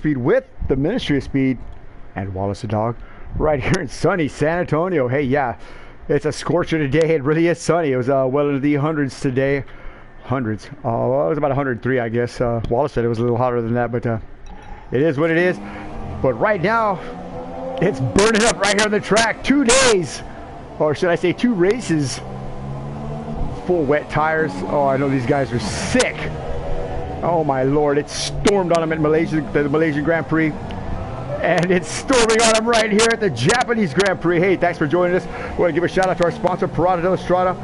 Speed with the Ministry of Speed and Wallace the Dog right here in sunny San Antonio. Hey, yeah, it's a scorcher today. It really is sunny. It was well into the hundreds today. Hundreds. Well, it was about 103, I guess. Wallace said it was a little hotter than that, but it is what it is. But right now, it's burning up right here on the track. 2 days, or should I say 2 races, full wet tires. Oh, I know these guys are sick. Oh my Lord, it stormed on them at Malaysia, the Malaysian Grand Prix. And it's storming on them right here at the Japanese Grand Prix. Hey, thanks for joining us. We want to give a shout out to our sponsor, Parada della Strada,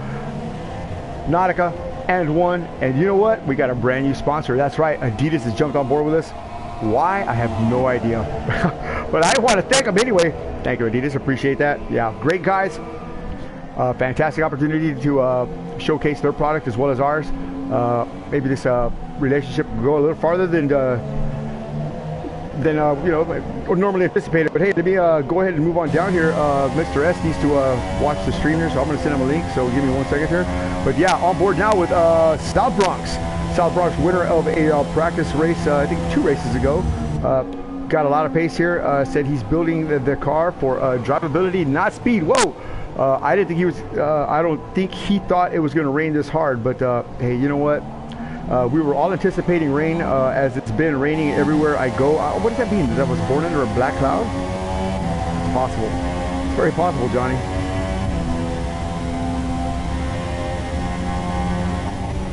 Nautica, and One. And you know what? We got a brand new sponsor. That's right, Adidas has jumped on board with us. Why? I have no idea. But I want to thank them anyway. Thank you, Adidas. Appreciate that. Yeah, great guys. Fantastic opportunity to showcase their product as well as ours. Maybe this relationship will go a little farther than you know, or normally anticipated. But hey, let me go ahead and move on down here. Mr. S needs to watch the stream here, so I'm going to send him a link. So give me 1 second here. But yeah, on board now with South Bronx. South Bronx, winner of a practice race, I think 2 races ago. Got a lot of pace here. Said he's building the car for drivability, not speed. Whoa! I didn't think he was. I don't think he thought it was going to rain this hard. But hey, you know what? We were all anticipating rain, as it's been raining everywhere I go. What does that mean? That I was born under a black cloud? It's possible. It's very possible, Johnny.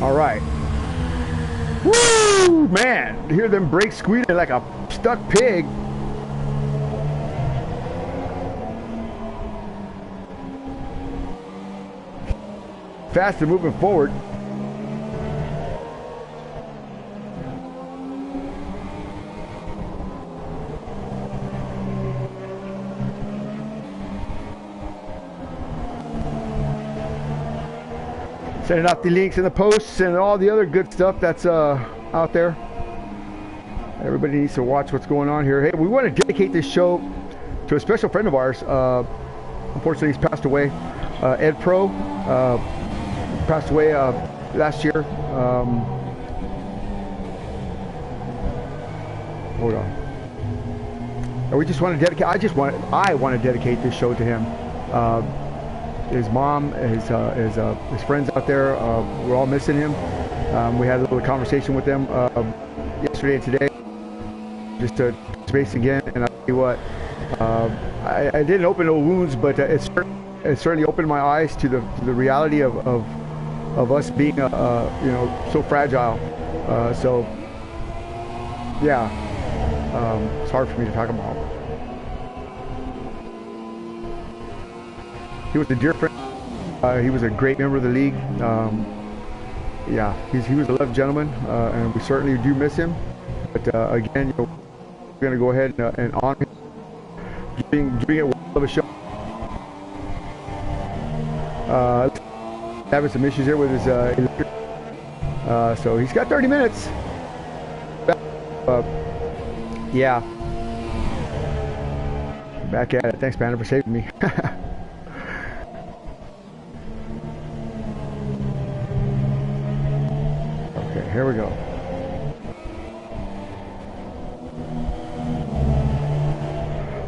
All right. Woo, man! Hear them brakes squealing like a stuck pig. Faster moving forward. Sending out the links and the posts and all the other good stuff that's out there. Everybody needs to watch what's going on here. Hey, we want to dedicate this show to a special friend of ours. Unfortunately, he's passed away. Ed Pro passed away last year. Hold on. And we just want to dedicate. I want to dedicate this show to him. His mom, his friends out there, we're all missing him. We had a little conversation with them yesterday and today, just to touch base again. And I'll tell you what, I didn't open no wounds, but it certainly opened my eyes to the reality of us being you know, so fragile. So yeah, it's hard for me to talk about. He was a dear friend. He was a great member of the league. Yeah, he was a loved gentleman, and we certainly do miss him. But again, you know, we're going to go ahead and honor him, giving it one of a show. Having some issues here with his electric. So he's got 30 minutes. Yeah. Back at it. Thanks, Banner, for saving me. Here we go.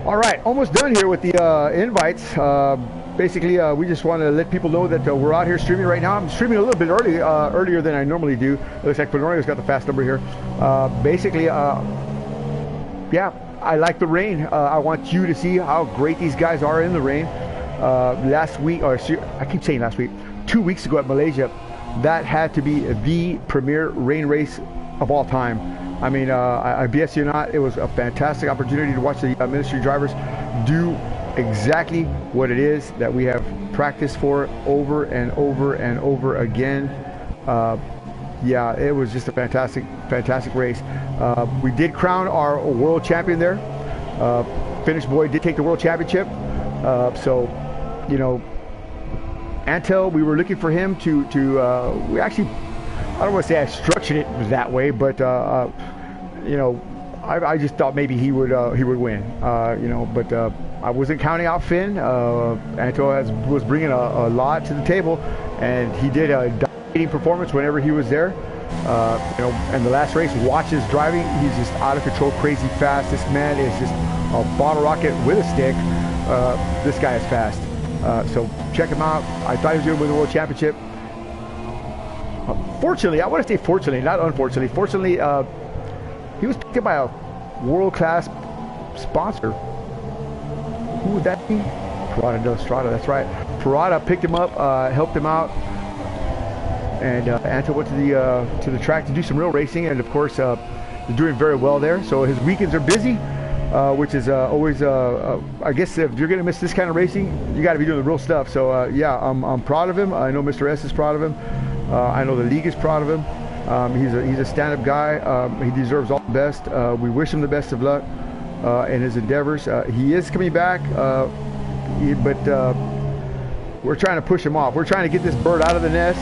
All right, almost done here with the invites. Basically, we just want to let people know that we're out here streaming right now. I'm streaming a little bit earlier than I normally do. It looks like Penorio's got the fast number here. Basically, yeah, I like the rain. I want you to see how great these guys are in the rain. Last week, or I keep saying last week, 2 weeks ago at Malaysia, that had to be the premier rain race of all time. I mean, I BS you not, it was a fantastic opportunity to watch the ministry drivers do exactly what it is that we have practiced for over and over and over again. Yeah, it was just a fantastic race. We did crown our world champion there. Finnish boy did take the world championship. So, you know, Antel, we were looking for him to we actually, I don't want to say I structured it that way, but you know, I just thought maybe he would win, you know, but I wasn't counting out Finn. Antel was bringing a lot to the table, and he did a dominating performance whenever he was there. You know, and the last race, watch his driving. He's just out of control, crazy fast. This man is just a bottle rocket with a stick. This guy is fast. So check him out. I thought he was going to win the World Championship. Fortunately, I want to say fortunately, not unfortunately. Fortunately, he was picked up by a world-class sponsor. Who would that be? Parada Nostrada, that's right. Parada picked him up, helped him out, and Anto went to the track to do some real racing, and of course, they're doing very well there. So his weekends are busy, which is always, I guess, if you're gonna miss this kind of racing, you got to be doing the real stuff. So yeah, I'm proud of him. I know Mr. S is proud of him. I know the league is proud of him. He's a stand-up guy. He deserves all the best. We wish him the best of luck in his endeavors. He is coming back, but we're trying to push him off. We're trying to get this bird out of the nest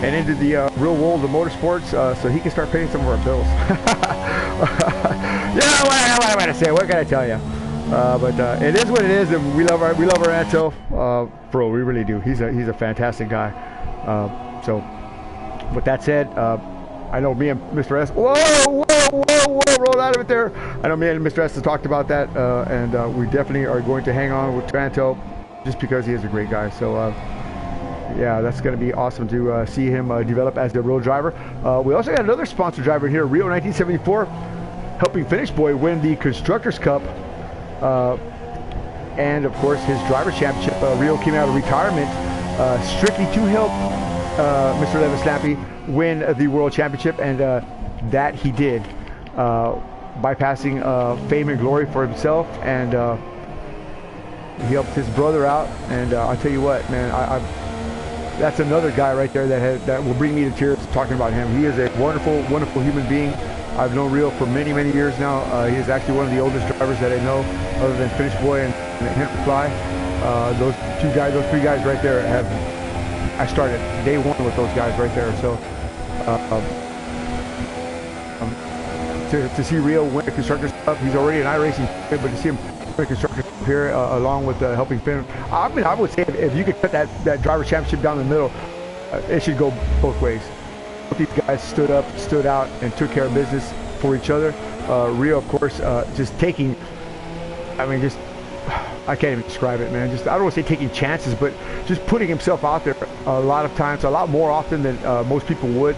and into the real world of motorsports, so he can start paying some of our bills. Yeah, what am I to say? What can I tell you? But it is what it is, and we love our Anto, bro. We really do. He's a fantastic guy. So. With that said, I know me and Mr. S. Whoa! Roll out of it there. I know me and Mr. S have talked about that, and we definitely are going to hang on with Anto just because he is a great guy. So, yeah, that's going to be awesome to see him develop as a real driver. We also got another sponsor driver here, Rio 1974, helping Finish Boy win the Constructors Cup, and of course his driver's championship. Rio came out of retirement strictly to help Mr. Levis Lampy win the World Championship, and that he did, bypassing fame and glory for himself, and he helped his brother out. And I'll tell you what, man, that's another guy right there that will bring me to tears talking about him. He is a wonderful, wonderful human being. I've known Rio for many, many years now. He is actually one of the oldest drivers that I know, other than Finish Boy and Henry Fly. Those three guys right there I started day one with those guys right there. So to see Rio win the Constructors Cup, he's already an iRacing, but to see him win the Constructors Cup here, along with helping Finn, I mean, I would say if you could cut that driver championship down the middle, it should go both ways. Both these guys stood out, and took care of business for each other. Rio, of course, just taking, I mean, just, I can't even describe it, man. Just, I don't want to say taking chances, but just putting himself out there a lot of times, a lot more often than most people would.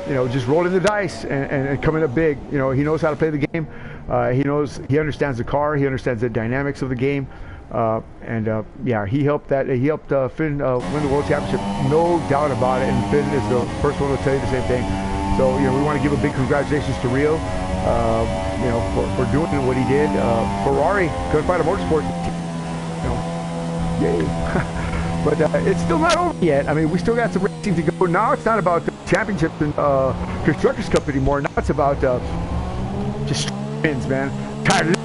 You know, just rolling the dice and coming up big. You know, he knows how to play the game. He understands the car. He understands the dynamics of the game. Yeah, he helped Finn win the World Championship, no doubt about it. And Finn is the first one to tell you the same thing. So, you know, we want to give a big congratulations to Rio. You know, for doing what he did. Ferrari couldn't find a motorsport team. You know, yay. But it's still not over yet. I mean, we still got some racing to go. Now it's not about the championships and Constructors Cup anymore. Now it's about just wins, man. Tired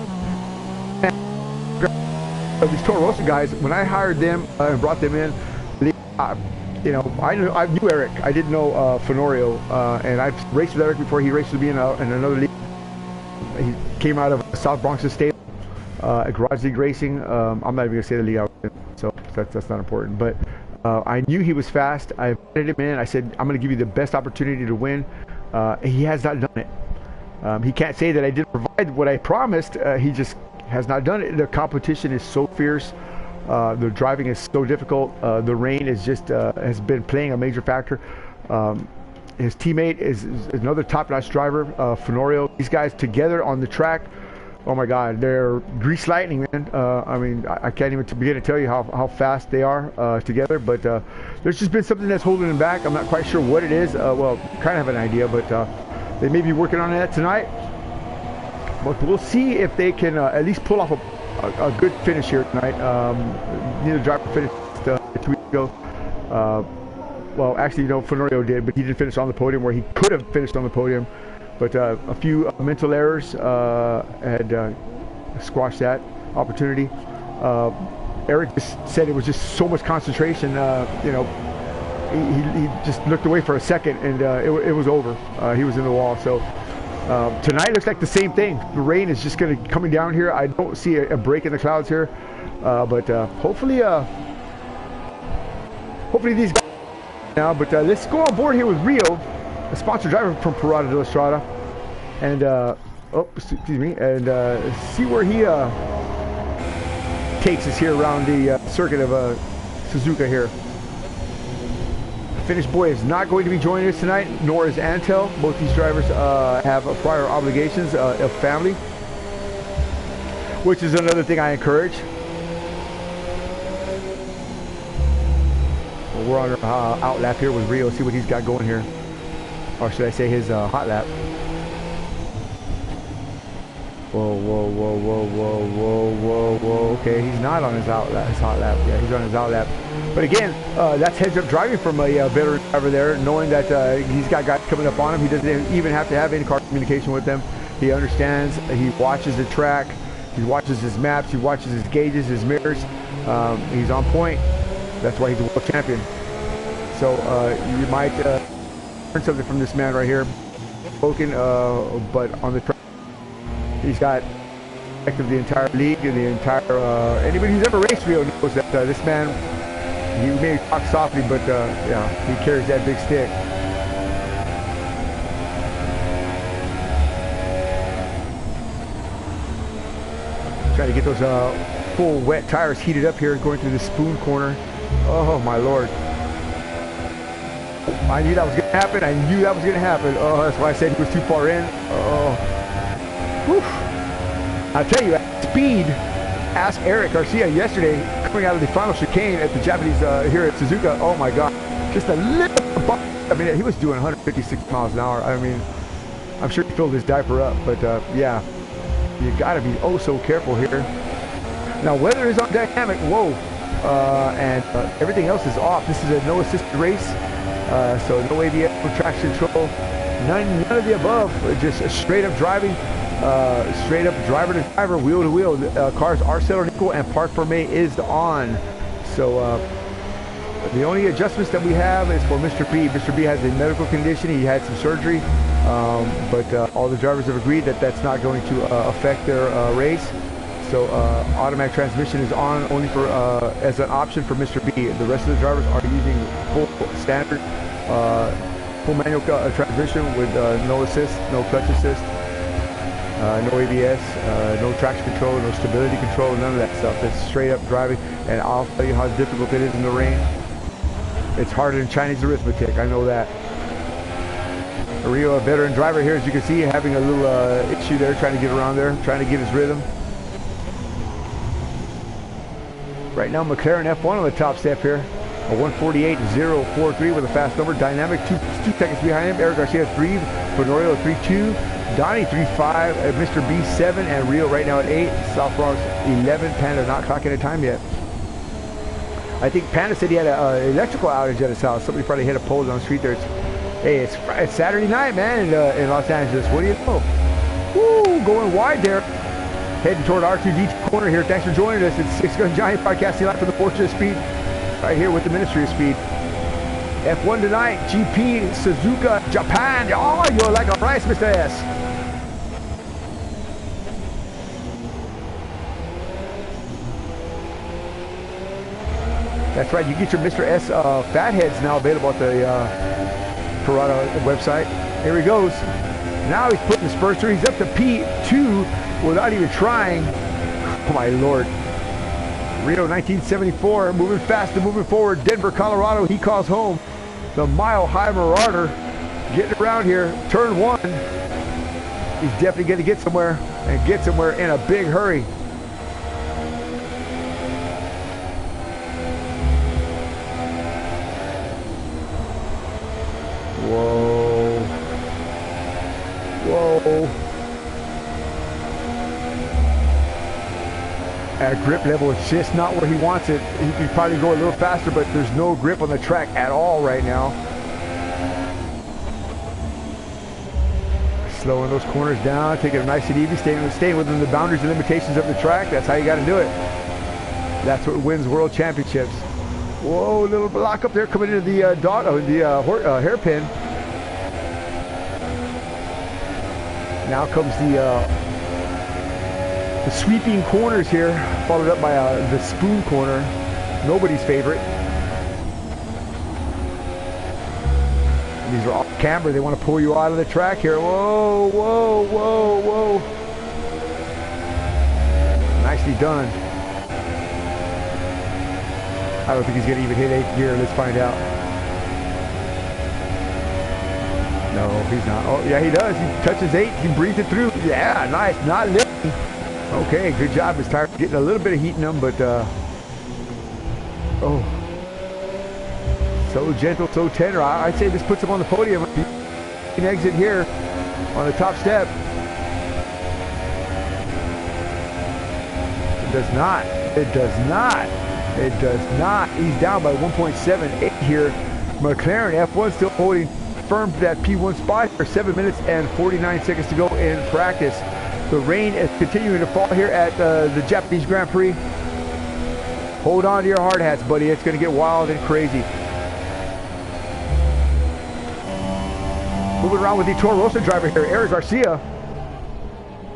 of these Toro Rosso guys. When I hired them and brought them in, you know, I knew Eric. I didn't know Fenorio, and I've raced with Eric before. He raced with me in another league. He came out of South Bronx State, Garage League Racing. I'm not even gonna say the league I was in, so that's not important. But I knew he was fast. I invited him in. I said, I'm gonna give you the best opportunity to win. He has not done it. He can't say that I didn't provide what I promised. He just has not done it. The competition is so fierce. The driving is so difficult. The rain is just has been playing a major factor. His teammate is another top-notch driver, Fenorio. These guys together on the track, oh my God, they're grease lightning, man. I mean, I can't even begin to tell you how fast they are together. But there's just been something that's holding them back. I'm not quite sure what it is. Well, kind of have an idea, but they may be working on that tonight. But we'll see if they can at least pull off a good finish here tonight. Neither driver finished 2 weeks ago. Well, actually, you know, Fenorio did, but he didn't finish on the podium where he could have finished on the podium. But a few mental errors had squashed that opportunity. Eric just said it was just so much concentration. You know, he just looked away for a second, and it was over. He was in the wall. So tonight looks like the same thing. The rain is just going to coming down here. I don't see a break in the clouds here, but hopefully these guys now. But let's go on board here with Rio. a sponsored driver from Parada de la Estrada, and oh, excuse me, and see where he takes us here around the circuit of Suzuka here. Finnish boy is not going to be joining us tonight, nor is Antel. Both these drivers have prior obligations of family, which is another thing I encourage. Well, we're on our out lap here with Rio. See what he's got going here, or should I say his hot lap. Whoa, whoa, whoa, whoa, whoa, whoa, whoa, whoa. Okay, he's not on his out lap, his hot lap. Yeah, he's on his out lap. But again, that's heads-up driving from a veteran driver there, knowing that he's got guys coming up on him. He doesn't even have to have in-car communication with them. He understands. He watches the track. He watches his maps. He watches his gauges, his mirrors. He's on point. That's why he's a world champion. So you might learn something from this man right here. Spoken, but on the track, he's got of the entire league and the entire anybody who's ever raced Rio knows that this man, he may talk softly, but yeah, he carries that big stick. Trying to get those full wet tires heated up here, going through the spoon corner. Oh my lord! I knew that was gonna happen. I knew that was gonna happen. Oh, that's why I said he was too far in. Oh. Whew. I'll tell you, at speed, ask Eric Garcia yesterday, coming out of the final chicane at the Japanese here at Suzuka. Oh my God, just a little above. I mean, he was doing 156 miles an hour. I mean, I'm sure he filled his diaper up, but yeah, you gotta be oh so careful here. Now, weather is on dynamic, whoa, and everything else is off. This is a no assisted race, so no ABS, no traction control, none of the above, just straight up driving. Straight up driver to driver, wheel to wheel. Cars are set on equal and park for May is on. So the only adjustments that we have is for Mr. B. Mr. B has a medical condition. He had some surgery, but all the drivers have agreed that that's not going to affect their race. So automatic transmission is on only for as an option for Mr. B. The rest of the drivers are using full standard full manual transmission with no assist, no clutch assist. No ABS, no traction control, no stability control, none of that stuff. It's straight up driving, and I'll tell you how difficult it is in the rain. It's harder than Chinese arithmetic, I know that. Rio, a veteran driver here, as you can see, having a little issue there, trying to get around there, trying to get his rhythm. Right now, McLaren F1 on the top step here. A 148.043 with a fast number. Dynamic, two seconds behind him. Eric Garcia 3, Benorio 3.2. Donnie 3.5, Mr. B 7, and Rio right now at 8. South Bronx 11. Panda not clocking a time yet. I think Panda said he had an electrical outage at his house. Somebody probably hit a pole on the street there. It's Saturday night, man, in Los Angeles. What do you know? Woo, going wide there. Heading toward R2D2 corner here. Thanks for joining us. It's Six Gun Giant broadcasting live from the Fortune of Speed, right here with the Ministry of Speed. F1 tonight, GP Suzuka, Japan. Oh, you're like a rice, Mr. S. That's right, you get your Mr. S fatheads now available at the Parada website. Here he goes. Now he's putting the spurs through. He's up to P2 without even trying. Oh my lord. Rio 1974, moving fast and moving forward. Denver, Colorado, he calls home. The Mile High Marauder getting around here. Turn 1. He's definitely going to get somewhere, and get somewhere in a big hurry. Whoa. Whoa. At grip level, it's just not where he wants it. He could probably go a little faster, but there's no grip on the track at all right now. Slowing those corners down, taking it nice and easy, staying within the boundaries and limitations of the track. That's how you got to do it. That's what wins world championships. Whoa, little block up there coming into the hairpin. Now comes the sweeping corners here, followed up by the spoon corner. Nobody's favorite. These are off camber. They want to pull you out of the track here. Whoa, whoa, whoa, whoa. Nicely done. I don't think he's going to even hit 8th gear. Let's find out. No, he's not. Oh, yeah, he does. He touches 8. He breathes it through. Yeah, nice. Not lifting. Okay, good job. His tire getting a little bit of heat in them, but oh, so gentle, so tender. I'd say this puts him on the podium. He can exit here on the top step. It does not. It does not. It does not. He's down by 1.78 here. McLaren F1 still holding firm to that P1 spot for 7 minutes and 49 seconds to go in practice. The rain is continuing to fall here at the Japanese Grand Prix. Hold on to your hard hats, buddy. It's going to get wild and crazy. Moving around with the Toro Rosso driver here, Eric Garcia.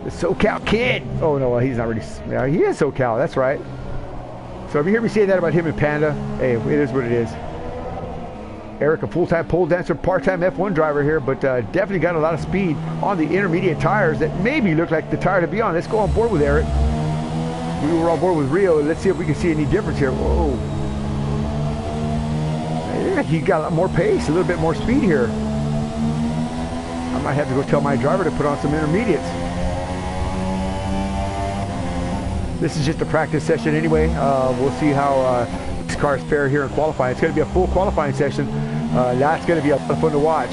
The SoCal kid. Oh, no, he's not really. Yeah, he is SoCal. That's right. So if you hear me say that about him and Panda, hey, it is what it is. Eric, a full-time pole dancer, part-time F1 driver here, but definitely got a lot of speed on the intermediate tires that maybe look like the tire to be on. Let's go on board with Eric. We were on board with Rio. Let's see if we can see any difference here. Whoa. Yeah, he got a lot more pace, a little bit more speed here. I might have to go tell my driver to put on some intermediates. This is just a practice session anyway. We'll see how these cars fare here in qualifying. It's going to be a full qualifying session. That's going to be a lot of fun to watch.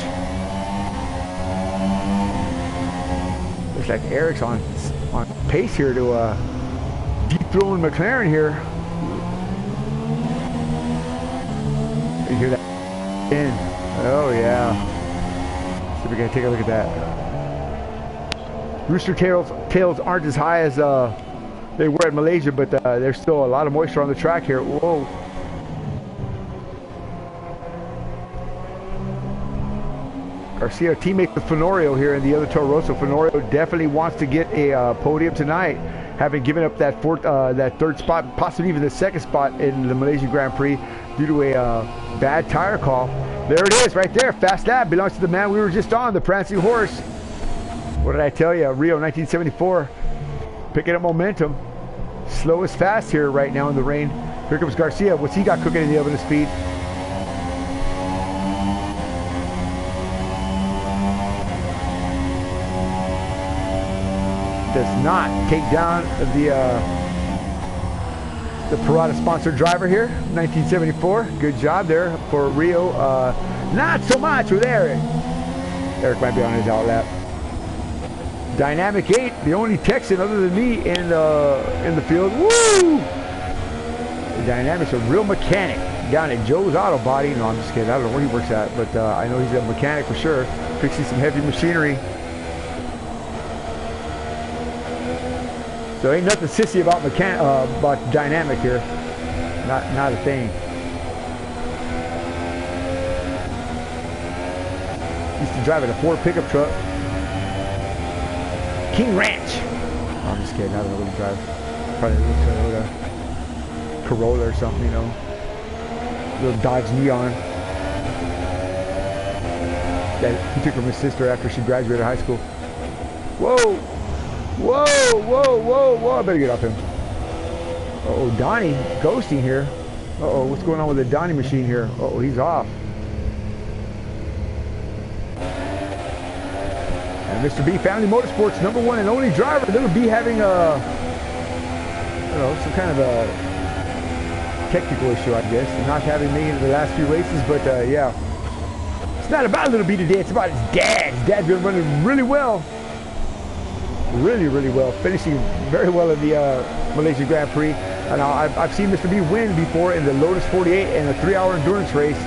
Looks like Eric's on pace here to dethrone McLaren here. You hear that? In. Oh yeah. So we're going to take a look at that. Rooster tails aren't as high as they were at Malaysia, but there's still a lot of moisture on the track here. Whoa. Garcia teammates with Fenorio here in the other Toro Rosso. Fenorio definitely wants to get a podium tonight, having given up that third spot, possibly even the second spot in the Malaysian Grand Prix due to a bad tire call. There it is right there. Fast lap belongs to the man we were just on, the prancing horse. What did I tell you? Rio 1974. Picking up momentum. Slow is fast here right now in the rain. Here comes Garcia. What's he got cooking in the oven of speed? Does not take down the Parada sponsored driver here, 1974. Good job there for Rio. Not so much with Eric. Eric might be on his outlap. Dynamic 8, the only Texan other than me in the field. Woo! The Dynamic's a real mechanic down at Joe's Auto Body. No, I'm just kidding. I don't know where he works at, but I know he's a mechanic for sure, fixing some heavy machinery. So ain't nothing sissy about Dynamic here. Not a thing. Used to drive a Ford pickup truck. King Ranch. Oh, I'm just kidding. I don't know what he drives. Probably a little Toyota Corolla or something, you know. Little Dodge Neon. That he took from his sister after she graduated high school. Whoa! Whoa! Whoa! Whoa! Whoa! I better get off him. Uh-oh, Donnie ghosting here. Uh-oh, what's going on with the Donnie machine here? Uh-oh, he's off. And Mr. B, Family Motorsports, #1 and only driver. Little B having a, I don't know, some kind of a technical issue, I guess. Not having made it in the last few races, but yeah. It's not about Little B today, it's about his dad. His dad's been running really well. Really, really well. Finishing very well in the Malaysian Grand Prix. And I've seen Mr. B win before in the Lotus 48 in a 3-hour endurance race.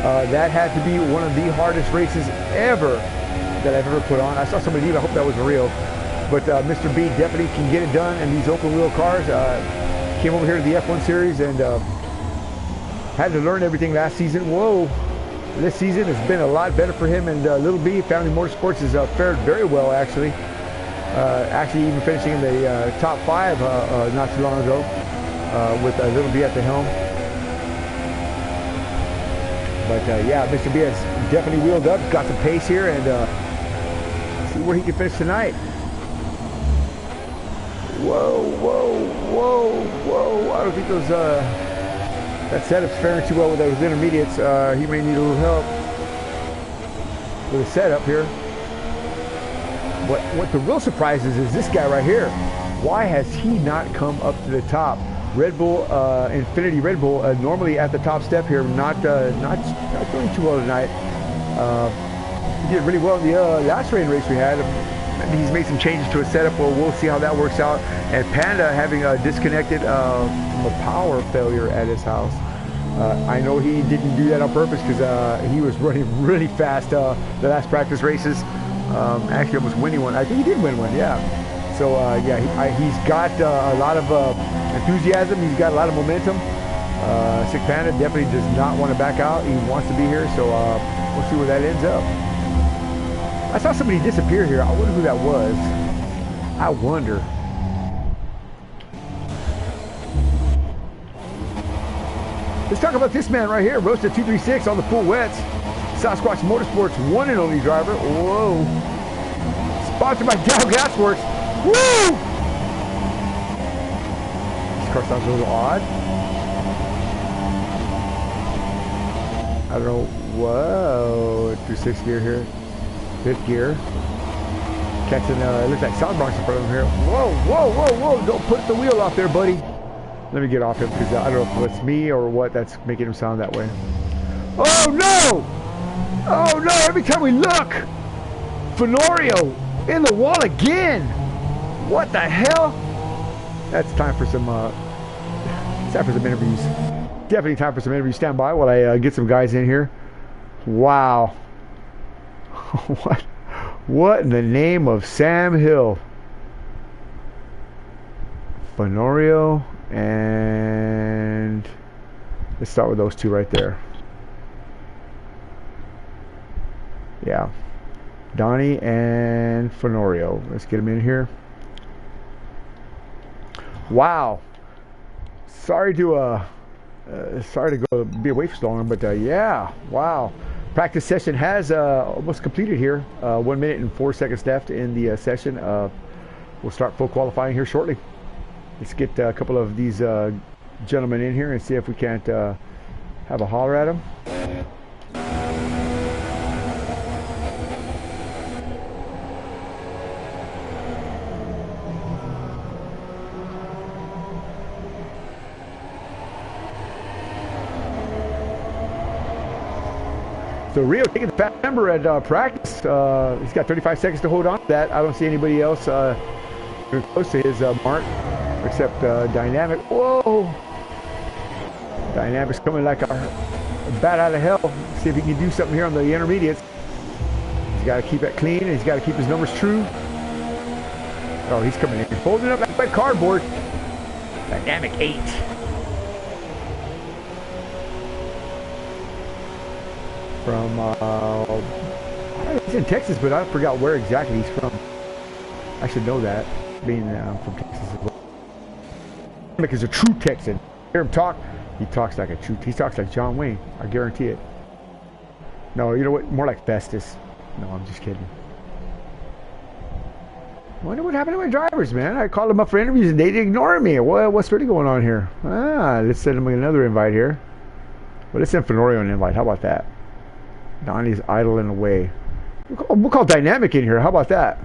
That had to be one of the hardest races ever that I've ever put on. I saw somebody leave. I hope that was real. But Mr. B definitely can get it done in these open wheel cars. Came over here to the F1 series and had to learn everything last season. Whoa. This season has been a lot better for him, and Little B, Family Motorsports, has fared very well, actually. Actually even finishing in the top 5 not too long ago with Little B at the helm. But yeah, Mr. B has definitely wheeled up, got some pace here, and see where he can finish tonight. Whoa, whoa, whoa, whoa! I don't think those that setup's faring too well with those intermediates. He may need a little help with the setup here. What the real surprise is this guy right here. Why has he not come up to the top? Red Bull, Infinity Red Bull, normally at the top step here, not doing too well tonight. He did really well in the last rain race we had. He's made some changes to his setup. Well, we'll see how that works out. And Panda having disconnected from a power failure at his house. I know he didn't do that on purpose because he was running really fast the last practice races. Actually almost winning one. I think he did win one, yeah. So yeah, he's got a lot of enthusiasm. He's got a lot of momentum. Sick Panda definitely does not want to back out. He wants to be here, so we'll see where that ends up. I saw somebody disappear here. I wonder who that was. I wonder. Let's talk about this man right here. Roasted 236 on the full wets. Sasquatch Motorsports one and only driver. Whoa. Sponsored by Dow Gas Works. Woo! This car sounds a little odd. I don't know. Whoa. Through 6th gear here. 5th gear. Catching, it looks like Soundbox in front of him here. Whoa, whoa, whoa, whoa. Don't put the wheel off there, buddy. Let me get off him because I don't know if it's me or what that's making him sound that way. Oh, no! Oh, no. Every time we look, Fenorio in the wall again. What the hell? That's time for some, it's time for some interviews. Definitely time for some interviews. Stand by while I get some guys in here. Wow. What in the name of Sam Hill? Fenorio and let's start with those two right there. Yeah. Donnie and Fenorio. Let's get them in here. Wow. Sorry to go be away for so long, but yeah. Wow. Practice session has almost completed here. 1 minute and 4 seconds left in the session. We'll start full qualifying here shortly. Let's get a couple of these gentlemen in here and see if we can't have a holler at them. So Rio taking the fast number at practice. He's got 35 seconds to hold on to that. I don't see anybody else close to his mark except Dynamic. Whoa! Dynamic's coming like a bat out of hell. See if he can do something here on the intermediates. He's got to keep it clean. And he's got to keep his numbers true. Oh, he's coming in. Holding it up like cardboard. Dynamic 8. From, he's in Texas, but I forgot where exactly he's from. I should know that, being from Texas as well. Dynamic is a true Texan. Hear him talk, he talks like a true, he talks like John Wayne, I guarantee it. No, you know what, more like Festus. No, I'm just kidding. I wonder what happened to my drivers, man. I called them up for interviews and they didn't ignore me. What's really going on here? Let's send them another invite here. Well, let's send Fenorio an invite, how about that? Donnie's idling away. We'll call Dynamic in here. How about that?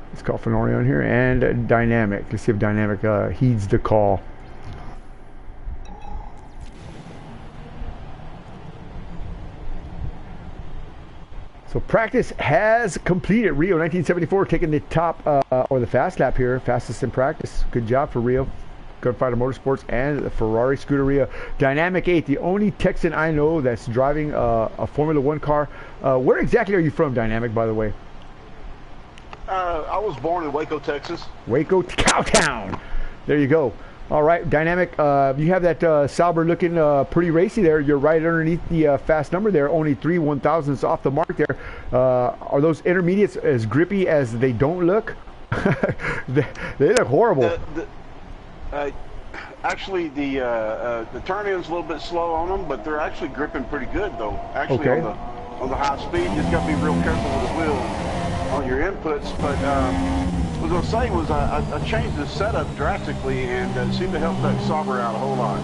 Let's call Fenorio in here and Dynamic. Let's see if Dynamic heeds the call. So practice has completed. Rio 1974 taking the top or the fast lap here. Fastest in practice. Good job for Rio. Gunfighter Motorsports and the Ferrari Scuderia Dynamic 8, the only Texan I know that's driving a Formula One car. Where exactly are you from, Dynamic, by the way? I was born in Waco, Texas. Waco, Cowtown. There you go. All right, Dynamic, you have that Sauber looking pretty racy there. You're right underneath the fast number there. Only 3 1,000ths off the mark there. Are those intermediates as grippy as they don't look? they look horrible. Actually, the turn-in's a little bit slow on them, but they're actually gripping pretty good, though. Actually, Okay. on the high speed, you just got to be real careful with the wheel on your inputs. But what I was going to say was I changed the setup drastically, and it seemed to help that Sauber out a whole lot.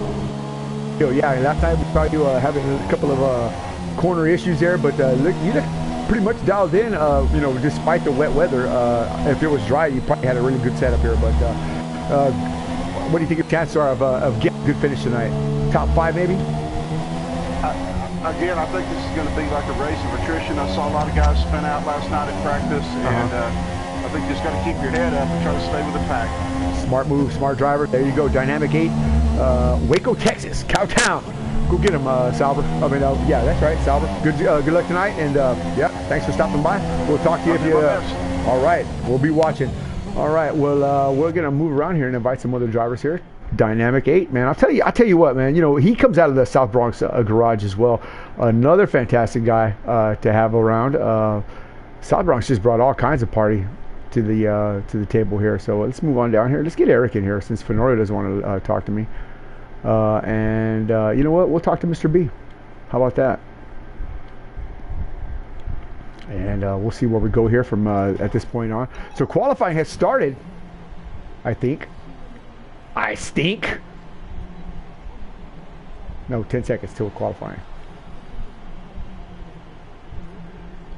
Yo, yeah, last night we saw you having a couple of corner issues there, but look, you look pretty much dialed in. You know, despite the wet weather. If it was dry, you probably had a really good setup here. But what do you think your chances are of getting a good finish tonight? Top 5 maybe? Again, I think this is going to be like a race of attrition. I saw a lot of guys spin out last night at practice, and I think you just got to keep your head up and try to stay with the pack. Smart move, smart driver. There you go, Dynamic 8, Waco, Texas, Cowtown. Go get him, Sauber. I mean, yeah, that's right, Sauber. Good luck tonight, and yeah, thanks for stopping by. We'll talk to you if you. All right, we'll be watching. All right, well, we're gonna move around here and invite some other drivers here. Dynamic 8, man. I'll tell you what, man. You know, he comes out of the South Bronx garage as well. Another fantastic guy to have around. South Bronx just brought all kinds of party to the table here. So let's move on down here. Let's get Eric in here since Fenorio doesn't want to talk to me. And you know what? We'll talk to Mr. B. How about that? And we'll see where we go here from at this point on. So qualifying has started, I think. I stink. No, 10 seconds till qualifying.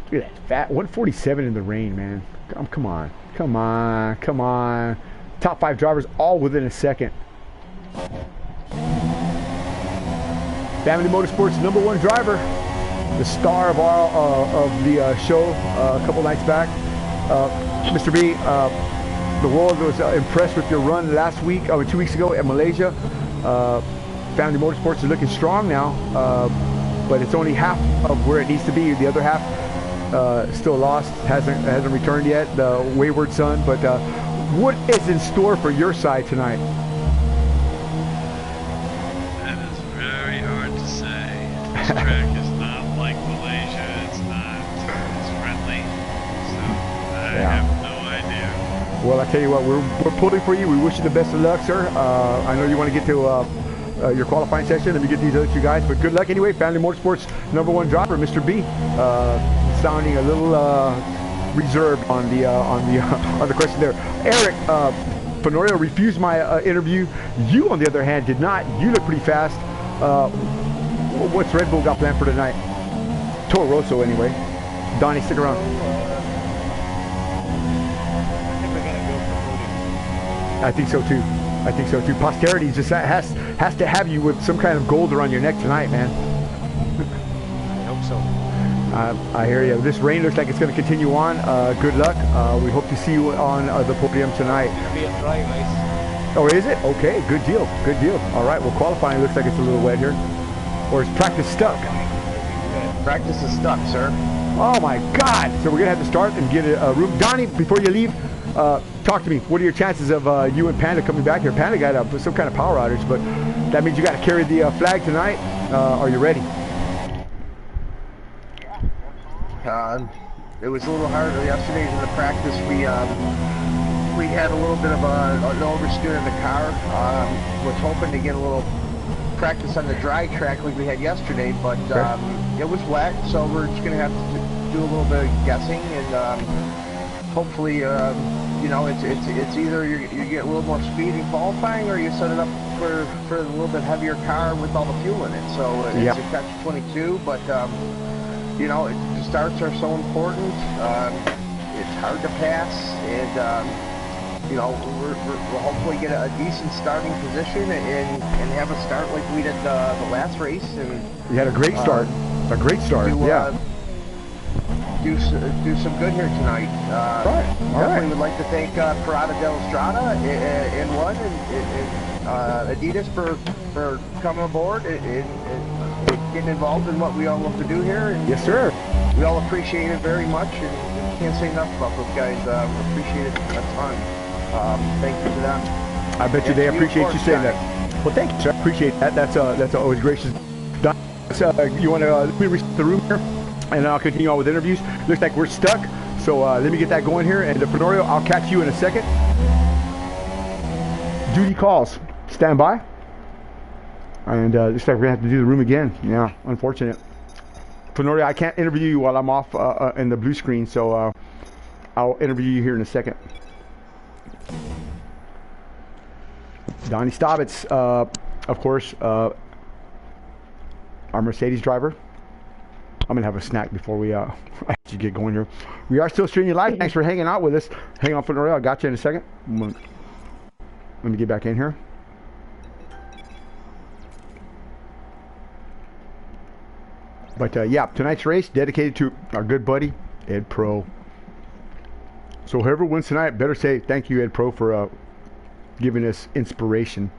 Look at that fat 147 in the rain, man. Come on. Come on. Come on. Top 5 drivers all within a second. Family Motorsports #1 driver, the star of the show a couple nights back, Mr. B. The world was impressed with your run last week, 2 weeks ago at Malaysia. Family Motorsports is looking strong now, but it's only half of where it needs to be. The other half still lost, hasn't returned yet. The wayward son. But what is in store for your side tonight? That is very hard to say. This track is not like Malaysia. It's friendly. So I have no idea. Well, I tell you what, we're pulling for you. We wish you the best of luck, sir. I know you want to get to your qualifying session. Let me get these other 2 guys, but good luck anyway. Family Motorsports #1 driver, Mr. B, sounding a little reserved on the question there. Eric, Fenorio refused my interview. You, on the other hand, did not. You look pretty fast. What's Red Bull got planned for tonight? Toro Rosso, anyway. Donnie, stick around. I think so too. I think so too. Posterity just has to have you with some kind of gold around your neck tonight, man. I hope so. I hear you. This rain looks like it's going to continue on. Good luck. We hope to see you on the podium tonight. It'll be a dry ice. Oh, is it? Okay, good deal. Good deal. All right. Well, qualifying looks like it's a little wet here. Or is practice stuck? Practice is stuck, sir. Oh my God! So we're gonna have to start and get a room. Donnie, before you leave, talk to me. What are your chances of you and Panda coming back here? Panda got some kind of power outage, but that means you got to carry the flag tonight. Are you ready? It was a little harder yesterday in the practice. We had a little bit of an oversteer in the car. Was hoping to get a little practice on the dry track like we had yesterday, but it was wet, so we're just gonna have to do a little bit of guessing, and hopefully, you know, it's either you get a little more speed in qualifying, or you set it up for a little bit heavier car with all the fuel in it. So it's a catch-22, but you know, the starts are so important. It's hard to pass, and you know, we'll hopefully get a decent starting position and have a start like we did the last race. And you had a great start. A great start. Do some good here tonight. Definitely would like to thank Parada del Estrada and Adidas for coming aboard and getting involved in what we all love to do here. And yes, sir. We all appreciate it very much, and can't say enough about those guys. Appreciate it a ton. Thank you to them. I bet you they appreciate you saying that. Well, thank you, sir. I appreciate that. That's always gracious. You want to let me reset the room here, and I'll continue on with interviews. Looks like we're stuck, so let me get that going here. And Fenorio, I'll catch you in a second. Duty calls. Stand by. And looks like we're gonna have to do the room again. Yeah, unfortunate. Fenorio, I can't interview you while I'm off in the blue screen, so I'll interview you here in a second. Donnie Staubitz, of course, our Mercedes driver. I'm gonna have a snack before we actually get going here. We are still streaming live. Thanks for hanging out with us. Hang on, Fenorio. I got you in a second. Let me get back in here. But yeah, tonight's race dedicated to our good buddy Ed Pro. So whoever wins tonight better say thank you, Ed Pro, for giving us inspiration.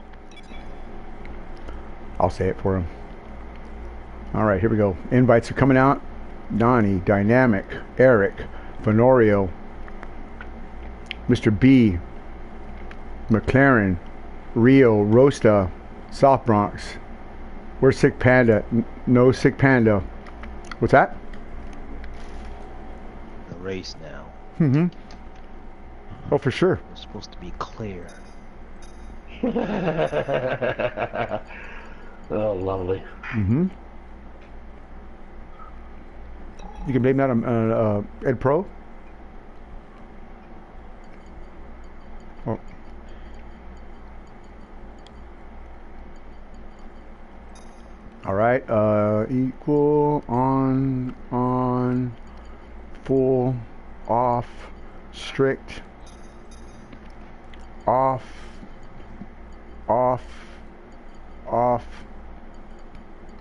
I'll say it for him. All right, here we go. Invites are coming out. Donnie, Dynamic, Eric, Fenorio, Mr. B, McLaren, Rio, Rosta, South Bronx. Where's Sick Panda? No Sick Panda. What's that? The race now. Mm-hmm. Oh, for sure. It's supposed to be clear. Oh, lovely. Mm-hmm. You can blame that on Ed Pro? Oh. All right, equal, on, full, off, strict, off,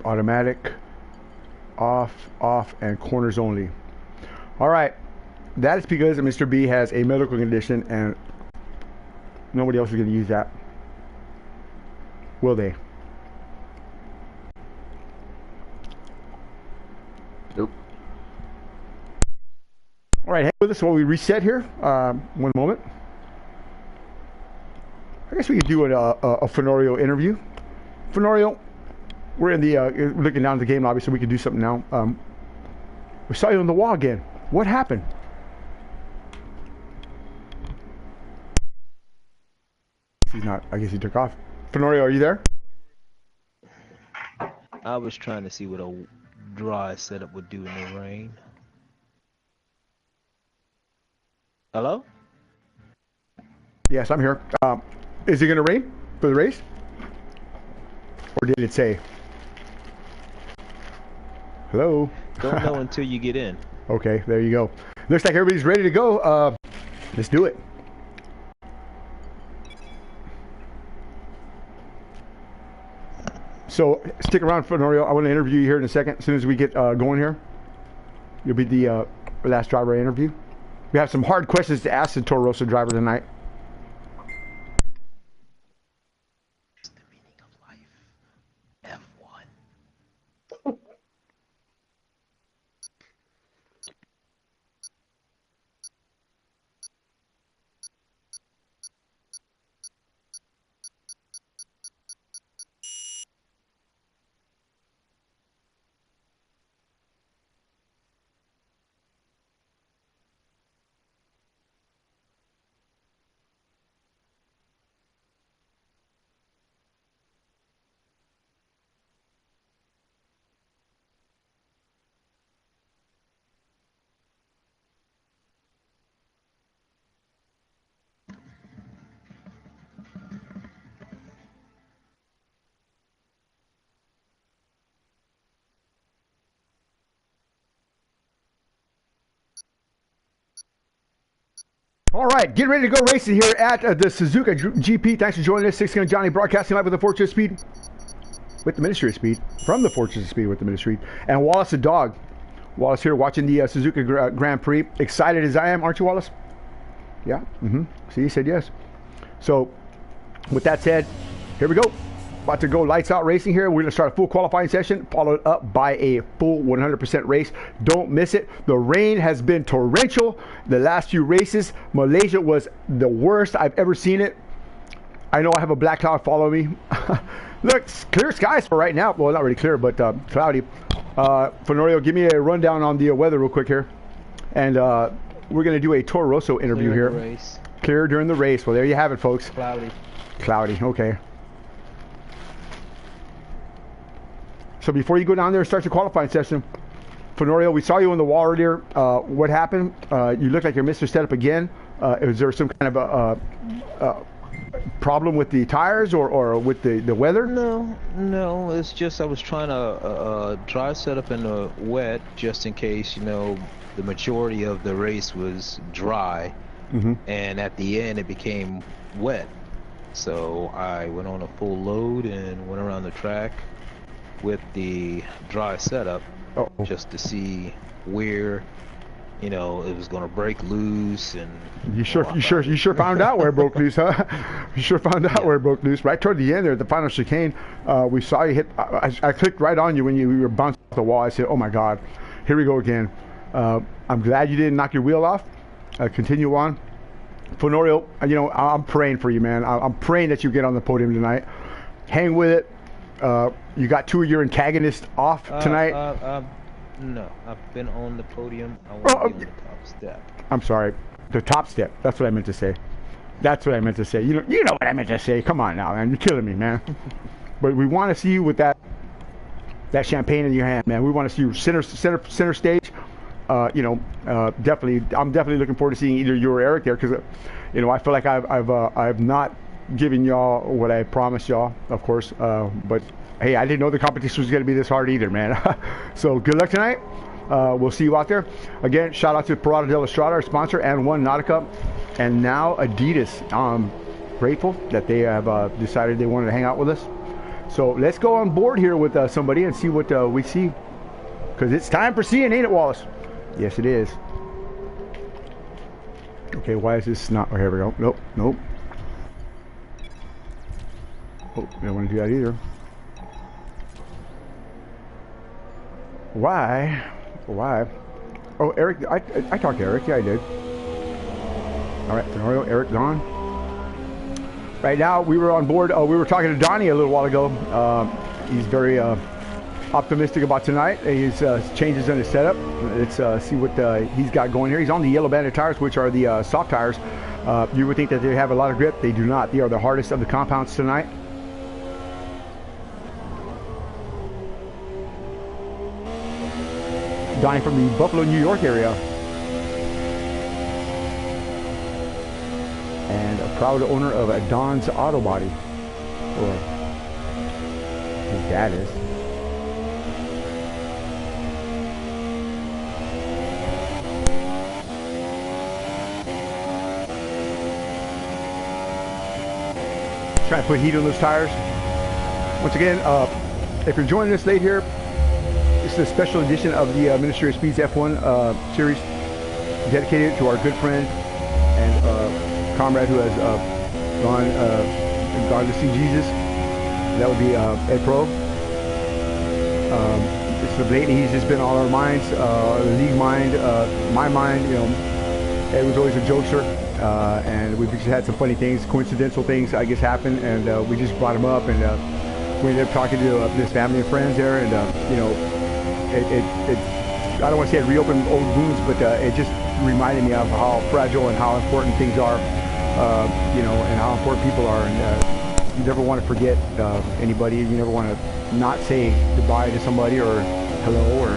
automatic, off, and corners only. All right, that is because Mr. B has a medical condition and nobody else is going to use that. Will they? Nope. All right, hang with us while we reset here. One moment. I guess we could do a Fenorio interview. Fenorio, we're in the looking down at the game lobby, so we could do something now. We saw you on the wall again. What happened? He's not. I guess he took off. Fenorio, are you there? I was trying to see what a dry setup would do in the rain. Hello? Yes, I'm here. Is it going to rain for the race? Or did it say? Hello? Don't know until you get in. Okay, there you go. Looks like everybody's ready to go. Let's do it. So stick around, Fenorio. I want to interview you here in a second. As soon as we get going here, you'll be the last driver I interview. We have some hard questions to ask the Toro Rosso driver tonight. It's the meaning of life. F1. All right, get ready to go racing here at the Suzuka GP. Thanks for joining us. 6gun Johnny broadcasting live with the Fortress of Speed. With the Ministry of Speed. From the Fortress of Speed with the Ministry. And Wallace the dog. Wallace here watching the Suzuka Grand Prix. Excited as I am, aren't you, Wallace? Yeah? Mm-hmm. See, he said yes. So, with that said, here we go. About to go lights out racing here. We're going to start a full qualifying session, followed up by a full 100% race. Don't miss it. The rain has been torrential the last few races. Malaysia was the worst I've ever seen it. I know I have a black cloud following me. Look, clear skies for right now. Well, not really clear, but cloudy. Fenorio, give me a rundown on the weather real quick here. And we're going to do a Toro Rosso interview here. Race. Clear during the race. Well, there you have it, folks. Cloudy. Cloudy, okay. So before you go down there and start the qualifying session, Fenorio, we saw you on the wall earlier. What happened? You look like you're missing setup again. Is there some kind of a problem with the tires or with the weather? No. It's just I was trying to dry setup in the wet just in case, you know, the majority of the race was dry, and at the end it became wet. So I went on a full load and went around the track with the dry setup just to see where, you know, it was going to break loose. And you sure found out where it broke loose, huh? You sure found out where it broke loose. Right toward the end there, at the final chicane, we saw you hit. I clicked right on you when you were bouncing off the wall. I said, "Oh my God, here we go again." I'm glad you didn't knock your wheel off. Continue on. Fenorio, you know, I'm praying for you, man. I'm praying that you get on the podium tonight. Hang with it. You got two of your antagonists off tonight. No, I've been on the podium. I want to be on the top step. I'm sorry, the top step. That's what I meant to say. That's what I meant to say. You know what I meant to say. Come on now, man. You're killing me, man. But we want to see you with that champagne in your hand, man. We want to see you center stage. You know, definitely. I'm definitely looking forward to seeing either you or Eric there, because, you know, I feel like I've not given y'all what I promised y'all, of course. But hey, I didn't know the competition was going to be this hard either, man. So good luck tonight. We'll see you out there. Again, shout out to Parada del Estrada, our sponsor, and One Nautica, and now Adidas. I'm grateful that they have decided they wanted to hang out with us. So let's go on board here with somebody and see what we see, because it's time for seeing, ain't it, Wallace? Yes, it is. Okay, why is this not? Oh, here we go. Nope. Oh, I don't want to do that either. Why? Oh, Eric, I talked to Eric. Yeah, I did. All right, Fenorio, Eric gone. Right now, we were on board. We were talking to Donnie a little while ago. He's very optimistic about tonight. He's changes in his setup. Let's see what he's got going here. He's on the Yellow Bandit tires, which are the soft tires. You would think that they have a lot of grip. They do not. They are the hardest of the compounds tonight. Donnie from the Buffalo, New York area. And a proud owner of a Don's Auto Body. Or his dad is. Trying to put heat on those tires. Once again, if you're joining us late here, this is a special edition of the Ministry of Speed's F1 series, dedicated to our good friend and comrade who has gone to see Jesus. That would be Ed Pro. Lately he's just been on our minds, the league mind, my mind. You know, Ed was always a jokester, and we've just had some funny things, coincidental things, I guess, happen, and we just brought him up, and we ended up talking to his family and friends there, and you know, I don't want to say it reopened old wounds, but it just reminded me of how fragile and how important things are, you know, and how important people are, and you never want to forget anybody. You never want to not say goodbye to somebody, or hello, or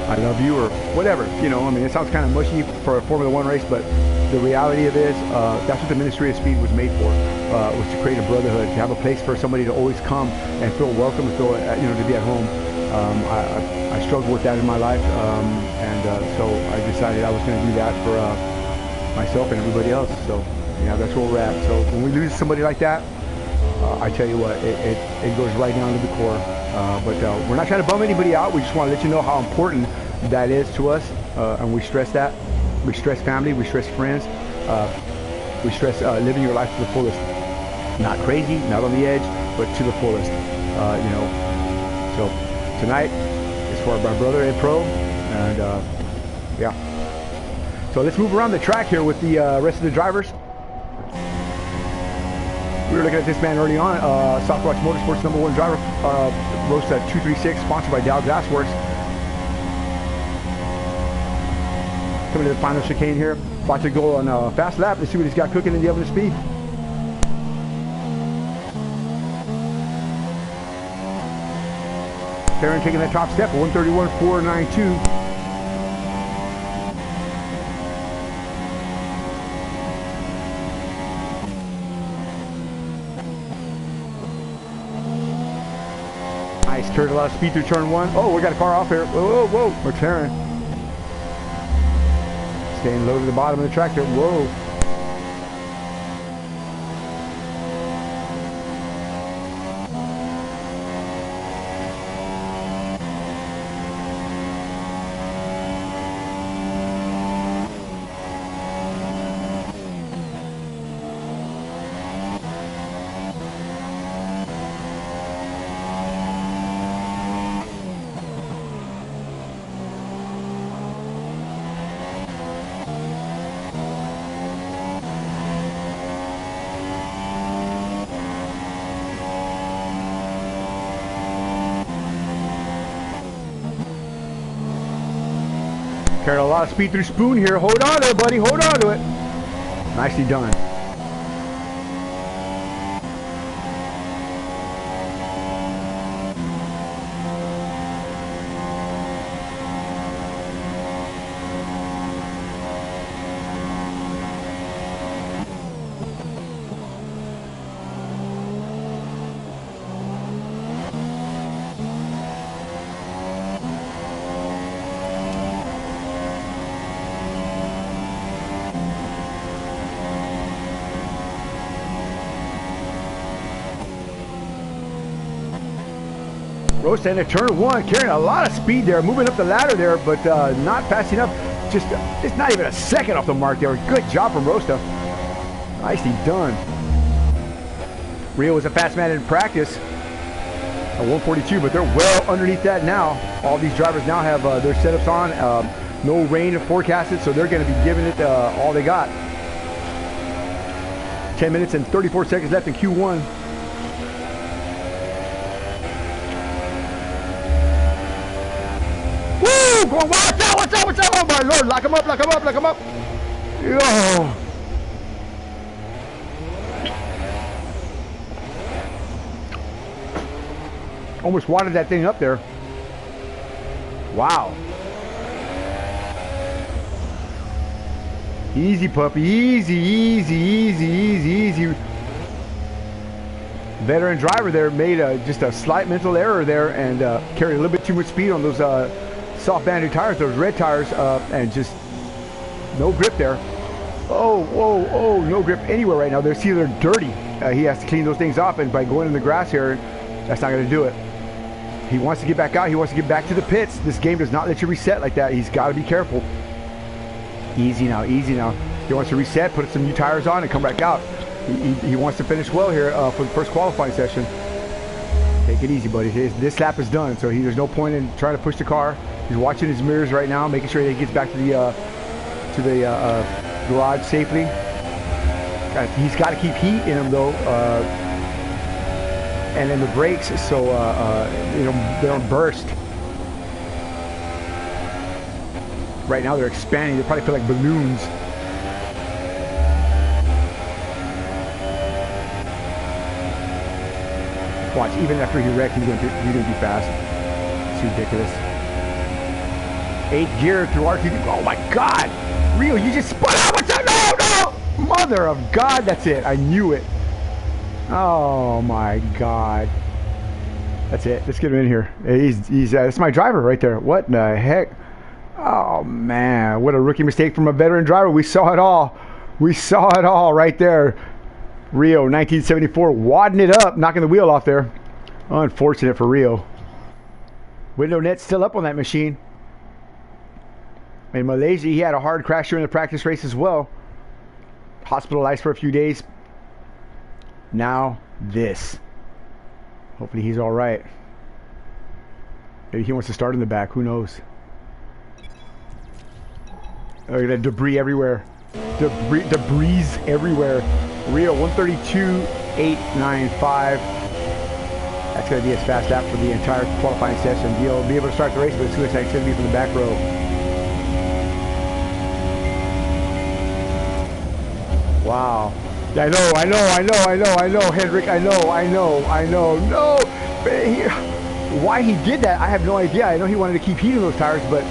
I love you, or whatever. You know, I mean, it sounds kind of mushy for a Formula One race, but the reality of it is that's what the Ministry of Speed was made for, was to create a brotherhood, to have a place for somebody to always come and feel welcome, and feel, you know, to be at home. I struggled with that in my life, and so I decided I was going to do that for myself and everybody else. So, yeah, that's where we're at. So when we lose somebody like that, I tell you what, it goes right down to the core. But we're not trying to bum anybody out. We just want to let you know how important that is to us, and we stress that. We stress family, we stress friends, we stress living your life to the fullest. Not crazy, not on the edge, but to the fullest, you know. So tonight is for my brother Ed Pro, and yeah. So let's move around the track here with the rest of the drivers. We were looking at this man early on, Southwatch Motorsports #1 driver, Rosa 236, sponsored by Dow Glass Works. Coming to the final chicane here, about to go on a fast lap. Let's see what he's got cooking in the oven of speed. Perrin taking that top step, 131.492. Nice, turned a lot of speed through turn 1. Oh, we got a car off here. Whoa, whoa, whoa. McLaren. Staying low to the bottom of the track there. Whoa. Carrying a lot of speed through Spoon here. Hold on to it, buddy. Hold on to it. Nicely done. Rosa in a turn 1, carrying a lot of speed there, moving up the ladder there, but not fast enough. Just not even a second off the mark there. Good job from Rosta. Nicely done. Rio was a fast man in practice at 142, but they're well underneath that now. All these drivers now have their setups on. No rain forecasted, so they're going to be giving it all they got. 10 minutes and 34 seconds left in Q1. Woo! Watch out! Watch out! Watch out! Oh my lord! Lock him up! Lock him up! Lock him up! Yo! Almost wadded that thing up there. Wow. Easy, puppy. Easy, easy, easy, easy, easy. Veteran driver there made just a slight mental error there and carried a little bit too much speed on those soft banded tires, those red tires, and just no grip there. Oh, whoa, oh, no grip anywhere right now. They're either dirty. He has to clean those things up, and by going in the grass here, that's not going to do it. He wants to get back out. He wants to get back to the pits. This game does not let you reset like that. He's got to be careful. Easy now, easy now. He wants to reset, put some new tires on, and come back out. He wants to finish well here for the first qualifying session. Take it easy, buddy. This lap is done, so there's no point in trying to push the car. He's watching his mirrors right now, making sure that he gets back to the garage safely. He's got to keep heat in him though, and then the brakes, so they don't burst. Right now they're expanding. They probably feel like balloons. Watch, even after he wrecked, he's gonna be fast. It's ridiculous. 8th gear through RTD. Oh my God! Rio, you just spun out. What's up? No, no! Mother of God, that's it. I knew it. Oh my God. That's it. Let's get him in here. He's that's my driver right there. What the heck? Oh man, what a rookie mistake from a veteran driver. We saw it all. We saw it all right there. Rio, 1974, wadding it up, knocking the wheel off there. Unfortunate for Rio. Window net still up on that machine. In Malaysia, he had a hard crash during the practice race as well. Hospitalized for a few days. Now this. Hopefully he's all right. Maybe he wants to start in the back. Who knows? Look at that debris everywhere. Debris everywhere. Rio 132.895. That's going to be his fast lap for the entire qualifying session. He'll be able to start the race, but it's going to be from the back row. Wow. I know, Hendrick. I know. No. Why he did that, I have no idea. I know he wanted to keep heating those tires, but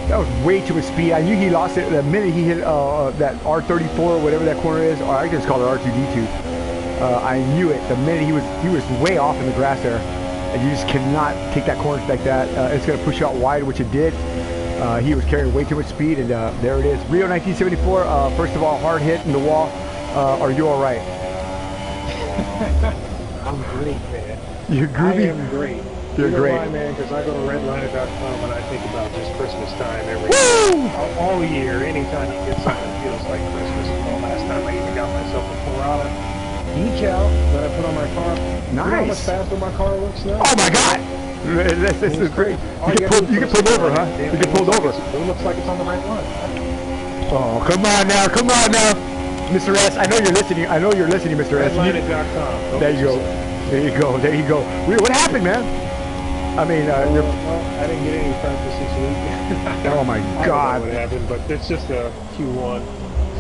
that was way too much speed. I knew he lost it the minute he hit that R34 or whatever that corner is, or I can just call it R2D2. I knew it the minute he was way off in the grass there, and you just cannot take that corner like that. It's going to push you out wide, which it did. He was carrying way too much speed, and there it is. Rio 1974. First of all, hard hit in the wall. Are you all right? I'm great, man. You're groovy? I am great. You're great. Why, man? Because I go to redliner.com and I think about just Christmas time every all year. Anytime you get something that feels like Christmas. Well, last time I even got myself a Parada decal that I put on my car. Nice. You know how much faster my car looks now? Oh my God! This is great. You get pulled over, huh? You get pulled over. It looks like it's on the right line. Oh, come on now, Mr. S. I know you're listening. Mr. S. Redliner.com. There you go. What happened, man? I mean, well, I didn't get any practice this week. oh my God! I don't know what happened, but it's just a Q1,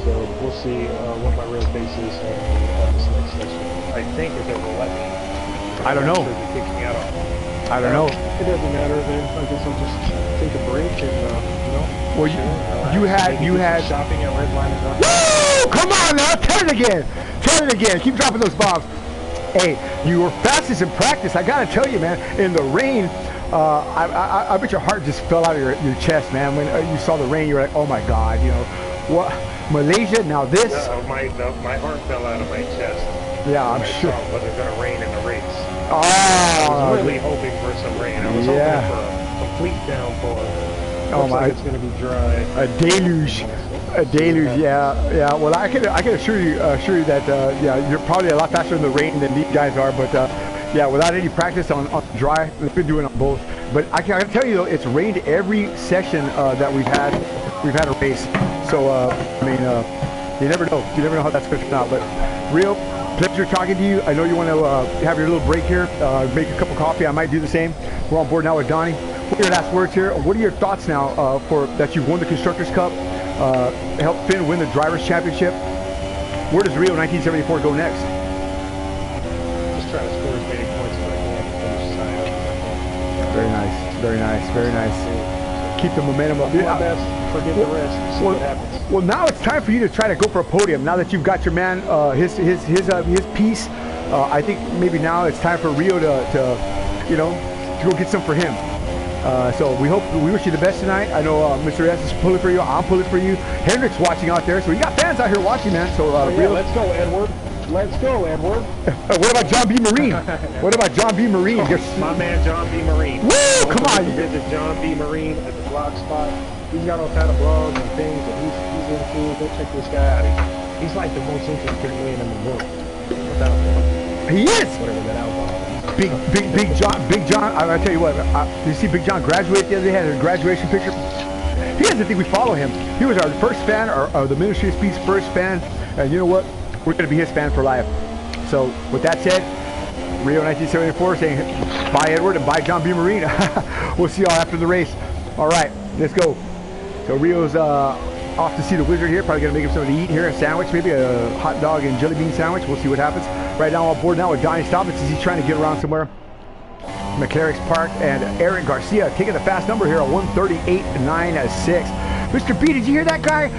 so we'll see what my real pace is on this next session. I think if it will let me. I don't know. It kicks me out. I don't know. It doesn't matter. Then I guess I'll just take a break and Well, you had shopping at redliner.com. Woo! Come on now, tell it again. Keep dropping those bombs. Hey, you were fastest in practice. I gotta tell you, man. In the rain, I bet your heart just fell out of your chest, man. When you saw the rain, you were like, oh my God, you know what? Malaysia, now this. My heart fell out of my chest. Yeah, I'm sure. I wasn't gonna rain in the race. Oh, I was really hoping for some rain. I was hoping for a complete downpour. Looks like it's gonna be dry. A deluge. Yeah. Well, I can assure you that you're probably a lot faster in the rain than these guys are. But yeah, without any practice on dry, we've been doing on both. But I can tell you though, it's rained every session that we've had a race. So I mean, you never know. You never know how that's going to turn out. But Rio, pleasure talking to you. I know you want to have your little break here, make a cup of coffee. I might do the same. We're on board now with Donnie. What are your last words here? What are your thoughts now for that you've won the Constructors Cup, helped Finn win the Drivers' Championship? Where does Rio 1974 go next? Just try to score as many points as I can to finish high. Very nice. Keep the momentum up. Do my best, forget the rest, see what happens. Well, now it's time for you to try to go for a podium. Now that you've got your man, his piece, I think maybe now it's time for Rio to go get some for him. So we wish you the best tonight. I know Mr. S is pulling for you. I'm pulling for you. Hendrick's watching out there. So you got fans out here watching, man. So Rio, let's go, Edward. What about John B. Marine? My man John B. Marine. Woo! Come on. Visit John B. Marine at the blog spot. He's got all kind of blogs and things that he's into. Go check this guy out. He's like the most interesting man in the world. Without that. He is. Whatever that outlaw. Big John. I tell you what. You see Big John graduate the other day? Had a graduation picture. He doesn't think we follow him. He was our first fan, or the Ministry of Peace first fan. And you know what? We're going to be his fan for life. So with that said, Rio 1974 saying bye Edward and bye John B. Marine. We'll see y'all after the race. All right, let's go. So Rio's off to see the wizard here. Probably going to make him something to eat here. A sandwich, maybe a hot dog and jelly bean sandwich. We'll see what happens. Right now on board now with Donnie Stoppins as he's trying to get around somewhere. McClarrick's Park and Eric Garcia taking the fast number here at 1:38.96. Mr. B, did you hear that guy?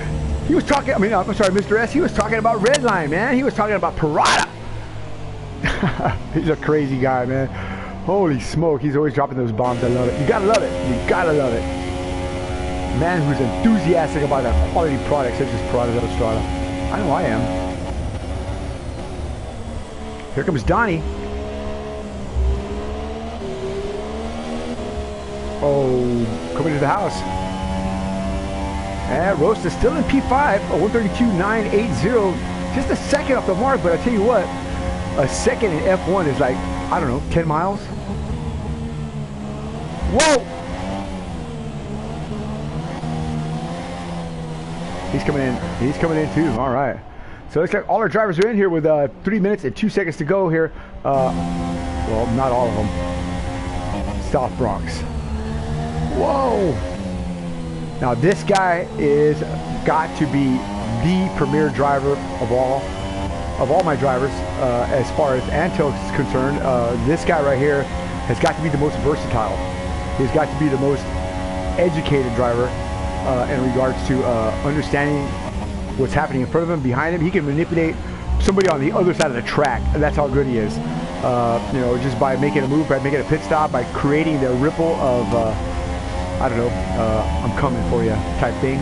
He was talking, I'm sorry, Mr. S, he was talking about Redline, man. He was talking about Parada. He's a crazy guy, man. Holy smoke, he's always dropping those bombs. I love it. You gotta love it. Man who's enthusiastic about a quality product such as Parada del Estrada. I know I am. Here comes Donnie. Oh, coming to the house. And Roast is still in P5, 132.980. Just a second off the mark, but I tell you what, a second in F1 is like, I don't know, 10 miles? Whoa! He's coming in too, all right. So it looks like all our drivers are in here with 3 minutes and 2 seconds to go here. Well, not all of them. South Bronx. Whoa! Now this guy is got to be the premier driver of all. of all my drivers, as far as Antel is concerned, this guy right here has got to be the most versatile. He's got to be the most educated driver in regards to understanding what's happening in front of him, behind him. He can manipulate somebody on the other side of the track, and that's how good he is. You know, just by making a move, by making a pit stop, by creating the ripple of, I don't know, I'm coming for you type thing.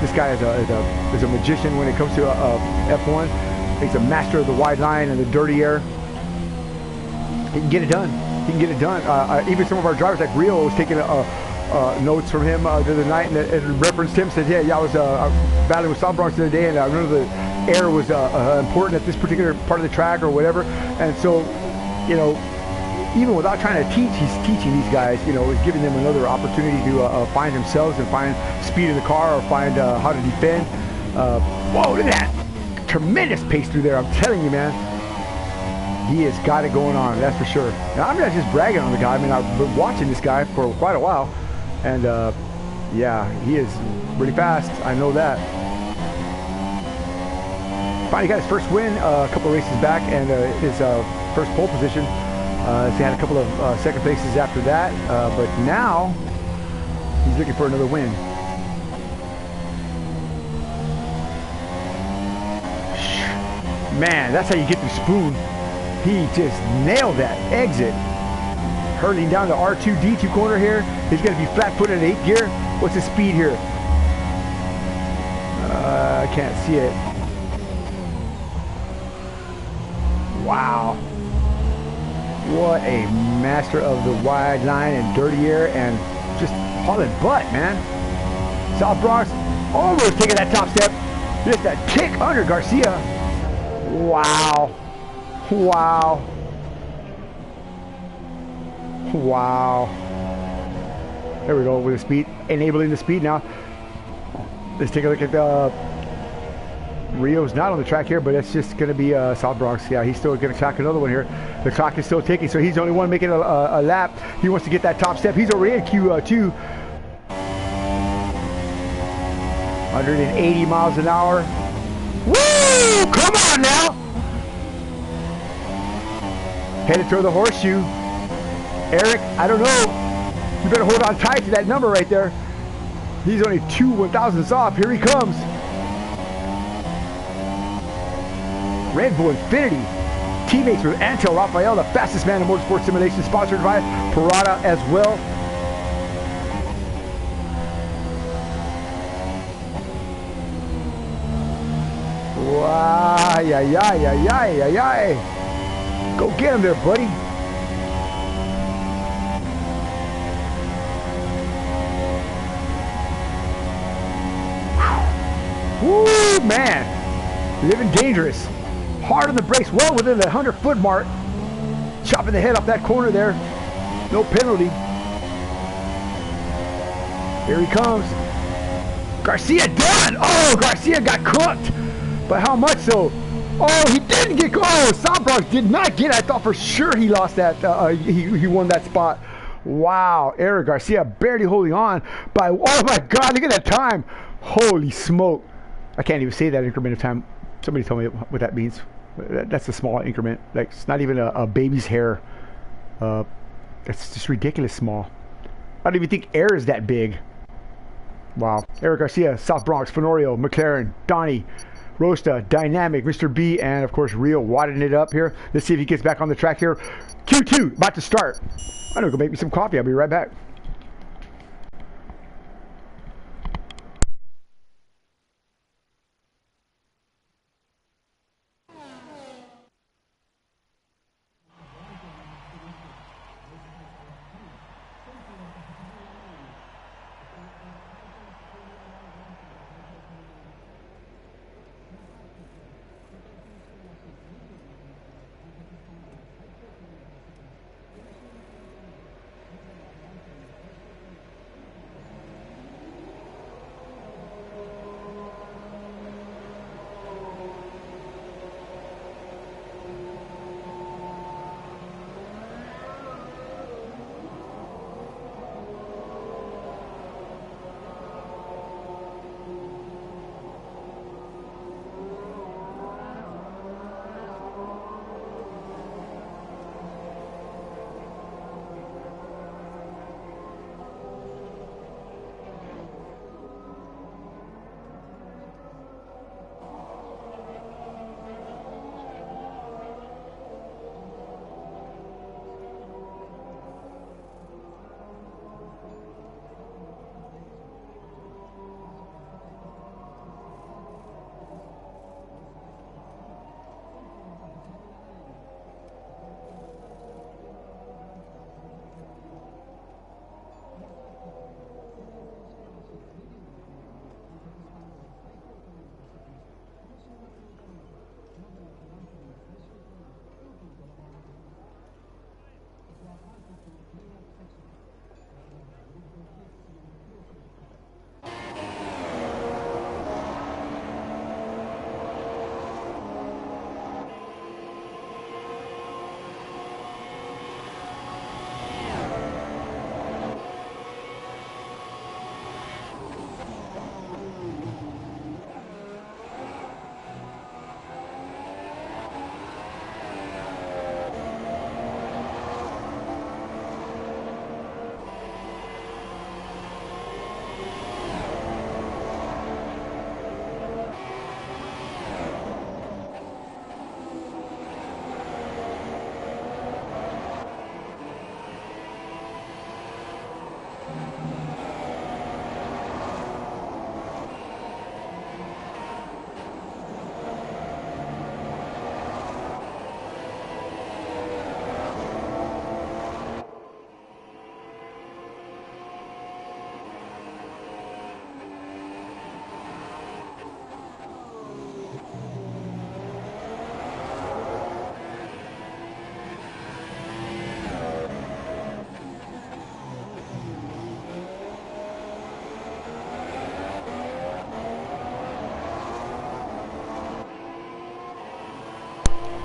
This guy is a magician when it comes to F1. He's a master of the wide line and the dirty air. He can get it done. He can get it done. Even some of our drivers, like Rio, was taking notes from him the other night, and referenced him. Said, "Yeah, I was battling with South Bronx the other day, and I remember the air was important at this particular part of the track or whatever." And so, you know, even without trying to teach, he's teaching these guys. You know, he's giving them another opportunity to find themselves and find speed in the car or find how to defend. Whoa, look at that! Tremendous pace through there. I'm telling you, man. He has got it going on, that's for sure. Now, I'm not just bragging on the guy. I mean, I've been watching this guy for quite a while. And, yeah, he is really fast. I know that. Finally got his first win a couple of races back, and his first pole position. He had a couple of second places after that. But now, he's looking for another win. Man, that's how you get through Spoon. He just nailed that exit. Hurling down the R2, D2 corner here. He's going to be flat-footed in 8th gear. What's his speed here? I can't see it. Wow. What a master of the wide line and dirty air and just hauling butt, man. South Bronx almost taking that top step. Just a tick under Garcia. Wow. Wow. Wow. There we go with the speed, enabling the speed now. Let's take a look at Rio's not on the track here, but it's just going to be South Bronx. Yeah, he's still going to track another one here. The clock is still ticking, so he's the only one making a lap. He wants to get that top step. He's already in Q2. 180 miles an hour. Woo! Come on now! Headed toward the horseshoe. Eric, I don't know. You better hold on tight to that number right there. He's only 2 1,000ths off. Here he comes. Red Bull Infinity. Teammates with Antel Rafael, the fastest man in motorsport simulation, sponsored by Parada as well. Wow, yeah. Go get him there, buddy. Woo, man. Living dangerous. Hard on the brakes, well within the 100-foot mark. Chopping the head off that corner there. No penalty. Here he comes. Garcia done! Oh, Garcia got cooked. But how much so? Oh, he didn't get cooked. Oh, South Bronx did not get it. I thought for sure he lost that. He won that spot. Wow, Eric Garcia barely holding on by, oh my God, look at that time. Holy smoke. I can't even say that increment of time. Somebody tell me what that means. That's a small increment. Like, it's not even a baby's hair. That's just ridiculous small. I don't even think air is that big. Wow. Eric Garcia, South Bronx, Fenorio, McLaren, Donnie, Rosta, Dynamic, Mr. B, and of course Rio wadding it up here. Let's see if he gets back on the track here. Q2, about to start. I'm gonna go make me some coffee. I'll be right back.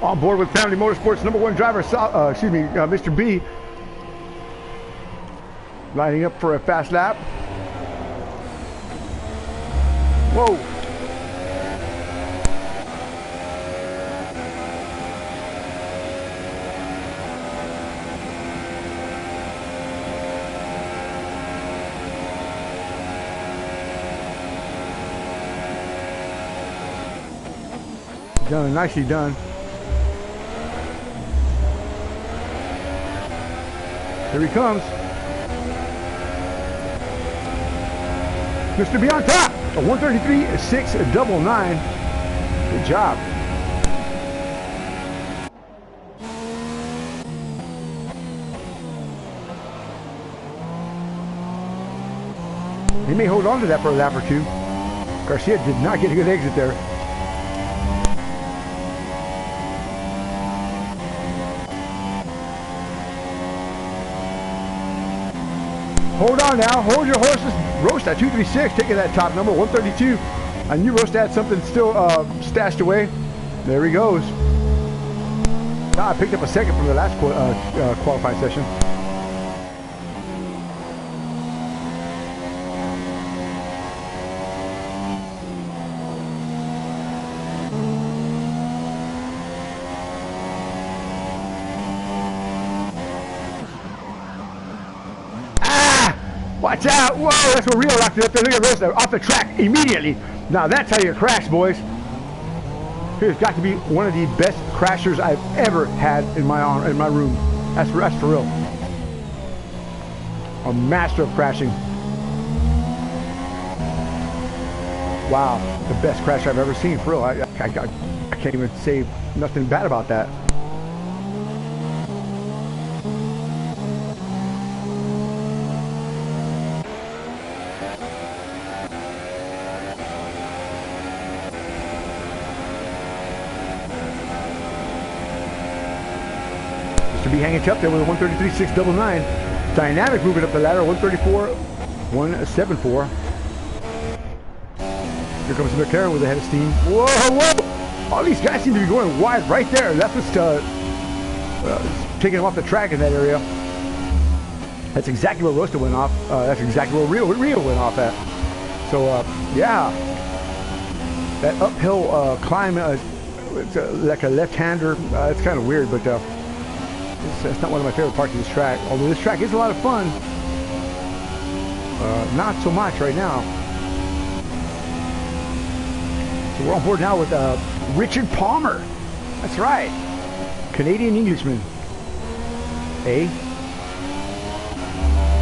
On board with Family Motorsports #1 driver, Mr. B. Lining up for a fast lap. Whoa. Done, nicely done. Here he comes. Mr. B on top. A 133.699. Good job. He may hold on to that for a lap or two. Garcia did not get a good exit there. Hold on now, hold your horses. Roast at 236, taking that top number, 132. I knew Roast had something still stashed away. There he goes. I picked up a second from the last qualifying session. Watch out! Whoa, that's what Rio locked it up there. Look at Roast off the track immediately. Now that's how you crash, boys. Here's got to be one of the best crashers I've ever had in my room. That's for real. A master of crashing. Wow, the best crash I've ever seen. For real, I can't even say nothing bad about that. To be hanging tough there with a 133.699. Dynamic moving up the ladder, 134.174. Here comes McLaren with a head of steam. Whoa, whoa! All these guys seem to be going wide right there. That's what's taking them off the track in that area. That's exactly where Rosta went off. That's exactly where Rio went off at. So, yeah. That uphill climb, it's like a left-hander. It's kind of weird, but it's not one of my favorite parts of this track. Although this track is a lot of fun. Not so much right now. So we're on board now with Richard Palmer. That's right. Canadian Englishman.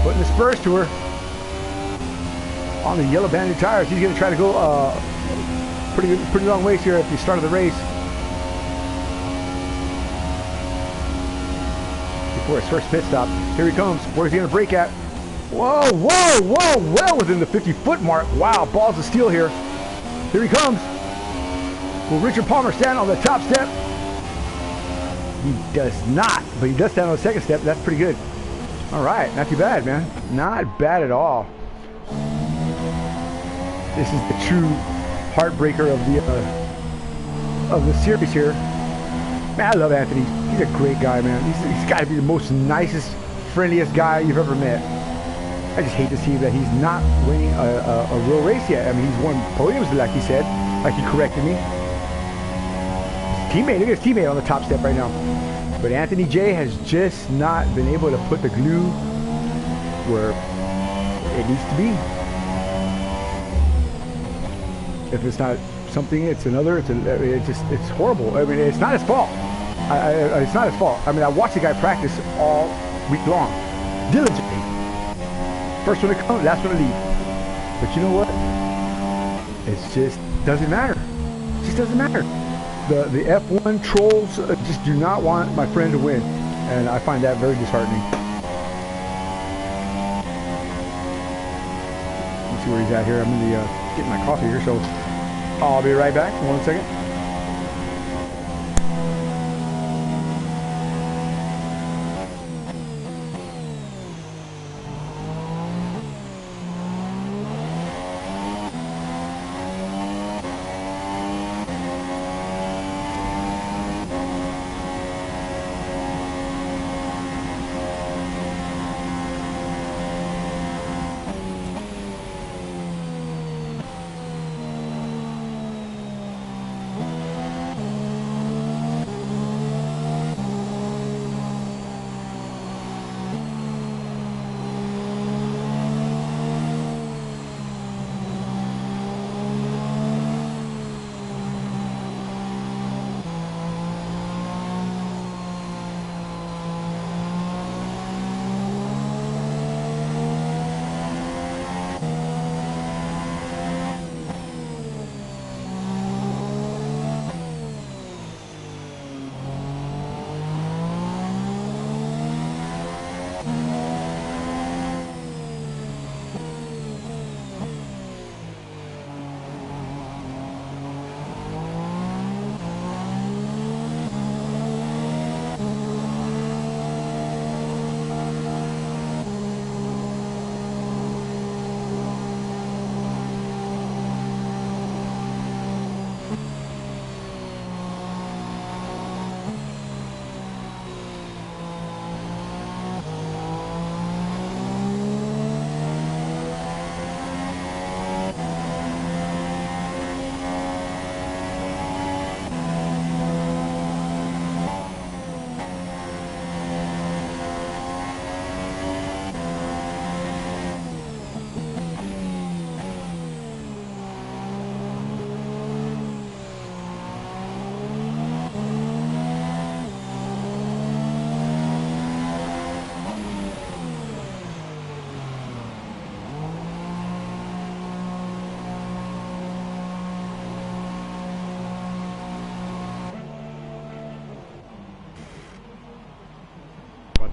Putting the spurs to her. On the yellow banded tires. He's going to try to go pretty long ways here at the start of the race. For his first pit stop. Here he comes. Where's he going to brake at? Whoa, whoa, whoa, well within the 50-foot mark. Wow, balls of steel here. Here he comes. Will Richard Palmer stand on the top step? He does not, but he does stand on the second step. That's pretty good. All right, not too bad, man. Not bad at all. This is the true heartbreaker of the series here. Man, I love Anthony. He's a great guy, man. He's got to be the most nicest, friendliest guy you've ever met. I just hate to see that he's not winning a real race yet. I mean, he's won podiums, like he said, like he corrected me. His teammate, look at his teammate on the top step right now. But Anthony J has just not been able to put the glue where it needs to be. If it's not something, it's another. It's horrible. I mean, it's not his fault. It's not his fault. I mean, I watched the guy practice all week long, diligently. First one to come, last one to leave. But you know what? It just doesn't matter. It just doesn't matter. The F1 trolls just do not want my friend to win, and I find that very disheartening. Let's see where he's at here. I'm going to get my coffee here, so I'll be right back. 1 second.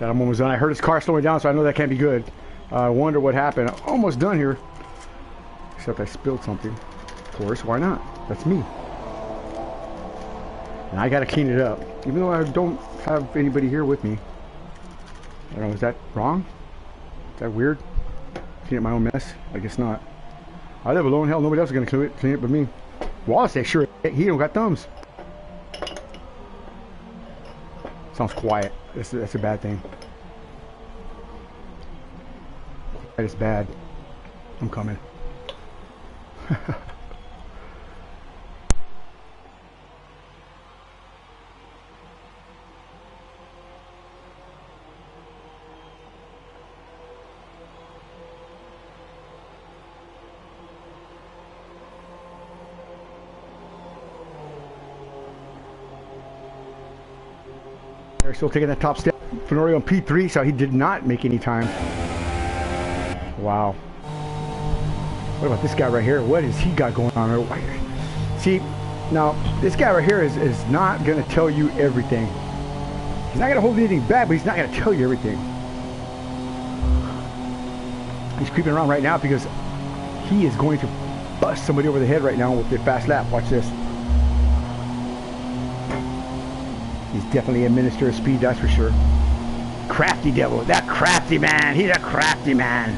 that I'm almost done. I heard his car slowing down, so I know that can't be good. I wonder what happened. I'm almost done here. Except I spilled something. Of course, why not? That's me. And I gotta clean it up. Even though I don't have anybody here with me. I don't know, is that wrong? Is that weird? Clean up my own mess? I guess not. I live alone. Hell, nobody else is gonna clean it but me. Wallace, say sure. He don't got thumbs. Sounds quiet. That's a bad thing. That is bad. I'm coming. They're still taking that top step. Fenorio on P3, so he did not make any time. Wow. What about this guy right here? What has he got going on? See, now, this guy right here is not going to tell you everything. He's not going to hold anything back, but he's not going to tell you everything. He's creeping around right now because he is going to bust somebody over the head right now with the fast lap. Watch this. He's definitely a minister of speed, that's for sure. Crafty devil. That crafty man. He's a crafty man.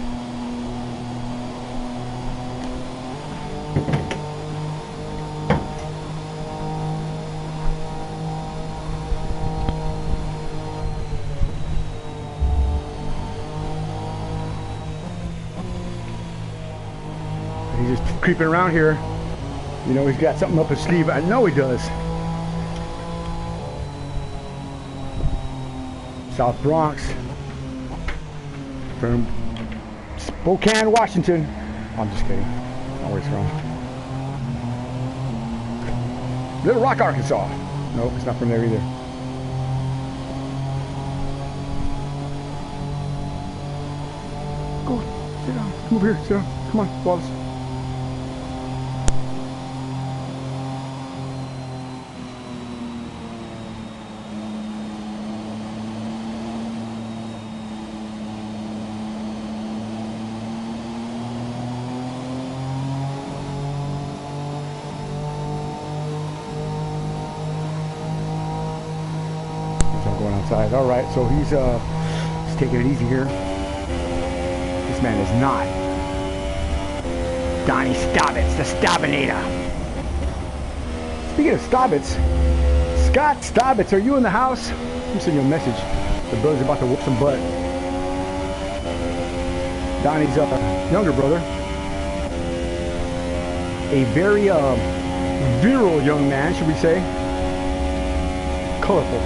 He's just creeping around here. You know, he's got something up his sleeve. I know he does. South Bronx. From Spokane, Washington. I'm just kidding. Not where he's from. Little Rock, Arkansas. Nope, it's not from there either. Go, sit down. Come over here, sit down. Come on, Wallace. Going outside. All right, so he's taking it easy here. This man is not. Donnie Stobbits, the Stobbinator. Speaking of Stobbits, Scott Stobbits, are you in the house? I'm sending you a message. The brother's about to whoop some butt. Donnie's younger brother. A very virile young man, should we say? Colorful.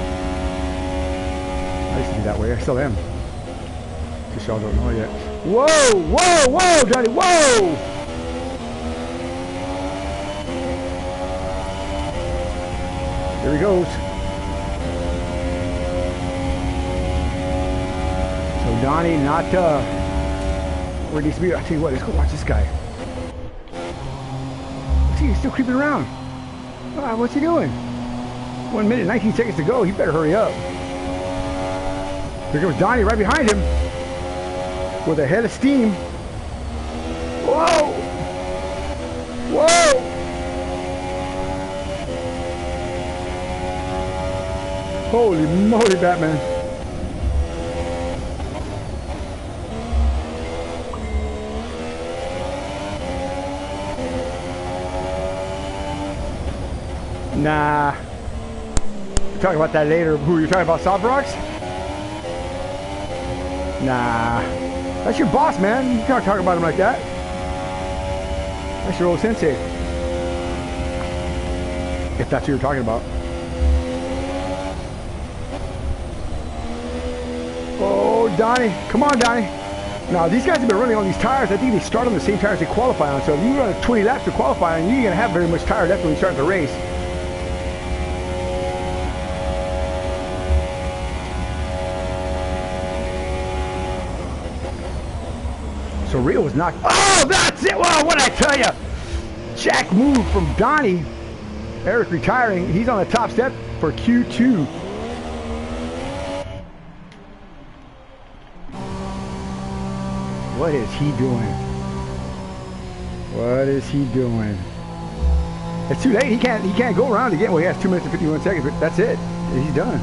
I used to be that way. I still am. Just y'all don't know yet. Whoa! Whoa! Whoa, Johnny! Whoa! Here he goes. So Donnie not where he needs to be. I tell you what, let's go watch this guy. See, he's still creeping around. What's he doing? 1 minute, 19 seconds to go. He better hurry up. Here comes Donnie right behind him with a head of steam. Whoa! Whoa! Holy moly, Batman. Nah. We'll talk about that later. Who, you're talking about South Bronx? Nah, that's your boss, man. You can't talk about him like that. That's your old sensei. If that's who you're talking about. Oh, Donnie. Come on, Donnie. Now, these guys have been running on these tires. I think they start on the same tires they qualify on. So if you run 20 laps to qualify on, you're going to have very much tire left when you start the race. So Rio was knocked. Oh, that's it! Well, what did I tell you? Jack move from Donnie. Eric retiring. He's on the top step for Q2. What is he doing? What is he doing? It's too late. He can't go around again. Well, he has 2 minutes and 51 seconds, but that's it. He's done.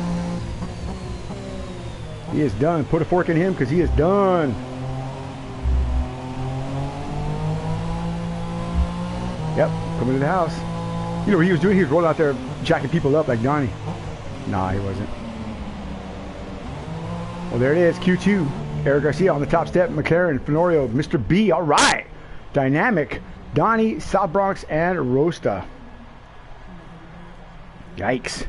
He is done. Put a fork in him because he is done. Yep, coming to the house. You know what he was doing? He was rolling out there jacking people up like Donnie. Nah, he wasn't. Well, there it is. Q2. Eric Garcia on the top step. McLaren, Fenorio, Mr. B. All right. Dynamic, Donnie, South Bronx, and Rosta. Yikes.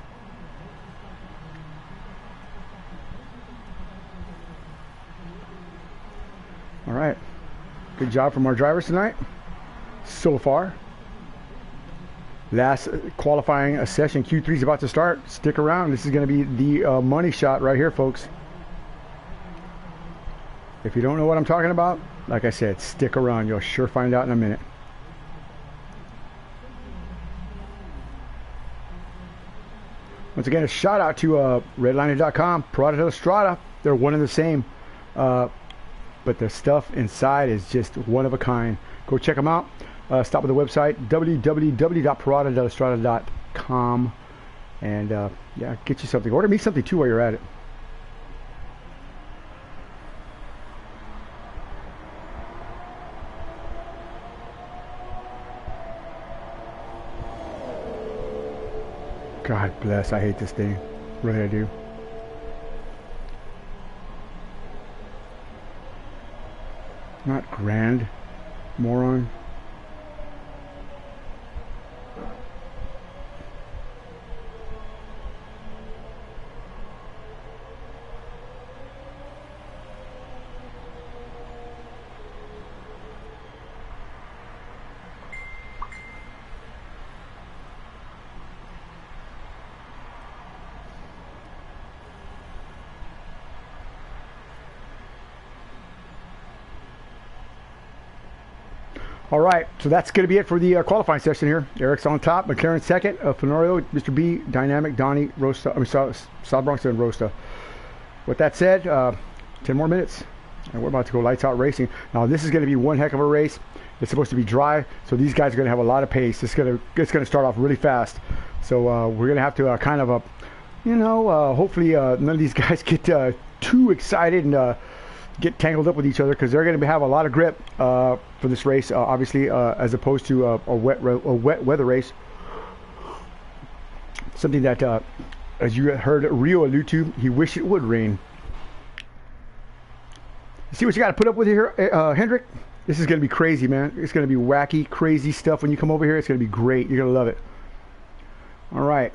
All right. Good job from our drivers tonight so far. Last qualifying session. Q3 is about to start. Stick around. This is going to be the money shot right here, folks. If you don't know what I'm talking about, like I said, stick around. You'll sure find out in a minute. Once again, a shout out to redliner.com, Parada della Strada. They're one and the same. But the stuff inside is just one of a kind. Go check them out. Stop at the website, www.paradadelastrada.com. And yeah, get you something. Order me something too while you're at it. God bless, I hate this thing. Really, I do. Not grand, moron. All right, so that's going to be it for the qualifying session here. Eric's on top, McLaren second, Fenorio, Mr. B, Dynamic, Donnie, Rosta, I mean, South Bronx and Rosta. With that said, 10 more minutes, and we're about to go lights out racing. Now, this is going to be one heck of a race. It's supposed to be dry, so these guys are going to have a lot of pace. It's going to start off really fast. So we're going to have to kind of, hopefully none of these guys get too excited and get tangled up with each other, because they're going to have a lot of grip for this race, obviously, as opposed to a wet weather race. Something that, as you heard Rio allude to, he wished it would rain. You see what you got to put up with here, Hendrick? This is going to be crazy, man. It's going to be wacky, crazy stuff when you come over here. It's going to be great. You're going to love it. All right.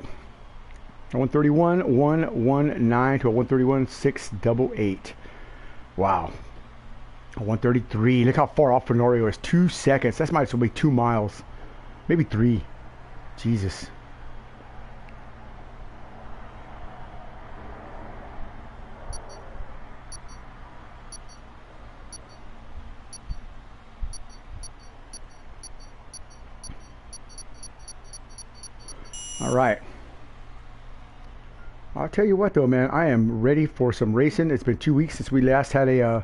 131, 119 to a 131, 688. Wow. 133. Look how far off Fenorio is. 2 seconds. That might as well be 2 miles. Maybe 3. Jesus. All right. I'll tell you what though, man, I am ready for some racing. It's been 2 weeks since we last had a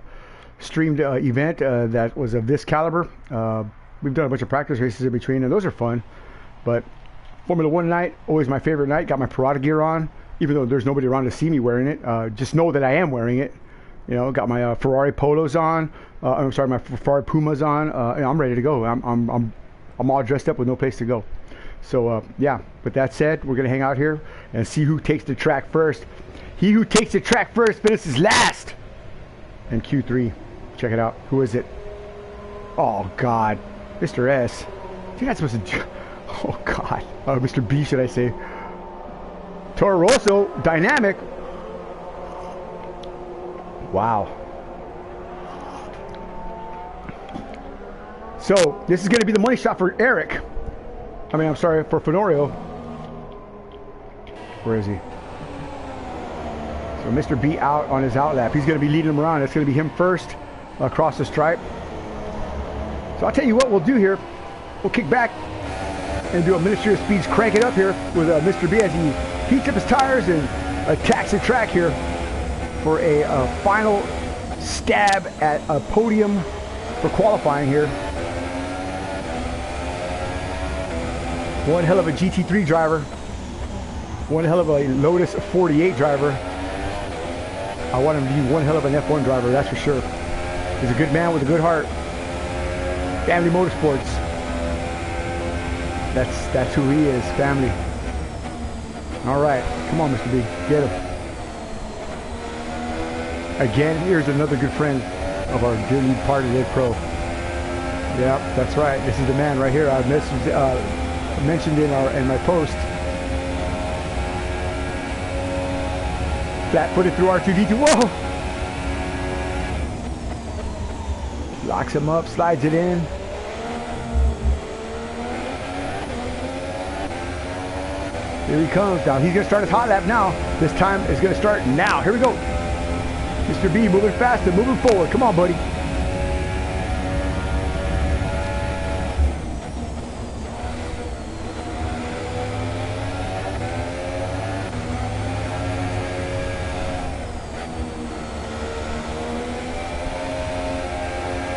streamed event that was of this caliber. We've done a bunch of practice races in between, and those are fun. But Formula One night, always my favorite night. Got my Parada gear on, even though there's nobody around to see me wearing it. Just know that I am wearing it. You know, got my Ferrari Polos on. I'm sorry, my Ferrari Pumas on. And I'm ready to go. I'm all dressed up with no place to go. So yeah, with that said, we're gonna hang out here and see who takes the track first. He who takes the track first finishes last in Q3. Check it out. Who is it? Oh God, Mr. S. You're not supposed to. Oh God, Mr. B, should I say? Toro Rosso, Dynamic. Wow. So this is gonna be the money shot for Eric. I'm sorry, for Fenorio. Where is he? So Mr. B out on his outlap. He's going to be leading him around. It's going to be him first across the stripe. So I'll tell you what we'll do here. We'll kick back and do a Ministry of Speeds, crank it up here with Mr. B as he heats up his tires and attacks the track here for a final stab at a podium for qualifying here. One hell of a GT3 driver. One hell of a Lotus 48 driver. I want him to be one hell of an F1 driver, that's for sure. He's a good man with a good heart. Family Motorsports. That's who he is, family. All right, come on, Mr. B, get him. Again, here's another good friend of our dearly departed Ed Pro. Yep, that's right. This is the man right here. I mentioned in my post. Flat-footed through R2-D2. Whoa! Locks him up, slides it in. Here he comes now. He's going to start his hot lap now. This time is going to start now. Here we go. Mr. B moving faster, moving forward. Come on, buddy.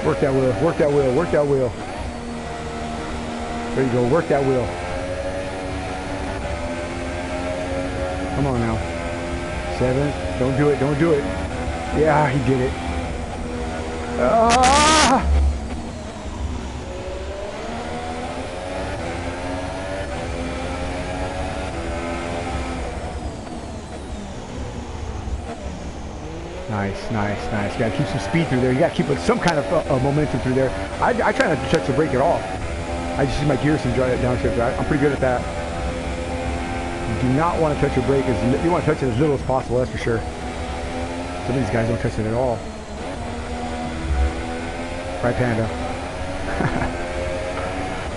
Work that wheel, work that wheel, work that wheel. There you go, work that wheel. Come on now. 7, don't do it, don't do it. Yeah, he did it. Ah! Nice, nice, nice. You gotta keep some speed through there. You gotta keep some kind of momentum through there. I try not to touch the brake at all. I just use my gears to drive it downshift. I'm pretty good at that. You do not want to touch your brake. You want to touch it as little as possible, that's for sure. Some of these guys don't touch it at all. Right, Panda?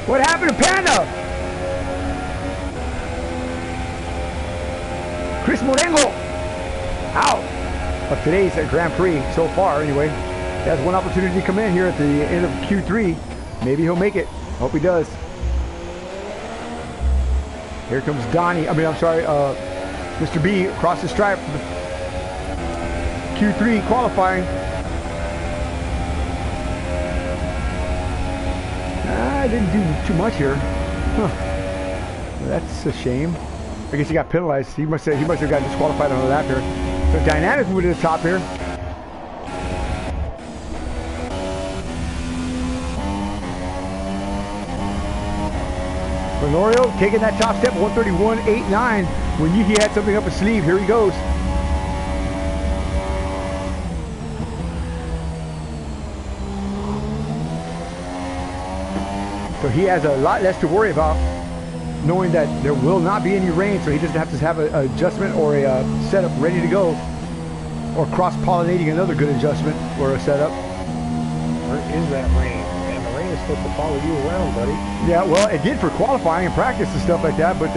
What happened to Panda? Chris Morengo out of today's Grand Prix so far. Anyway, he has one opportunity to come in here at the end of Q3. Maybe he'll make it. Hope he does. Here comes Donnie. Mr. B across the stripe. Q3 qualifying. I didn't do too much here. Huh. That's a shame. I guess he got penalized. He must have got disqualified on the lap here. So Dynamics moving to the top here. Venorio taking that top step, 131.89. We knew he had something up his sleeve. Here he goes. So he has a lot less to worry about, knowing that there will not be any rain, so he doesn't have to have an adjustment or a setup ready to go, or cross-pollinating another good adjustment or a setup. Where is that rain? Man, the rain is supposed to follow you around, buddy. Yeah, well, it did for qualifying and practice and stuff like that, but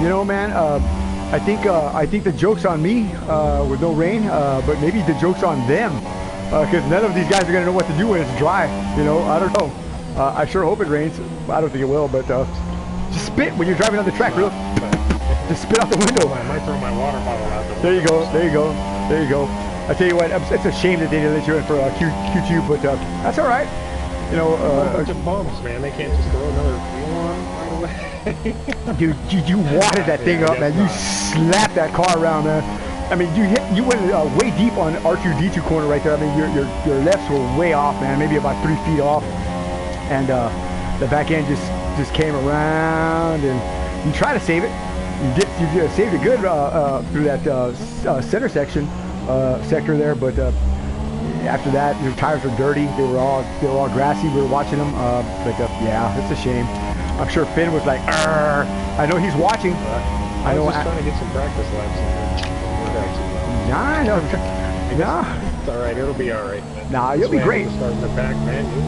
you know, man, I think the joke's on me with no rain, but maybe the joke's on them, because none of these guys are gonna know what to do when it's dry. You know, I don't know. I sure hope it rains. I don't think it will, but just spit when you're driving on the track, real. Just spit out the window. I might throw my water bottle out the window. There you go. There you go. There you go. I tell you what, it's a shame that they didn't let you in for Q2, but that's all right. You know, a bunch of bumps, man. They can't just throw another wheel on right away. Dude, you wadded that thing up, man. You slapped that car around, man. I mean, you went way deep on R2-D2 corner right there. I mean, your lefts were way off, man. Maybe about 3 feet off, and the back end just came around, and you try to save it. You saved it good through that center section sector there, but after that, your tires were dirty. They were all grassy. We were watching them, but yeah, it's a shame. I'm sure Finn was like, "Arr." I know he's watching. I was just trying to get some practice laps in there. No. It's all right. It'll be all right. Nah, you'll be great. Start in the back, man. You'll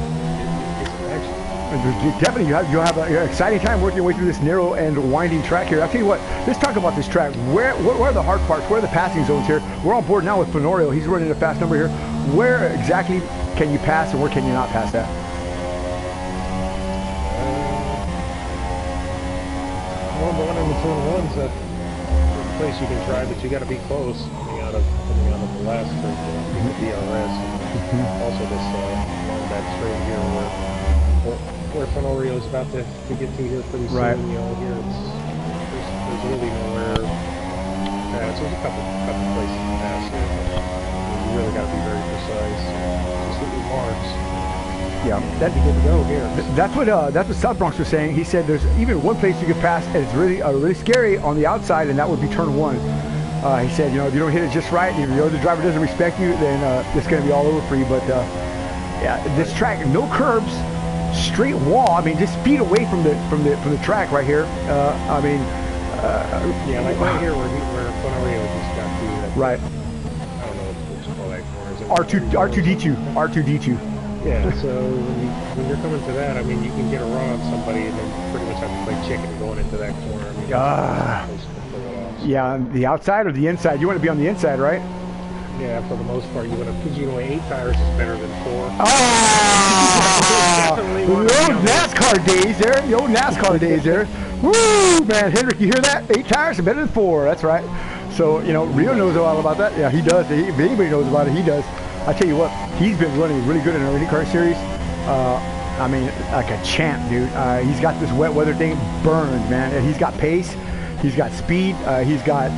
get some action. Definitely, you'll have an exciting time working your way through this narrow and winding track here. I'll tell you what, let's talk about this track. Where are the hard parts? Where are the passing zones here? We're on board now with Fenorio. He's running a fast number here. Where exactly can you pass and where can you not pass at? Well, the one in the turn ones that place you can try, but you got to be close coming out of the last straight, the DRS, and also this along that straight here where Fenorio is about to get to here pretty soon. Right. You know, here there's really nowhere. So there's a couple places to pass here, but you really got to be very precise. Just look at marks. Yeah, That'd be good to go here. that's what South Bronx was saying. He said there's even one place you could pass, and it's really scary on the outside, and that would be turn 1. He said, you know, if you don't hit it just right, if the other driver doesn't respect you, then it's going to be all over for you. But yeah, this track, no curbs, straight wall. I mean, just feet away from the track right here. I mean, yeah, like right here where Fenorio just got to. Right. I don't know what you call that corner. R2D2. Yeah, so when you're coming to that, I mean, you can get a run on somebody and then pretty much have to play chicken going into that corner. I mean, yeah, on the outside or the inside? You want to be on the inside, right? Yeah, for the most part, you want to, because you know, 8 tires is better than 4. The old NASCAR days there. The old NASCAR days there. Woo, man, Hendrick, you hear that? 8 tires are better than 4. That's right. So, you know, Rio knows all about that. Yeah, he does. If anybody knows about it, he does. I tell you what, he's been running really good in our IndyCar series. I mean, like a champ, dude. He's got this wet weather thing burned, man. And he's got pace, he's got speed, he's got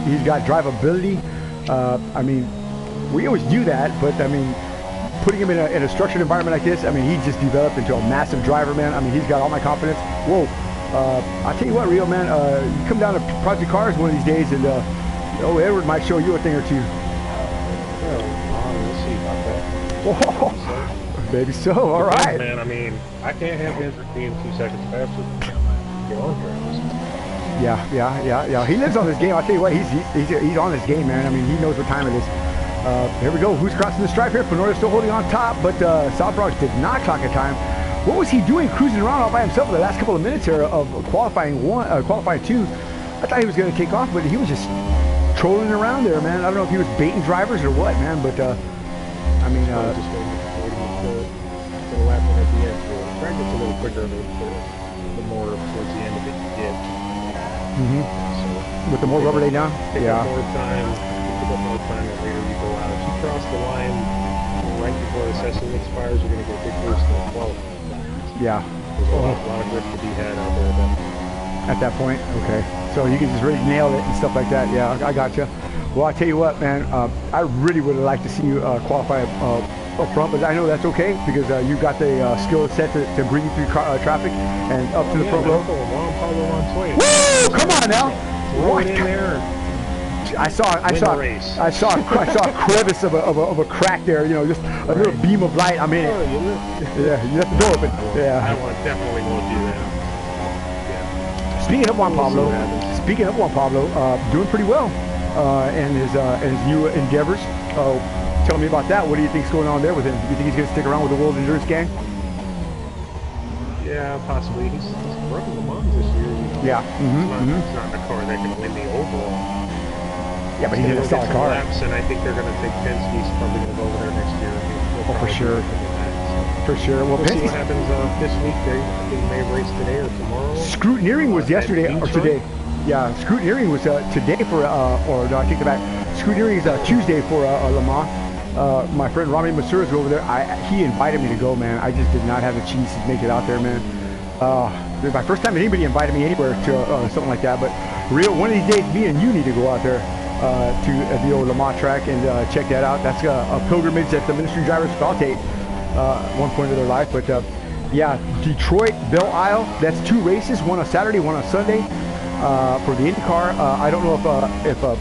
drivability. I mean, we always do that, but I mean, putting him in a structured environment like this, I mean, he just developed into a massive driver, man. I mean, he's got all my confidence. Whoa, I tell you what, Rio, man, you come down to Project Cars one of these days, and Edward might show you a thing or two. Oh, maybe so. All right. Man, I mean, I can't have Hendrick being 2 seconds faster than get on here. Yeah. He lives on this game. I'll tell you what, he's on this game, man. I mean, he knows what time it is. Here we go. Who's crossing the stripe here? Fenorio still holding on top, but South Bronx did not clock a time. What was he doing cruising around all by himself for the last couple of minutes here of qualifying 2? I thought he was going to kick off, but he was just trolling around there, man. I don't know if he was baiting drivers or what, man, but I mean, just waiting for the lap at the end. The track gets a little quicker the more towards the end of it you get. So, with the more rubber day down? Yeah. More time, the more time the later you go out. If you cross the line right before the session expires, you're going to get a big boost in the qualifying. Yeah. There's a lot of grip to be had out there at that point. Okay. So you can just really nail it and stuff like that. Yeah, I got you. Well, I tell you what, man, I really would have liked to see you qualify up front, but I know that's okay because you've got the skill set to bring you through traffic and up to the front row. Woo! Come on now! What? In there. I saw a crevice of a crack there. You know, just a little beam of light. I'm in it. Yeah, you left the door open. Yeah. I definitely won't do that. Yeah. Speaking of Juan Pablo, doing pretty well. And his new endeavors. Tell me about that. What do you think's going on there with him? Do you think he's going to stick around with the World Endurance Gang? Yeah, possibly. He's running Le Mans this year. Yeah. It's not a car that can win the overall. Yeah, but he did a solid car. Laps, and I think they're going to take Penske's probably going to go over there next year. For sure. For sure. Well, we'll see what happens this week. They may race today or tomorrow. Scrutineering was yesterday or today. Yeah, scrutineering was today for, or no, I take it back. Scrutineering is Tuesday for Le Mans. My friend Rami Masur is over there. He invited me to go, man. I just did not have the cheese to make it out there, man. My first time anybody invited me anywhere to something like that. But Rio, one of these days, me and you need to go out there to the old Le Mans track and check that out. That's a pilgrimage that the Ministry drivers felt at one point of their life. But yeah, Detroit, Belle Isle. That's 2 races, one on Saturday, one on Sunday. For the IndyCar, I don't know if the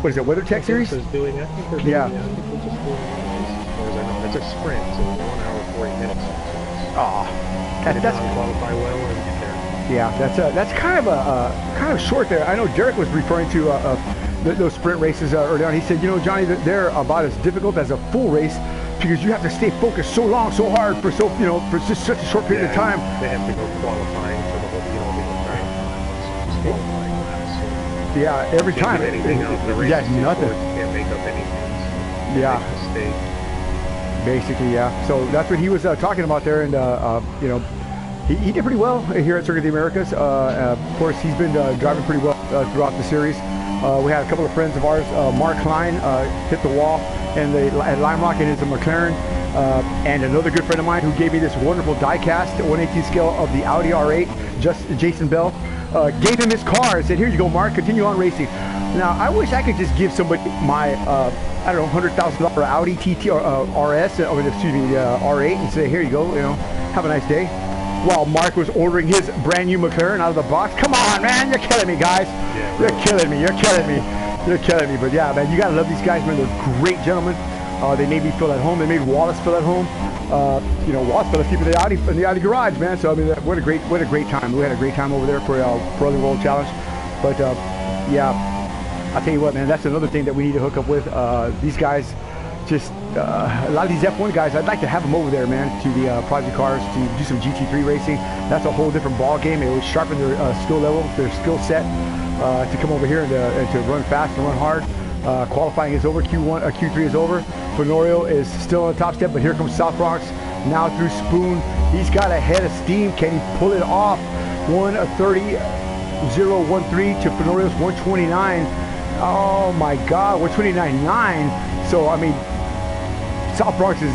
what is it, WeatherTech series? Is doing it. Yeah. It's a sprint, so 1 hour 40 minutes. That's qualify well and get there. Yeah, that's kind of short there. I know Derek was referring to those sprint races earlier on. He said, you know, Johnny, they're about as difficult as a full race because you have to stay focused so long, so hard for for just such a short period of time. They have to go qualifying for the whole qualifying laps. Yeah, every time. Yeah, nothing. Can't make up anything. Yeah. Basically, yeah. So that's what he was talking about there, and you know, he did pretty well here at Circuit of the Americas. Of course, he's been driving pretty well throughout the series. We had a couple of friends of ours, Mark Klein, hit the wall at Lime Rock in his McLaren, and another good friend of mine who gave me this wonderful die-cast 1/18 scale of the Audi R8, Jason Bell, gave him his car and said, here you go, Mark, continue on racing. Now, I wish I could just give somebody my, I don't know, $100,000 Audi TT or RS, excuse me, R8, and say, here you go, you know, have a nice day. While Mark was ordering his brand new McLaren out of the box. Come on, man, you're killing me, guys. Yeah, you're killing me. You're killing me. You're killing me. But yeah, man, you gotta love these guys, man. They're great gentlemen. They made me feel at home. They made Wallace feel at home. You know, Wallace fell asleep in the Audi garage, man. So I mean, what a great time. We had a great time over there for the World Challenge. But yeah, I'll tell you what, man, that's another thing that we need to hook up with. These guys. Just a lot of these F1 guys, I'd like to have them over there, man, to the Project Cars to do some GT3 racing. That's a whole different ball game. It would sharpen their skill level, their skill set to come over here and to run fast and run hard. Qualifying is over, Q3 is over. Fenorio is still on the top step, but here comes South Bronx now through Spoon. He's got a head of steam. Can he pull it off? 1:30.013 to Fenorio's 1:29. Oh my God, 1:29.9. So I mean, South Bronx is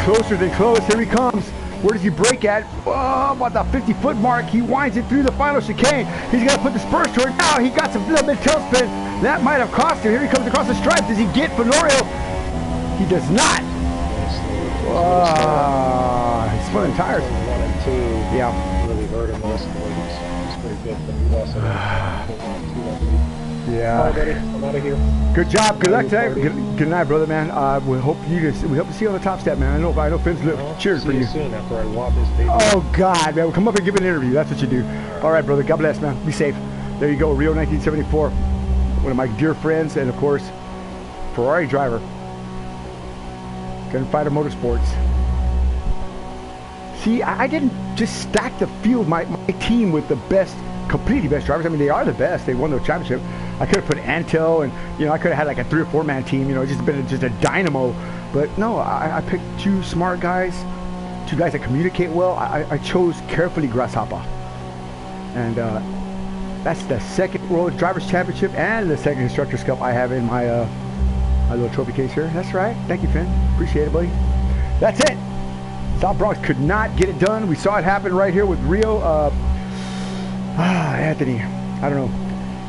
closer than close. Here he comes. Where does he break at? Oh, about the 50-foot mark. He winds it through the final chicane. He's got to put the spurs to it. Now he got some little bit tail spin. That might have cost him. Here he comes across the stripe. Does he get Fenorio? He does not. He's spinning tires. 1 and 2. Yeah. Really hurt him last week. It's pretty good, but we lost it. Yeah. All right, buddy. I'm out of here. Good job. Good luck today. Good night, brother, man. We hope to see you on the top step, man. I know Finn's cheers for you. Soon after I walk this baby. Oh God, man. We'll come up and give an interview. That's what you do. All right, brother. God bless, man. Be safe. There you go. Rio 1974. One of my dear friends, and of course, Ferrari driver. Gunfighter Motorsports. See, I didn't just stack the field, my team with the best, completely best drivers. I mean, they are the best. They won the championship. I could have put Antel, and you know, I could have had like a 3 or 4 man team. You know, just been just a dynamo. But no, I picked 2 smart guys, 2 guys that communicate well. I chose carefully Grasshopper, and that's the 2nd World Drivers Championship and the 2nd Constructors Cup I have in my my little trophy case here. That's right. Thank you, Finn. Appreciate it, buddy. That's it. South Bronx could not get it done. We saw it happen right here with Rio. Anthony, I don't know.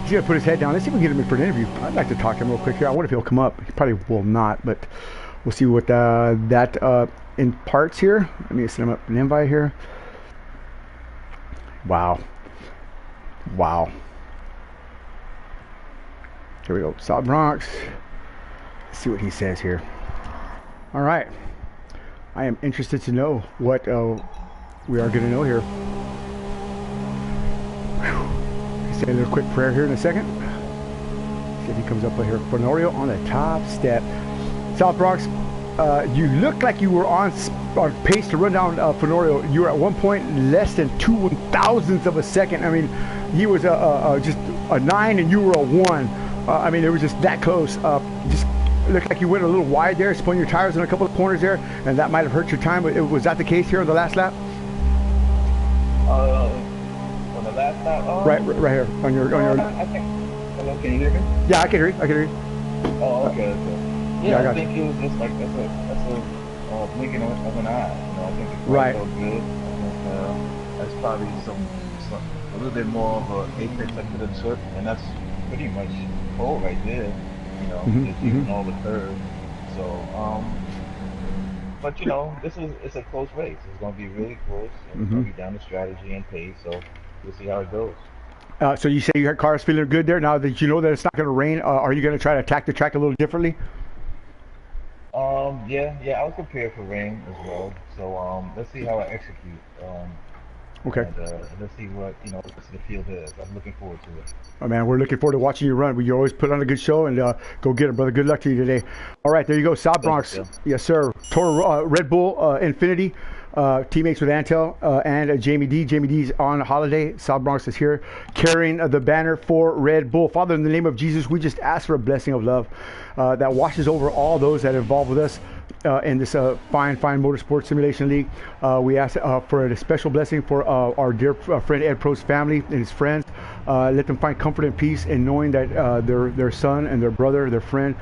He's gonna put his head down. Let's see if we can get him in for an interview. I'd like to talk to him real quick here. I wonder if he'll come up. He probably will not, but we'll see what that imparts here. Let me send him up an invite here. Wow. Here we go. South Bronx. Let's see what he says here. All right. I am interested to know what we are going to know here. Say a little quick prayer here in a second. See if he comes up right here. Fenorio on the top step. South Bronx, you looked like you were on pace to run down Fenorio. You were at one point less than 2/1000ths of a second. I mean, he was just a 9 and you were a 1. I mean, it was just that close. Just looked like you went a little wide there, spun your tires in a couple of corners there, and that might have hurt your time. But was that the case here on the last lap? On the last lap? Right here on your. I think. Hello, can you hear me? Yeah, I can hear you. Oh, okay. Yeah, I I think it was just like that's a blinking of an eye. You know, I think it's right. So good. That's probably a little bit more of an apex I could have took, and that's pretty much pole right there. You know, just using all the curves. So, but you know, it's a close race. It's going to be really close. And it's going to be down to strategy and pace. So we'll see how it goes. So you say your car's feeling good there. Now that you know that it's not going to rain, are you going to try to attack the track a little differently? Yeah, I was prepared for rain as well. So let's see how I execute. Okay. And, let's see what the rest of the field is. I'm looking forward to it. Oh man, we're looking forward to watching you run. You always put on a good show, and go get it, brother. Good luck to you today. All right, there you go, South Bronx. Yes, sir. Toro Red Bull Infinity. Teammates with Antel and Jamie D. Jamie D's on holiday. South Bronx is here carrying the banner for Red Bull. Father, in the name of Jesus, we just ask for a blessing of love that washes over all those that are involved with us in this fine motorsport simulation league. We ask for a special blessing for our dear friend Ed Pro's family and his friends. Let them find comfort and peace in knowing that their son and their brother, their friend,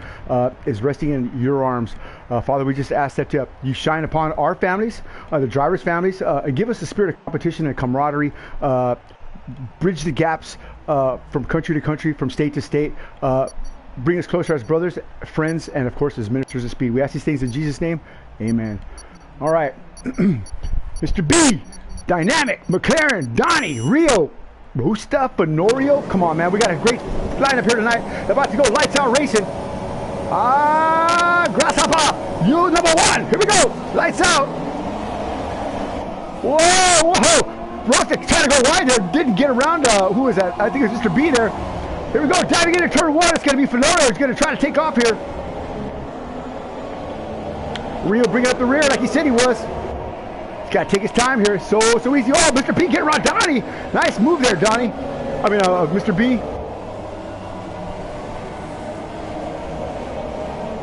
is resting in your arms. Father, we just ask that you shine upon our families, the drivers' families, and give us the spirit of competition and camaraderie. Bridge the gaps from country to country, from state to state. Bring us closer as brothers, friends, and of course as ministers of speed. We ask these things in Jesus' name. Amen. All right. Mr. B, Dynamic, McLaren, Donnie, Rio, Mustafa, Norio. Come on, man. We got a great lineup here tonight. They're about to go lights out racing. Grasshopper, you number one. Here we go. Lights out. Whoa, whoa. Rostic trying to go wide there. Didn't get around. Who was that? I think it was Mr. B there. Here we go. Diving into turn one. It's going to be Fenoro. He's going to try to take off here. Rio bringing up the rear like he said he was. He's got to take his time here. So easy. Oh, Mr. B getting around Donnie. Nice move there, Donnie. I mean, Mr. B.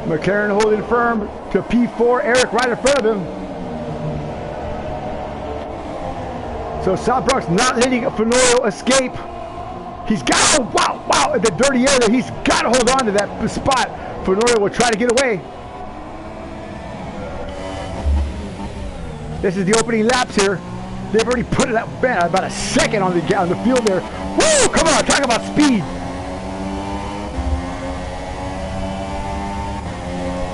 McLaren holding firm to P4. Eric right in front of him. So South Bronx not letting Fenoro escape. He's got, oh, wow, in the dirty area. He's got to hold on to that spot. Fenoro will try to get away. This is the opening laps here. They've already put it up, man, about a second on the field there. Woo! Come on, talk about speed.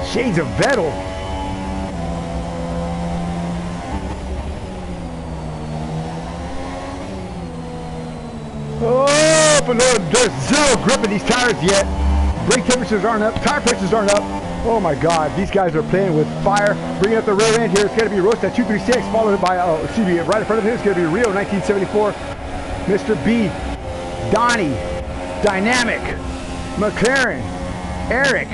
Shades of Vettel. Oh, but Lord, there's zero grip in these tires yet. Brake temperatures aren't up. Tire pressures aren't up. Oh my God, these guys are playing with fire. Bringing up the rear end here. It's going to be Rosta 236, followed by, excuse me, right in front of him. It's going to be Rio 1974. Mr. B, Donnie, Dynamic, McLaren, Eric.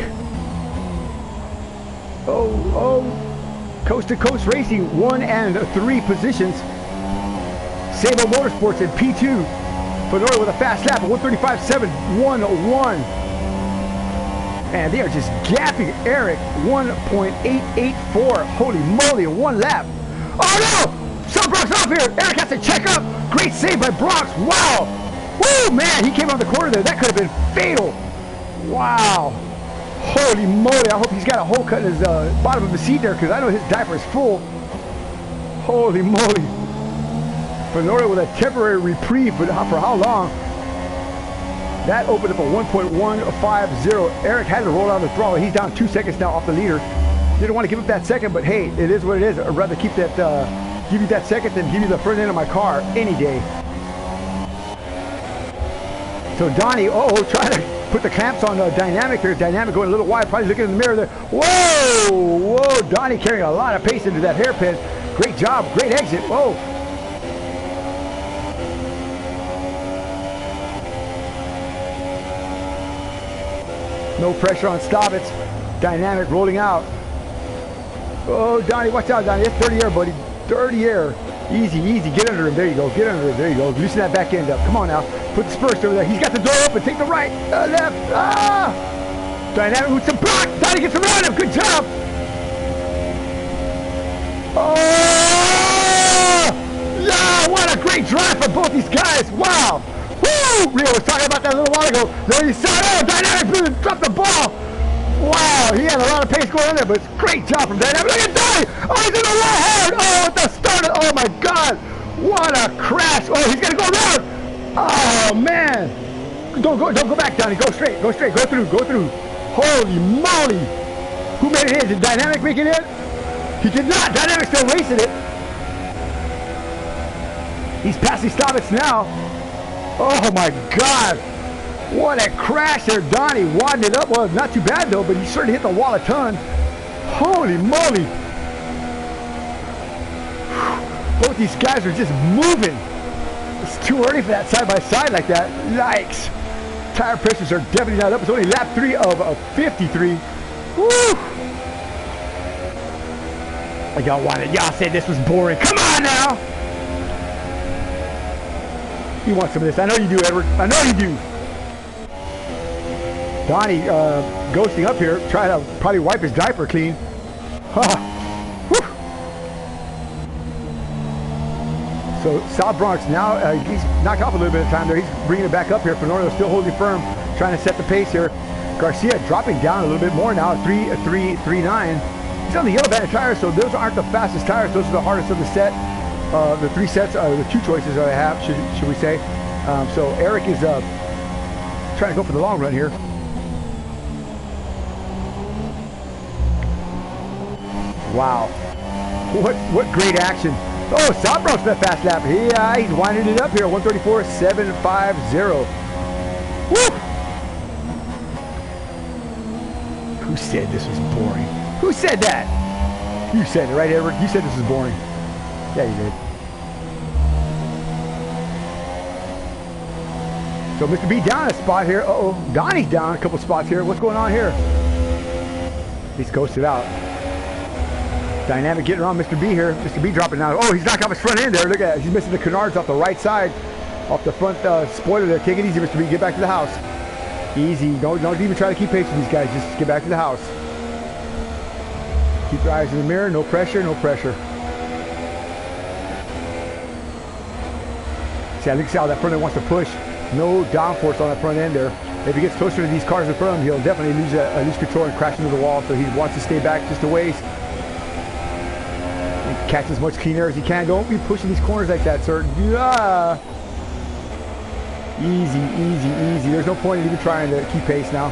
Coast to Coast Racing, 1 and 3 positions. Sabo Motorsports in P2. Fenoro with a fast lap of 135.711. And they are just gapping Eric 1.884. Holy moly, in one lap. Oh no! South Bronx off here. Eric has to check up. Great save by Bronx. Wow. Woo, man, he came on the corner there. That could have been fatal. Wow. Holy moly. I hope he's got a hole cut in his bottom of the seat there because I know his diaper is full. Holy moly. Fenoro with a temporary reprieve, but for how long? That opened up a 1.150. Eric had to roll out the throttle. He's down 2 seconds now off the leader. Didn't want to give up that second, but hey, it is what it is. I'd rather keep that, give you that second than give you the front end of my car any day. So Donnie, trying to put the clamps on Dynamic here. Dynamic going a little wide, probably looking in the mirror there. Whoa, Donnie carrying a lot of pace into that hairpin. Great job, great exit. Whoa. No pressure on Staubitz. Dynamic rolling out. Oh, Donnie, watch out, Donnie. It's dirty air, buddy. Dirty air. Easy, easy. Get under him. There you go. Get under him. There you go. Loosen that back end up. Come on now. Put the spurs over there. He's got the door open. Take the right. Left. Dynamic with some block. Donnie gets around him. Good job. Oh! Yeah, what a great drive for both these guys. Wow. Woo! Rio was talking about that a little while ago. There you saw it. Dynamic dropped the ball. Wow, he had a lot of pace going on there, but it's a great job from Dynamic. Look at Donnie! Oh, he's in the wall hard! Oh, at the start! Oh my God! What a crash! Oh, he's gonna go around! Oh man! Don't go back, Donnie. Go straight, go through. Holy moly! Who made it in? Did Dynamic make it in? He did not. Dynamic's still racing it. He's passing Staubitz now. Oh my God! What a crash there, Donnie. Wadding it up. Well, not too bad though, but he certainly hit the wall a ton. Holy moly! Both these guys are just moving. It's too early for that side by side like that. Yikes! Tire pressures are definitely not up. It's only lap 3 of 53. Woo! Y'all said this was boring. Come on now! You want some of this? I know you do, Edward. I know you do. Donnie ghosting up here, trying to probably wipe his diaper clean. So South Bronx now, he's knocked off a little bit of time there. He's bringing it back up here. Fenorio still holding firm, trying to set the pace here. Garcia dropping down a little bit more now, 3.39. He's on the yellow banded tires, so those aren't the fastest tires. Those are the hardest of the set. The three sets, the two choices that I have, should we say. So Eric is trying to go for the long run here. Wow. What great action. Oh, South Bronx that fast lap. He's winding it up here. 134.750. Woo! Who said this was boring? Who said that? You said it, right, Edward? You said this was boring. Yeah, you did. So Mr. B down a spot here. Uh-oh. Donnie's down a couple spots here. What's going on here? He's coasted out. Dynamic getting around Mr. B here. Mr. B dropping down. Oh, he's knocked off his front end there. Look at that. He's missing the canards off the right side. Off the front spoiler there. Take it easy, Mr. B. Get back to the house. Easy. Don't even try to keep pace with these guys. Just get back to the house. Keep your eyes in the mirror. No pressure. No pressure. See, I think how that front end wants to push. No downforce on that front end there. If he gets closer to these cars in front of him, he'll definitely lose control and crash into the wall. So he wants to stay back just a ways. Catch as much clean air as he can. Don't be pushing these corners like that, sir. Yeah. Easy, easy, easy. There's no point in even trying to keep pace now.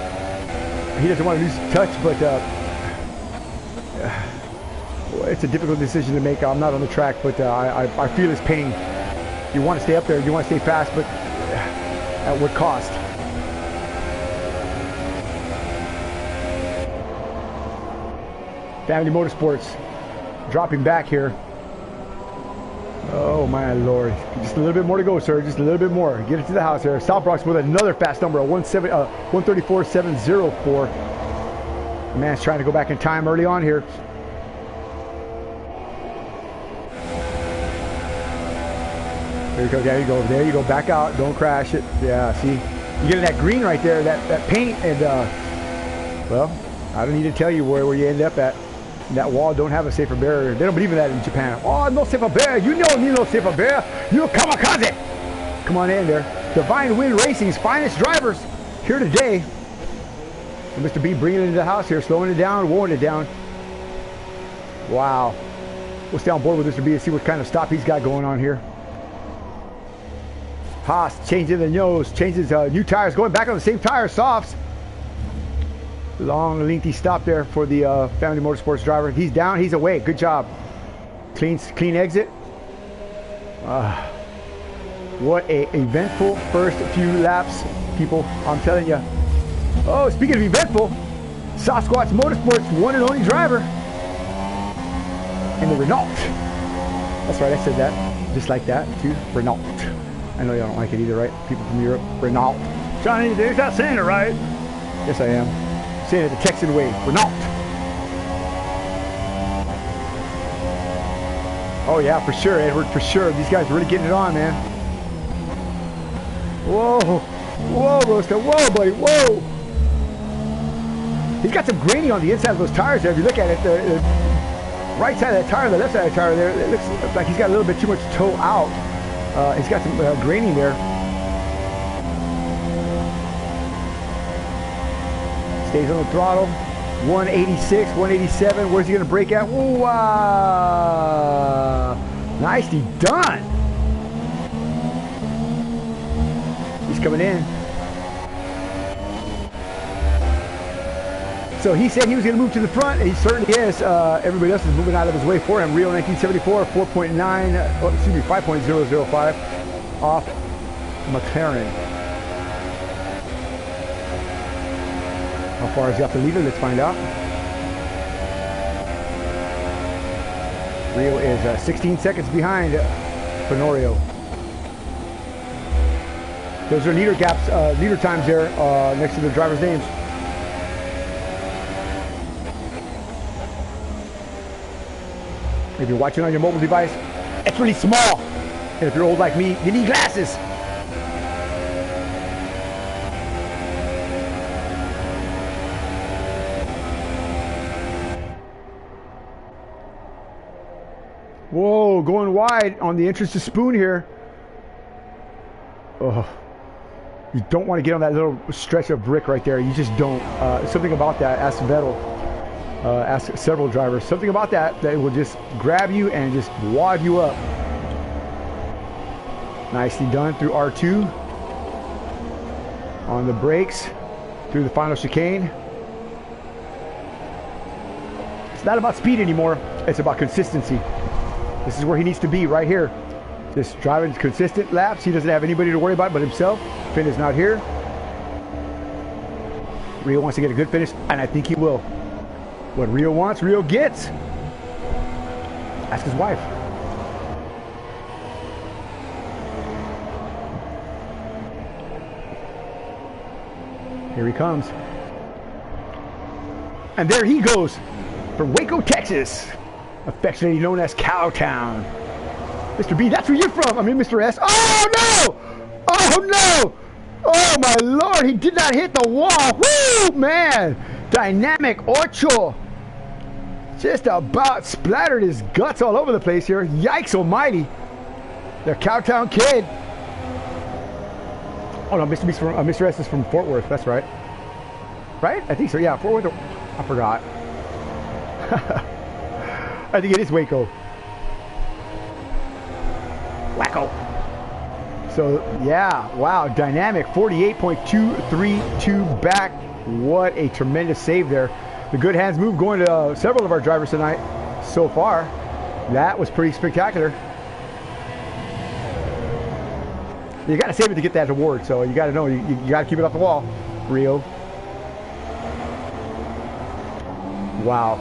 He doesn't want to lose touch, but it's a difficult decision to make. I'm not on the track, but I feel his pain. You want to stay up there. You want to stay fast, but at what cost? Family Motorsports dropping back here. Oh my lord. Just a little bit more to go, sir. Just a little bit more. Get it to the house here. South Bronx with another fast number, 134.704. The man's trying to go back in time early on here. There you go. There you go. There you go. Back out. Don't crash it. Yeah, see? You get that green right there, that paint, and well, I don't need to tell you where you end up at. That wall don't have a safer barrier. They don't believe in that in Japan. Oh, no safer barrier. You know me, no safer barrier. You kamikaze. Come on in there. Divine Wind Racing's finest drivers here today. And Mr. B bringing it into the house here, slowing it down, lowering it down. Wow. We'll stay on board with Mr. B and see what kind of stop he's got going on here. Haas changing the nose, changes new tires, going back on the same tire, softs. Long, lengthy stop there for the Family Motorsports driver. He's down, he's away. Good job. Clean exit. What a eventful first few laps, people. I'm telling you. Oh, speaking of eventful, Sasquatch Motorsports one and only driver. And the Renault. That's right, I said that. Just like that, too. Renault. I know y'all don't like it either, right? People from Europe. Renault. Johnny, you're not saying it right. Yes, I am. Saying it the Texan way. Renault. Oh yeah, for sure, Edward, for sure. These guys are really getting it on, man. Whoa. Whoa, Rosta. Whoa, buddy. Whoa. He's got some graining on the inside of those tires there. If you look at it, the right side of that tire, the left side of the tire there, it looks like he's got a little bit too much toe out. He's got some graining there. Stays on the throttle. 186, 187. Where's he going to brake at? Wow. Nicely done. He's coming in. So he said he was going to move to the front, and he certainly is. Everybody else is moving out of his way for him. Rio 1974, 5.005 off McLaren. How far is he off the leader? Let's find out. Rio is 16 seconds behind Fenorio. Those are leader gaps, leader times there next to the drivers' names. If you're watching on your mobile device, it's really small. And if you're old like me, you need glasses. Whoa. Whoa, going wide on the entrance to Spoon here. Oh, you don't want to get on that little stretch of brick right there. You just don't. Something about that, ask Vettel, ask several drivers, something about that will just grab you and just wad you up. Nicely done through R2. On the brakes, through the final chicane. It's not about speed anymore. It's about consistency. This is where he needs to be, right here. Just driving consistent laps. He doesn't have anybody to worry about but himself. Finn is not here. Rio wants to get a good finish, and I think he will. What Rio wants, Rio gets. Ask his wife. Here he comes. And there he goes from Waco, Texas, affectionately known as Cowtown. Mr. B, that's where you're from. I mean, Mr. S. Oh, no! Oh, no! Oh, my Lord, he did not hit the wall. Woo, man! Dynamic Ocho. Just about splattered his guts all over the place here. Yikes almighty. The Cowtown kid. Oh, no, Mr. S is from Fort Worth. That's right. Right? I think so. Yeah, Fort Worth. I forgot. I think it is Waco. Wacko. So, yeah. Wow. Dynamic. 48.232 back. What a tremendous save there. The good hands move going to several of our drivers tonight so far. That was pretty spectacular. You got to save it to get that award, so you got to know you got to keep it off the wall, Rio. Wow.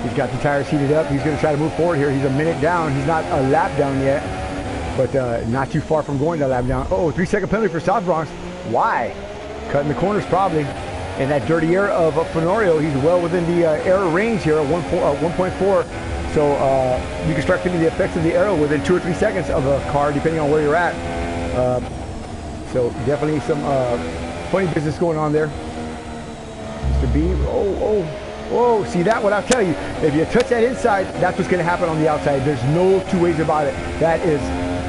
He's got the tires heated up. He's going to try to move forward here. He's a minute down. He's not a lap down yet, but not too far from going to a lap down. Oh, 3-second penalty for South Bronx. Why? Cutting the corners probably. In that dirty air of Fenorio, he's well within the air range here at 1.4. So you can start feeling the effects of the aero within 2 or 3 seconds of a car, depending on where you're at. So definitely some funny business going on there. Mr. B, oh, see that? What I'll tell you, if you touch that inside, that's what's going to happen on the outside. There's no two ways about it. That is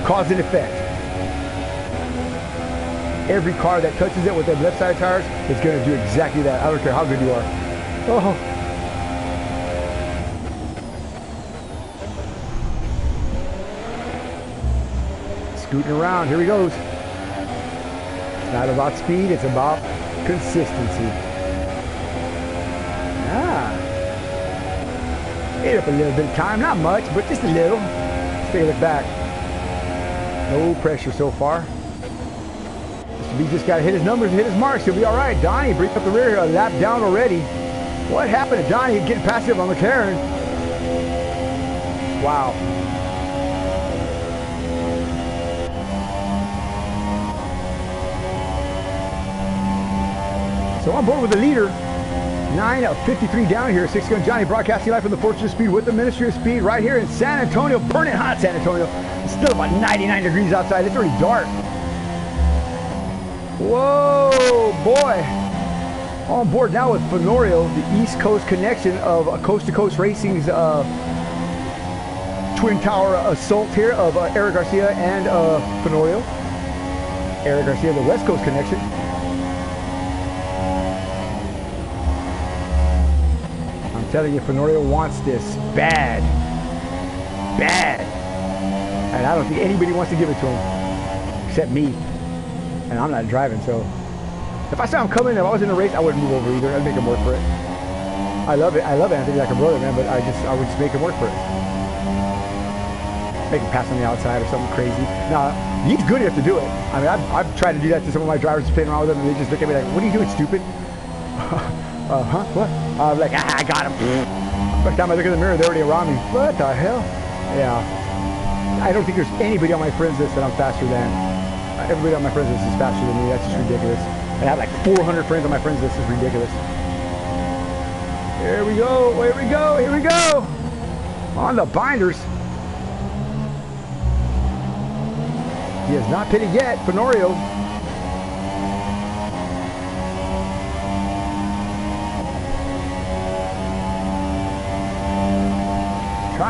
cause and effect. Every car that touches it with their left side tires is going to do exactly that. I don't care how good you are. Oh. Scooting around. Here he goes. It's not about speed. It's about consistency. Ate up a little bit of time. Not much, but just a little. Let's take a look back. No pressure so far. He just got to hit his numbers and hit his marks. He'll be all right. Donnie brings up the rear, a lap down already. What happened to Donnie getting past him on McLaren? Wow. So on board with the leader. 9 of 53 down here. 6-gun Johnny broadcasting live from the Fortune of Speed with the Ministry of Speed right here in San Antonio. Burning hot San Antonio. It's still about 99 degrees outside. It's already dark. Whoa, boy. On board now with Fenorio, the East Coast connection of Coast to Coast Racing's Twin Tower assault here of Eric Garcia and Fenorio. Eric Garcia, the West Coast connection. I'm telling you, Fenorio wants this bad. Bad. And I don't think anybody wants to give it to him except me. And I'm not driving, so if I saw him coming, if I was in a race, I wouldn't move over either. I'd make him work for it. I love it. I love Anthony like a brother, man, but I would just make him work for it. Make him pass on the outside or something crazy. Now, he's good enough to do it. I mean, I've tried to do that to some of my drivers, playing around with them, and they just look at me like, "What are you doing, stupid?" Huh? What? I'm like, I got him. By the time I look in the mirror, they're already around me. What the hell? Yeah. I don't think there's anybody on my friends list that I'm faster than. Everybody on my friends list is faster than me. That's just ridiculous. I have like 400 friends on my friends list. It's ridiculous. Here we go. Here we go. Here we go. On the binders. He has not pitted yet. Fenorio.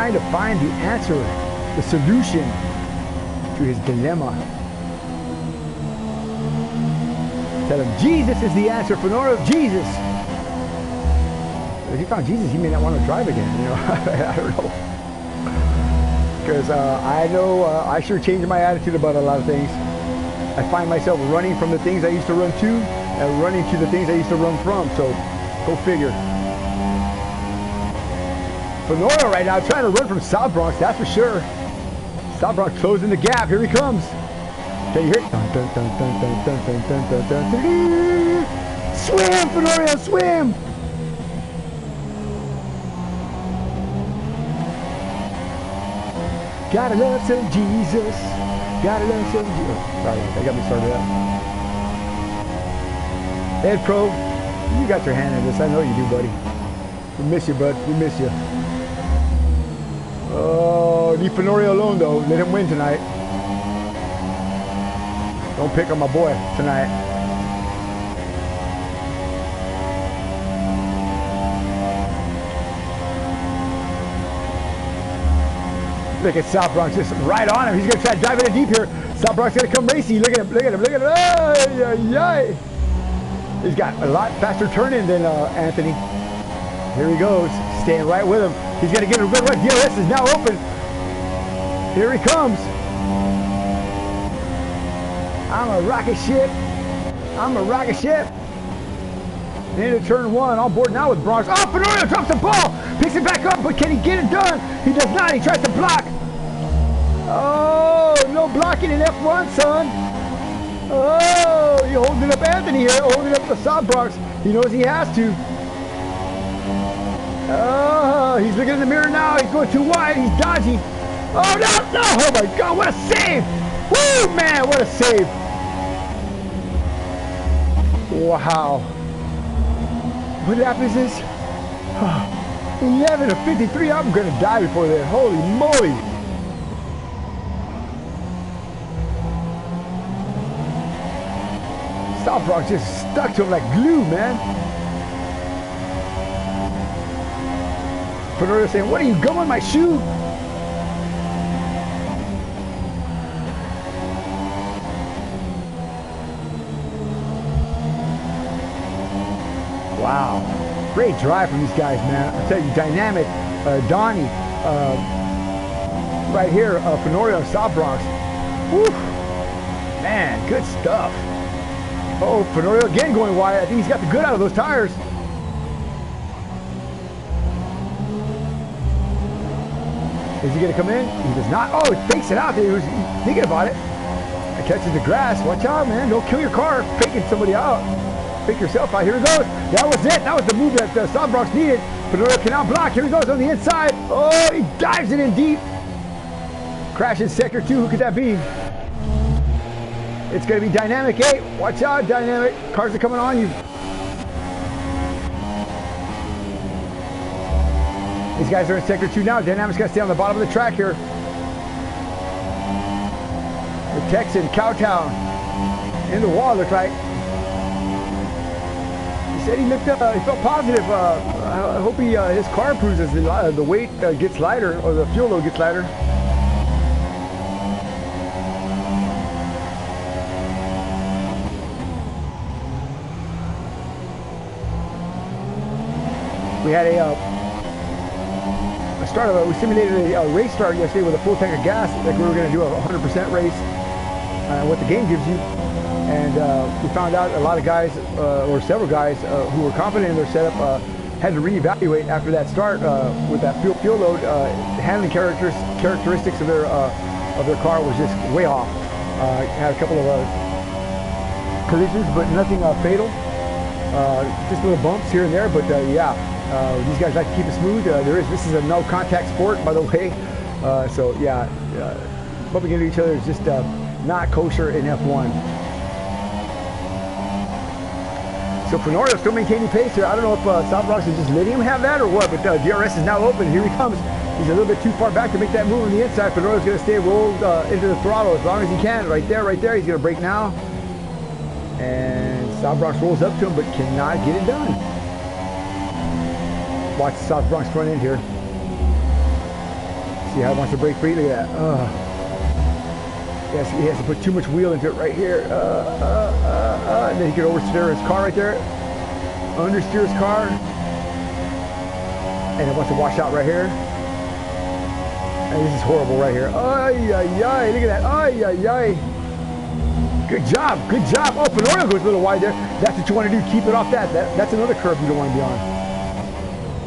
trying to find the answer, the solution to his dilemma. Tell him Jesus is the answer, Fenora. Jesus. If he found Jesus, he may not want to drive again. You know, I don't know. Because I know I sure changed my attitude about a lot of things. I find myself running from the things I used to run to and running to the things I used to run from. So, go figure. Fenora right now trying to run from South Bronx, that's for sure. South Bronx closing the gap. Here he comes. Can you hear it? Dun, dun, dun, dun, dun, dun, dun, dun, dun, dun. Swim, Fenora, swim! Gotta love some Jesus. Gotta love some Jesus. Sorry, that got me started up. Ed Pro, you got your hand in this. I know you do, buddy. We miss you, bud. We miss you. Oh, leave Fenora alone, though. Let him win tonight. Don't pick on my boy tonight. Look at South Bronx just right on him. He's going to try to drive it in deep here. South Bronx going to come racy. Look at him, look at him, look at him. Ay, ay, ay. He's got a lot faster turn-in than Anthony. Here he goes, staying right with him. He's going to get a good run. DRS is now open. Here he comes. I'm a rocket ship. I'm a rocket ship. Into turn one, on board now with Bronx. Oh, Fenora drops the ball. Picks it back up, but can he get it done? He does not. He tries to block. Oh, no blocking in F1, son. Oh, you're holding up Anthony here, holding up the South Bronx. He knows he has to. Oh, he's looking in the mirror now. He's going too wide. He's dodgy. Oh, no, no. Oh, my God. What a save. Woo, man. What a save. Wow. What lap is this? 11 of 53. I'm going to die before that. Holy moly. South Bronx just stuck to him like glue, man. Fenora saying, what are you gumming my shoe? Wow. Great drive from these guys, man. I tell you, dynamic. Donnie, right here, Fenora of South Bronx. Woo. Man, good stuff. Oh, Fenora again going wide. I think he's got the good out of those tires. Is he going to come in? He does not. Oh, he fakes it out there. He was thinking about it. And catches the grass. Watch out, man. Don't kill your car faking somebody out. Fake yourself out. Here he goes. That was it. That was the move that South Bronx needed. Fenora cannot block. Here he goes on the inside. Oh, he dives it in deep. Crashes sector 2. Who could that be? It's going to be Dynamic 8. Watch out, Dynamic. Cars are coming on you. These guys are in sector 2 now. Dynamic's got to stay on the bottom of the track here. The Texan, Cowtown. In the wall, looks like. He said he looked up, he felt positive. I hope his car improves as the weight gets lighter, or the fuel load gets lighter. We had we simulated a race start yesterday with a full tank of gas, like we were going to do a 100% race, what the game gives you. And we found out a lot of guys, or several guys, who were confident in their setup, had to reevaluate after that start with that fuel load. Handling characteristics of their car was just way off. Had a couple of collisions, but nothing fatal. Just little bumps here and there, but yeah. These guys like to keep it smooth. This is a no contact sport, by the way. So yeah, bumping into each other is just not kosher in F1. So Fenora still maintaining pace here. I don't know if South Bronx is just letting him have that or what, but DRS is now open. Here he comes. He's a little bit too far back to make that move on the inside. Fenora's going to stay rolled into the throttle as long as he can. Right there, right there. He's going to brake now. And South Bronx rolls up to him, but cannot get it done. Watch the South Bronx front end here. See how he wants to break free? Look at that. Yes, he has to put too much wheel into it right here. And then he can oversteer his car right there. Understeer his car. And it wants to wash out right here. And this is horrible right here. Ay, ay, ay. Look at that. Ay, ay, ay. Good job. Good job. Oh, Fenorio goes a little wide there. That's what you want to do. Keep it off that. That's another curve you don't want to be on.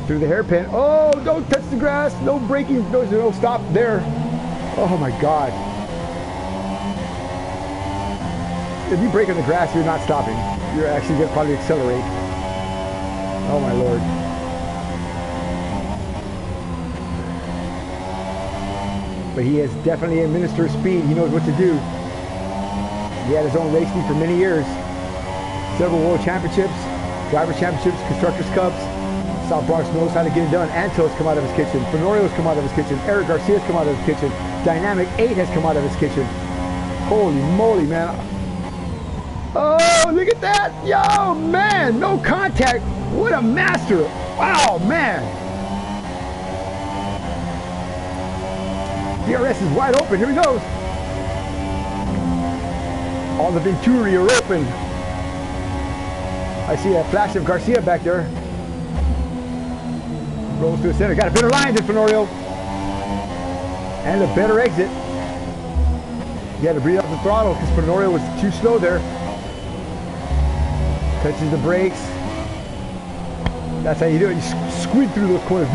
Through the hairpin. Oh, don't touch the grass. No braking. No stop there. Oh, my God. If you brake on the grass, you're not stopping. You're actually going to probably accelerate. Oh, my Lord. But he has definitely administered speed. He knows what to do. He had his own race team for many years. Several world championships, drivers championships, constructors cups. South Bronx knows how to get it done. Anto's come out of his kitchen. Fenorio's come out of his kitchen. Eric Garcia's come out of his kitchen. Dynamic 8 has come out of his kitchen. Holy moly, man. Oh, look at that. Yo, man, no contact. What a master. Wow, man. DRS is wide open. Here he goes. All the Venturi are open. I see a flash of Garcia back there. Rolls to the center. Got a better line than Fenorio. And a better exit. He had to breathe off the throttle because Fenorio was too slow there. Touches the brakes. That's how you do it. You squeeze through those corners.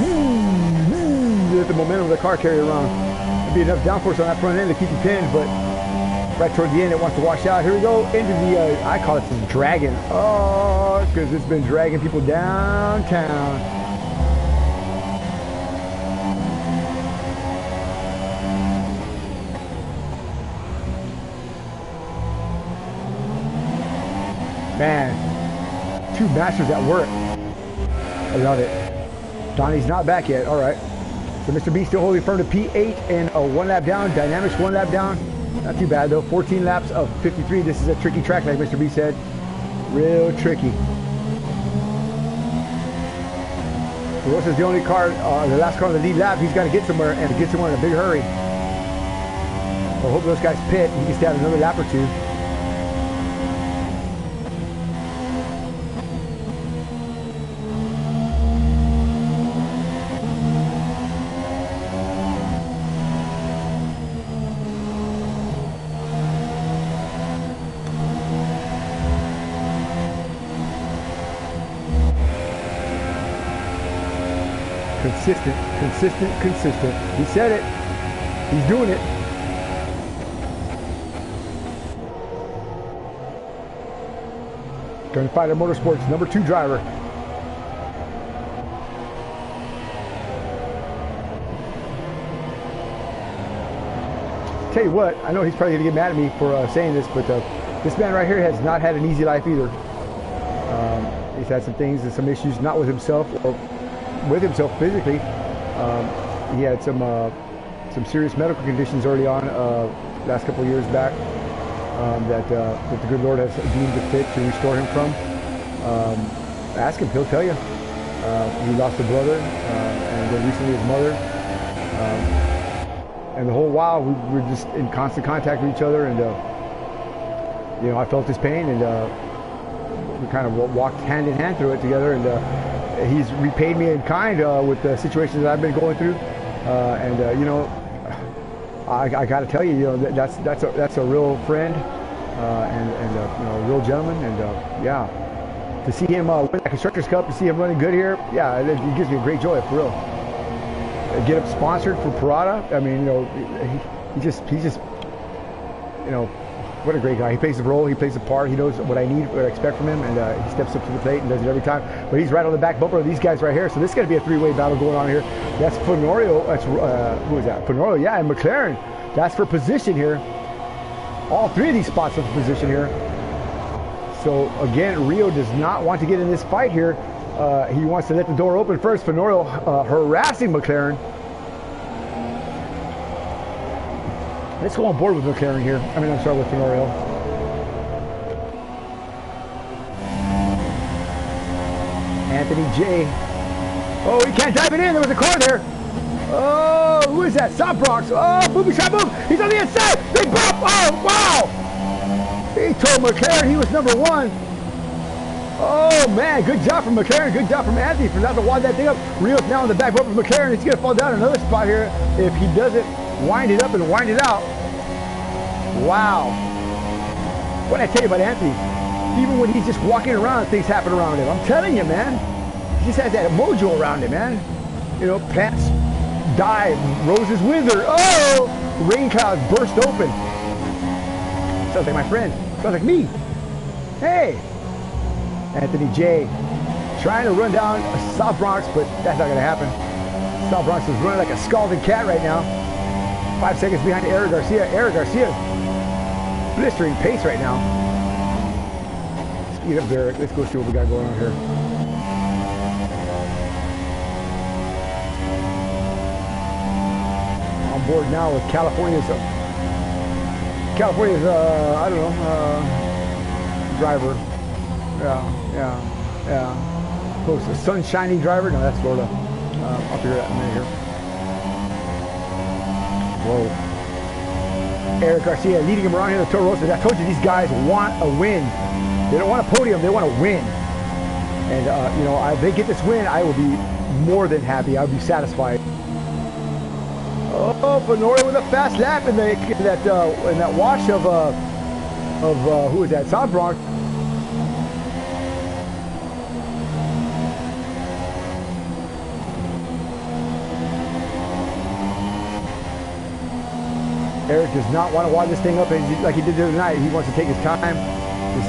Let the momentum of the car carry around. There'd be enough downforce on that front end to keep you pinned, but right toward the end it wants to wash out. Here we go into the, I call it the dragon. Oh, because it's been dragging people downtown. Man, two masters at work. I love it. Donnie's not back yet. All right. So Mr. B still holding firm to P8 and a 1 lap down. Dynamics 1 lap down. Not too bad though. 14 laps of 53. This is a tricky track, like Mr. B said. Real tricky. Rosa's the only car, the last car on the lead lap. He's got to get somewhere and get somewhere in a big hurry. So I hope those guys pit. He can stay out another lap or two. Consistent, consistent, consistent. He said it. He's doing it. Gunfighter Motorsports, number 2 driver. Tell you what, I know he's probably going to get mad at me for saying this, but this man right here has not had an easy life either. He's had some things and some issues, not with himself or with himself physically. He had some serious medical conditions early on, last couple of years back, that the good Lord has deemed it fit to restore him from. Ask him, he'll tell you. He lost a brother, and then recently his mother. And the whole while we were just in constant contact with each other, and you know, I felt his pain, and we kind of walked hand in hand through it together, and he's repaid me in kind with the situations that I've been going through, and you know, I got to tell you, you know, that's a real friend, and you know, a real gentleman, and yeah, to see him win that Constructors Cup, to see him running good here, yeah, it gives me a great joy, for real. Get him sponsored for Parada. I mean, you know, he just, you know, what a great guy. He plays the role, he plays the part, he knows what I need, what I expect from him, and he steps up to the plate and does it every time. But he's right on the back bumper of these guys right here, so this is going to be a three-way battle going on here. That's Fenorio, that's, who is that? Fenorio, yeah, and McLaren. That's for position here. All three of these spots are for position here. So, again, Rio does not want to get in this fight here. He wants to let the door open first. Fenorio harassing McLaren. Let's go on board with McLaren here. I mean, I'm sorry, with Fenorio. Anthony J. Oh, he can't dive it in. There was a car there. Oh, who is that? Stop Bronx. Oh, booby trap move. He's on the inside. Big bump. Oh, wow. He told McLaren he was number 1. Oh, man. Good job from McLaren. Good job from Anthony for not to wind that thing up. Rio's now in the back bumper of McLaren. He's going to fall down another spot here if he doesn't wind it up and wind it out. Wow. What did I tell you about Anthony? Even when he's just walking around, things happen around him. I'm telling you, man. He just has that mojo around him, man. You know, plants die, roses wither. Oh! Rain clouds burst open. Sounds like my friend. Sounds like me. Hey! Anthony J. Trying to run down South Bronx, but that's not going to happen. South Bronx is running like a scalded cat right now. 5 seconds behind Eric Garcia. Eric Garcia blistering pace right now. Speed up, Derek. Let's go see what we got going on here. On board now with California's I don't know, driver. Yeah. Close to sunshiny driver. No, that's Florida. I'll figure that in a minute here. Whoa. Eric Garcia leading him around here in the Toro Rosso. I told you these guys want a win. They don't want a podium, they want to win. And, you know, if they get this win, I will be more than happy. I'll be satisfied. Oh, Fenoria with a fast lap in that wash of who was that? South Bronx. Eric does not want to wad this thing up like he did the other night. He wants to take his time, just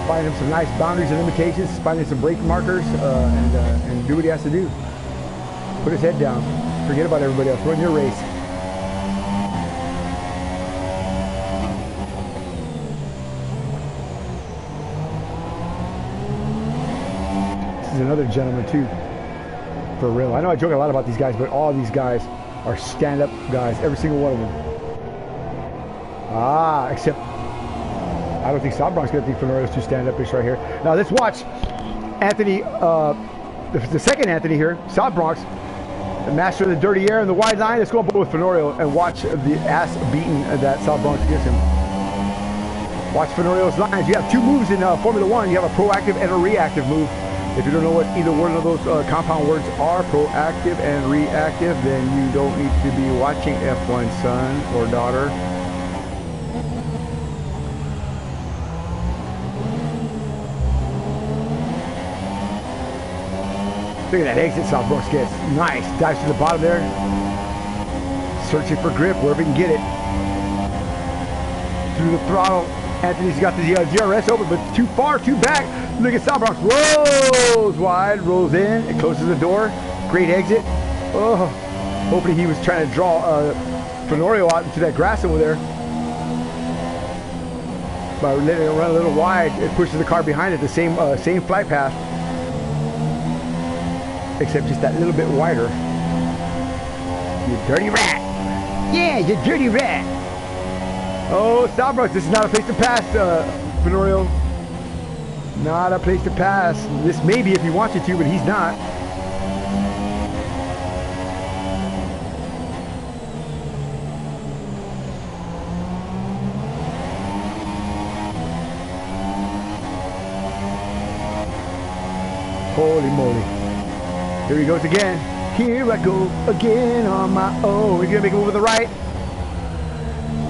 find him some nice boundaries and limitations, find him some brake markers, and do what he has to do. Put his head down. Forget about everybody else. Run your race. This is another gentleman too, for real. I know I joke a lot about these guys, but all these guys are stand-up guys. Every single one of them. Except I don't think South Bronx is going to think Fenoria's too stand-up-ish right here. Now let's watch Anthony, the second Anthony here, South Bronx, the master of the dirty air and the wide line. Let's go on board with Fenorio and watch the ass beating that South Bronx gives him. Watch Fenorio's lines. You have 2 moves in Formula One. You have a proactive and a reactive move. If you don't know what either one of those compound words are, proactive and reactive, then you don't need to be watching F1, son or daughter. Look at that exit South Bronx gets. Nice. Dives to the bottom there. Searching for grip wherever he can get it. Through the throttle. Anthony's got the DRS open, but too far, too back. Look at South Bronx. Rolls wide, rolls in. It closes the door. Great exit. Oh, hopefully he was trying to draw Fenorio out into that grass over there. By letting it run a little wide, it pushes the car behind it, the same flight path. Except just that little bit wider. You dirty rat! Yeah, you dirty rat! Oh, South Bronx, this is not a place to pass, Fenorio. Not a place to pass. This may be if he wants you to, but he's not. Holy moly. Here he goes again. Here I go again on my own. He's gonna make a move with the right.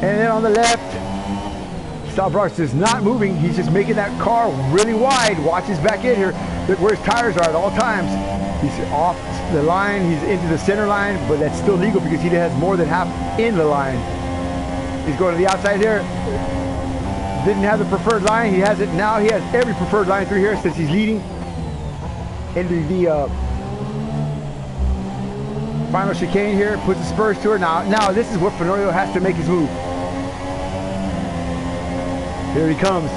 And then on the left. South Bronx is not moving. He's just making that car really wide. Watch his back end here. Look where his tires are at all times. He's off the line. He's into the center line, but that's still legal because he has more than half in the line. He's going to the outside here. Didn't have the preferred line. He has it now. He has every preferred line through here since he's leading into the final chicane here. Puts the spurs to her. Now this is what Fenorio has to make his move. Here he comes.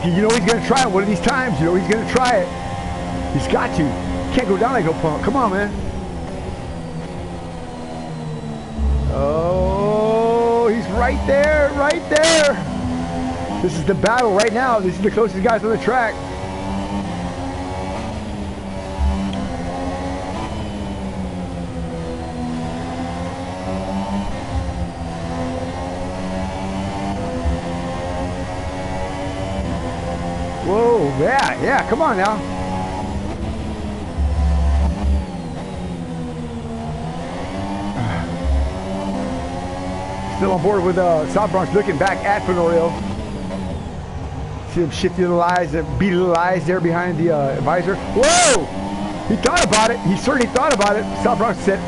You know he's going to try it one of these times. You know he's going to try it. He's got to. Can't go down like no punk. Come on, man. Oh, he's right there, right there. This is the battle right now. These are the closest guys on the track. Whoa, yeah, come on now. Still on board with South Bronx, looking back at Fenorio. See him shifty little eyes, beady little eyes there behind the visor. Whoa! He thought about it. He certainly thought about it. South Bronx said,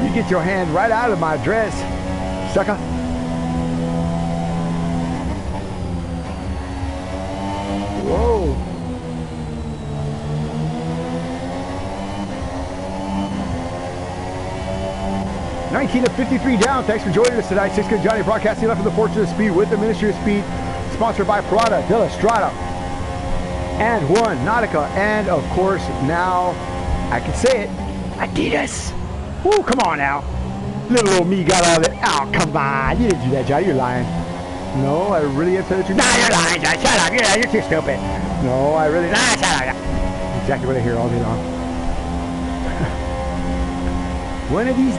You get your hand right out of my dress, sucker. Whoa. $19 of 53 down. Thanks for joining us tonight. 6 Good Johnny broadcasting live from the Fortune of Speed with the Ministry of Speed, sponsored by Prada, De La Strada, and One Nautica, and of course now I can say it, Adidas. Woo, come on now. Little old me got all that. Oh, come on. You didn't do that, Johnny. You're lying. No, I really am telling the truth. Nah, you're lying, Johnny. Shut up. You're too stupid. No, I really... Nah, shut up. Exactly what I hear all day long. One of these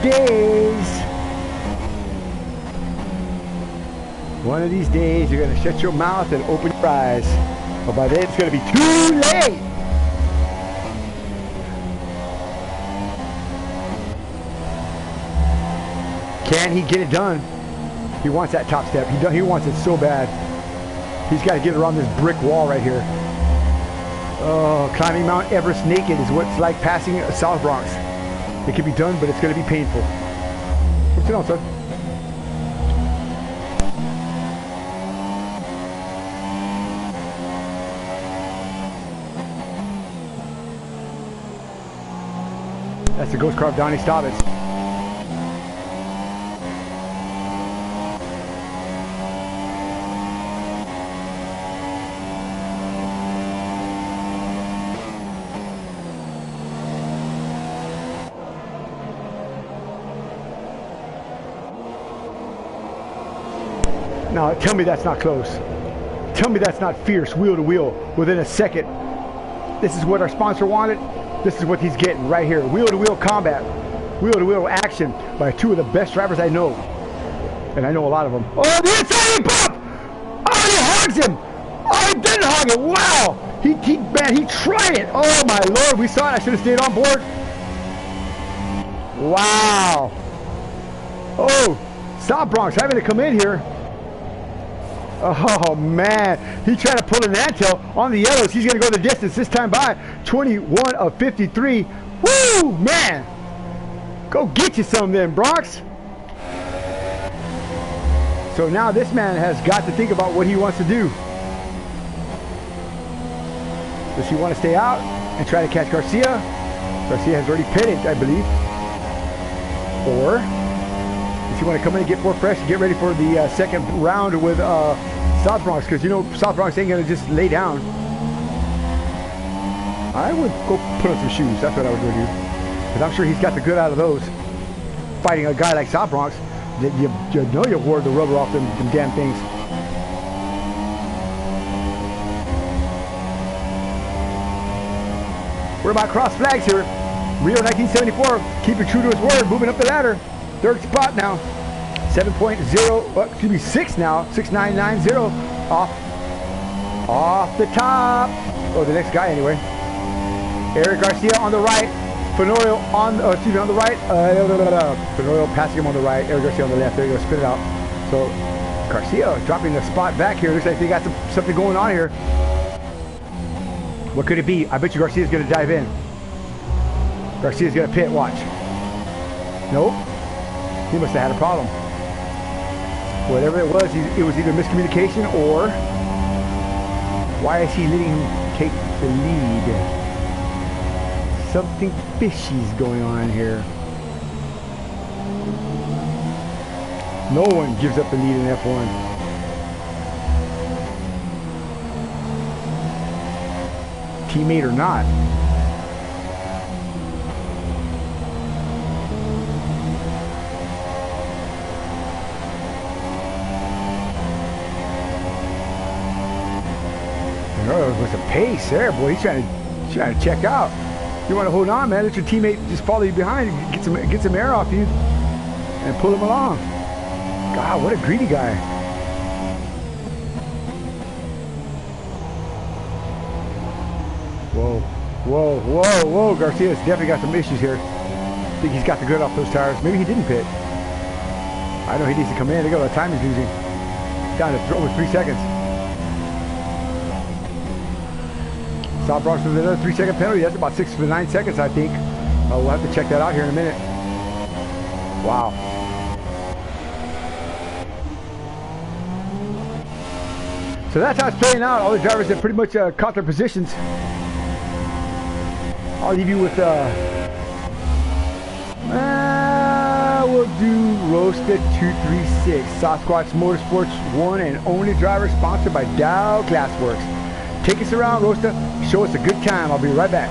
days, you're going to shut your mouth and open your eyes. But by then, it's going to be too late. Can he get it done? He wants that top step. He wants it so bad. He's got to get around this brick wall right here. Oh, climbing Mount Everest naked is what it's like passing South Bronx. It can be done, but it's going to be painful. What's it on, son? That's the ghost car of Donnie Staubitz. Now, tell me that's not close. Tell me that's not fierce, wheel to wheel, within a second. This is what our sponsor wanted. This is what he's getting right here. Wheel to wheel combat. Wheel to wheel action by two of the best drivers I know. And I know a lot of them. Oh, the inside pop! Oh, he hogs him! Oh, he didn't hog it! Wow! He tried it! Oh my Lord, we saw it. I should have stayed on board. Wow! Oh, South Bronx having to come in here. Oh man, he tried to pull an Antel on the yellows. He's gonna go the distance this time by 21 of 53. Woo, man! Go get you some then, Bronx. So now this man has got to think about what he wants to do. Does he want to stay out and try to catch Garcia? Garcia has already pitted, I believe. Or does he want to come in and get more fresh and get ready for the second round with South Bronx? Because you know South Bronx ain't going to just lay down. I would go put on some shoes. That's what I would go do. Because I'm sure he's got the good out of those. Fighting a guy like South Bronx, you know you wore the rubber off them damn things. We're about cross flags here. Rio 1974, keeping true to his word, moving up the ladder. Third spot now. 6 now. 6990 off the top. Oh, the next guy anyway. Eric Garcia on the right. Fenorio on the right. Fenorio passing him on the right. Eric Garcia on the left. There you go. Spit it out. So Garcia dropping the spot back here. Looks like they got something going on here. What could it be? I bet you Garcia's going to dive in. Garcia's going to pit. Watch. Nope. He must have had a problem. Whatever it was either miscommunication or why is he letting him take the lead? Something fishy's going on here. No one gives up the lead in F1. Teammate or not. Oh, with some pace there, boy. He's trying to check out. You want to hold on, man. Let your teammate just follow you behind and get some air off you and pull him along. God, what a greedy guy. Whoa, whoa, whoa. Garcia's definitely got some issues here. I think he's got the grit off those tires. Maybe he didn't pit. I know he needs to come in. Look at what time he's losing. Down to over 3 seconds. Saab Bronx with another 3-second penalty. That's about 6 to 9 seconds, I think. We'll have to check that out here in a minute. Wow. So that's how it's playing out. All the drivers have pretty much caught their positions. I'll leave you with, we'll do Roasted 236, Sasquatch Motorsports 1 and only driver, sponsored by Dow Glassworks. Take us around, Roasta. Show us a good time. I'll be right back.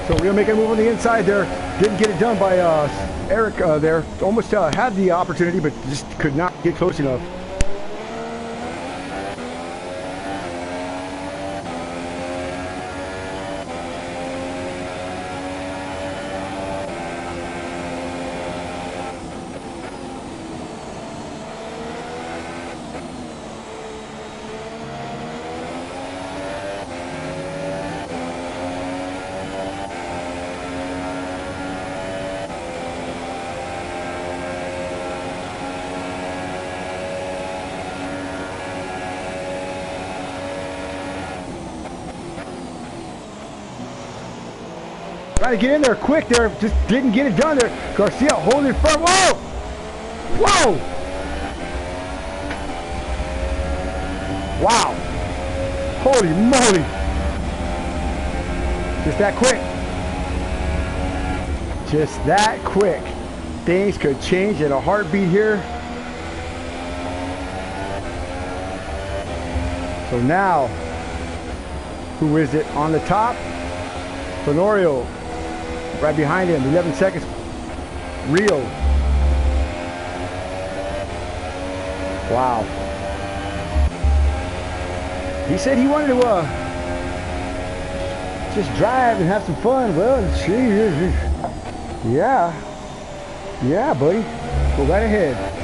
So we're gonna make a move on the inside there. Didn't get it done by Eric there. Almost had the opportunity, but just could not get close enough. Trying to get in there quick there, just didn't get it done there. Garcia holding firm. Whoa! Whoa! Wow! Holy moly! Just that quick. Just that quick. Things could change in a heartbeat here. So now, who is it on the top? Fenorio. Right behind him, 11 seconds. Rio. Wow. He said he wanted to just drive and have some fun. Well, yeah. Yeah, buddy. Go right ahead.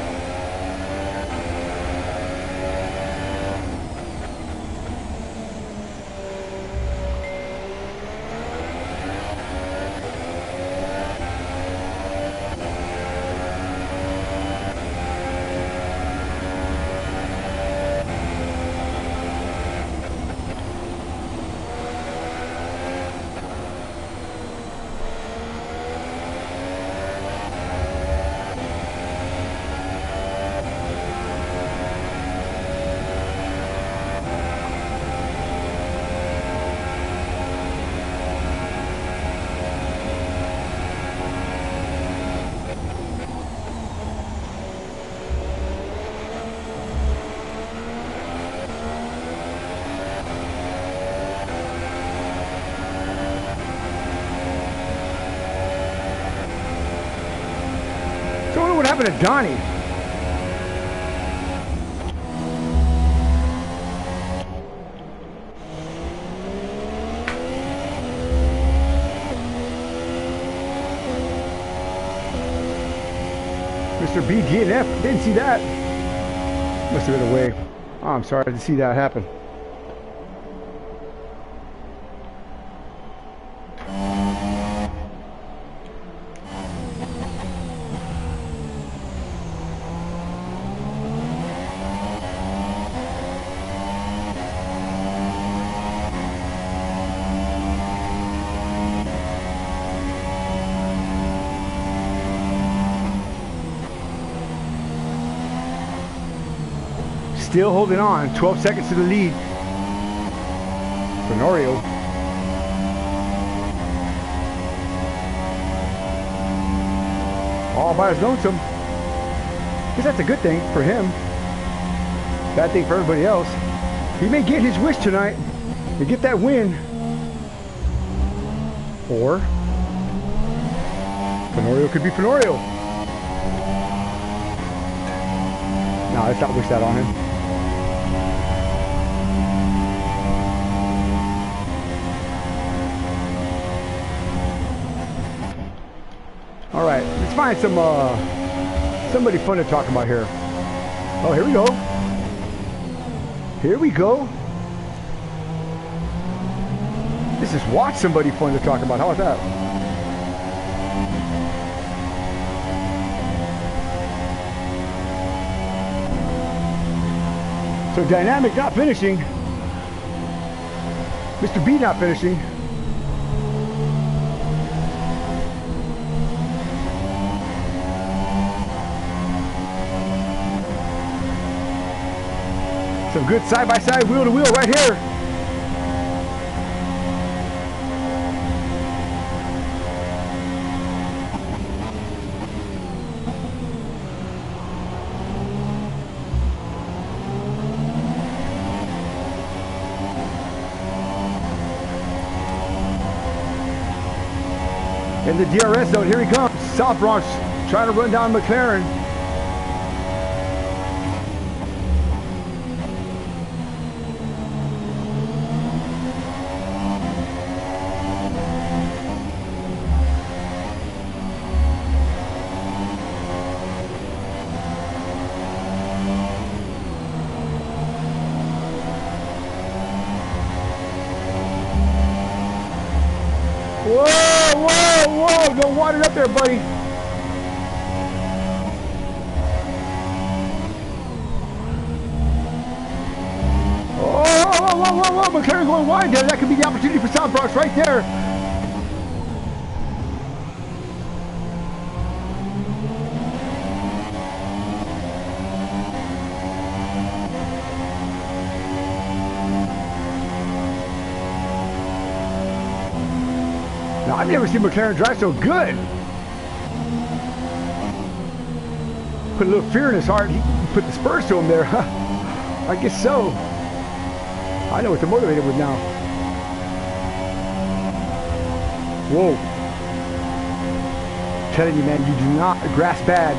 What happened to Donnie? Mr. B, DNF, didn't see that. Must have been away. Oh, I'm sorry to see that happen. Still holding on, 12 seconds to the lead. Fenorio. All by his lonesome. Because that's a good thing for him. Bad thing for everybody else. He may get his wish tonight to get that win. Or Fenorio could be Fenorio. No, let's not wish that on him. All right, let's find some somebody fun to talk about here. Oh, here we go. Here we go. This is watch somebody fun to talk about. How about that? So Dynamic not finishing. Mr. B not finishing. Some good side-by-side, wheel-to-wheel right here. in the DRS zone. Here he comes. South Bronx trying to run down McLaren. Whoa, go water up there, buddy. Whoa, McLaren going wide there. That could be the opportunity for South Bronx right there. Now, I've never seen McLaren drive so good. Put a little fear in his heart. He put the spurs to him there. I guess so. I know what to motivate him with now. Whoa. I'm telling you, man, you do not grass bad.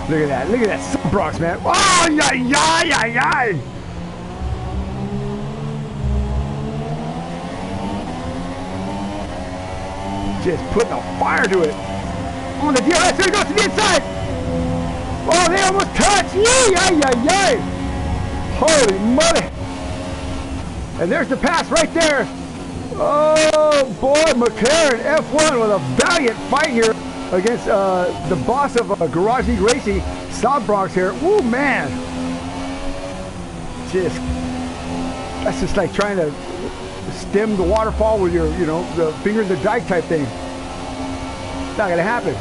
Look at that South Bronx, man. Oh, yay. Just putting a fire to it. On the DRS, here he goes to the inside. Oh, they almost touched. Yay. Holy moly. And there's the pass right there. Oh boy, McLaren F1 with a valiant fight here against the boss of Garage League Racing, South Bronx here. Ooh, man. That's just like trying to stem the waterfall with your, the finger in the dike type thing. Not gonna happen.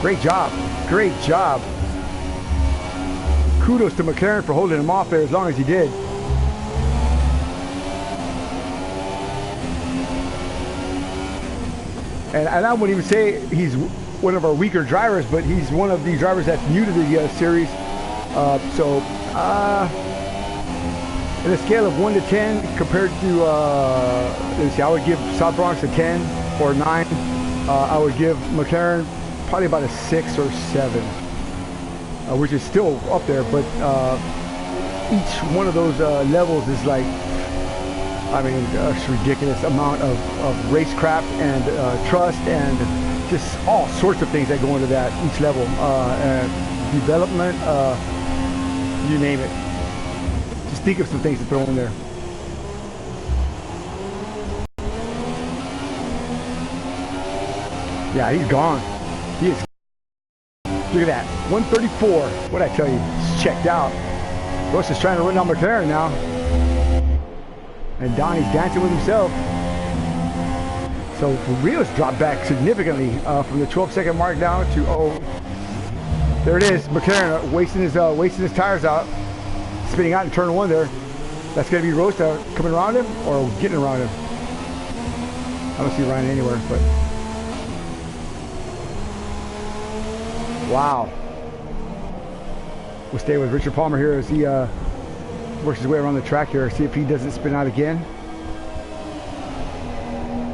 Great job. Kudos to McLaren for holding him off there as long as he did. And I wouldn't even say he's one of our weaker drivers, but he's one of the drivers that's new to the series. In a scale of 1 to 10 compared to, I would give South Bronx a 10 or 9. I would give McLaren probably about a 6 or 7, which is still up there, but each one of those levels is like, a ridiculous amount of racecraft and trust and just all sorts of things that go into that, each level. Development, you name it. Just think of some things to throw in there. Yeah, he's gone. He is. Look at that. 134. What'd I tell you? It's checked out. Ross is trying to run down McLaren now. And Donnie's dancing with himself. So Rios dropped back significantly from the 12-second mark down to there it is. McLaren wasting his tires out, spinning out in turn 1 there. That's gonna be Rosta coming around him or getting around him. I don't see Ryan anywhere, but wow. We'll stay with Richard Palmer here as he works his way around the track here. See if he doesn't spin out again.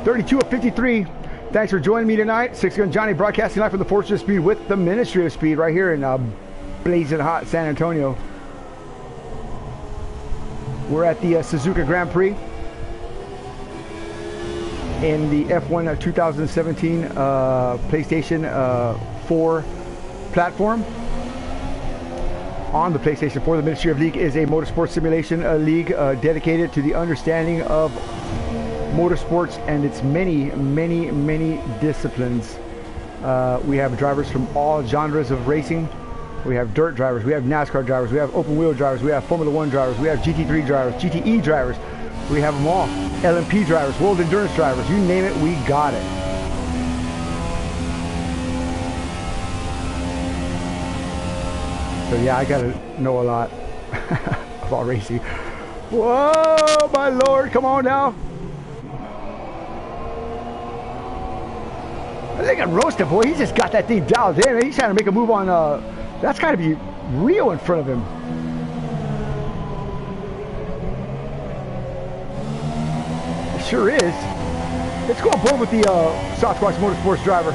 32 of 53. Thanks for joining me tonight. Six Gun Johnny broadcasting live from the Fortress of Speed with the Ministry of Speed right here in blazing hot San Antonio. We're at the Suzuka Grand Prix in the F1 2017 PlayStation 4 platform. On the PlayStation 4, the Ministry of League is a motorsport simulation league dedicated to the understanding of motorsports and its many disciplines. We have drivers from all genres of racing. We have dirt drivers, we have NASCAR drivers, we have open wheel drivers, we have Formula 1 drivers, we have GT3 drivers, GTE drivers. We have them all. LMP drivers, World Endurance drivers, you name it, we got it. So yeah, I gotta know a lot about racing. Whoa, my Lord, come on now. I think I'm roasting, boy. He just got that thing dialed in. He's trying to make a move on, that's gotta be Rio in front of him. sure is. Let's go on board with the Sasquatch Motorsports driver.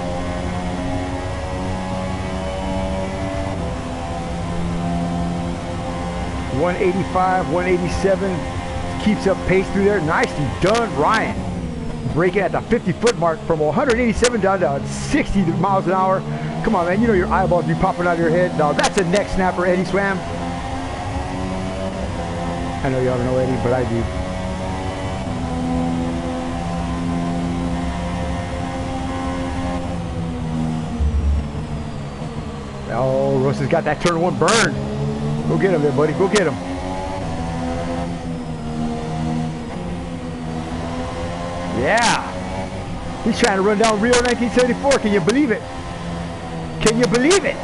.185, 187, keeps up pace through there. Nicely done, Ryan. Braking at the 50-foot mark from 187 down to 60 miles an hour. Come on, man, you know your eyeballs be popping out of your head. Now, that's a neck snapper, Eddie Swam. I know y'all don't know Eddie, but I do. Oh, Russ has got that turn one burn. Go get him there, buddy. Go get him. Yeah. He's trying to run down Rio 1974. Can you believe it? Can you believe it?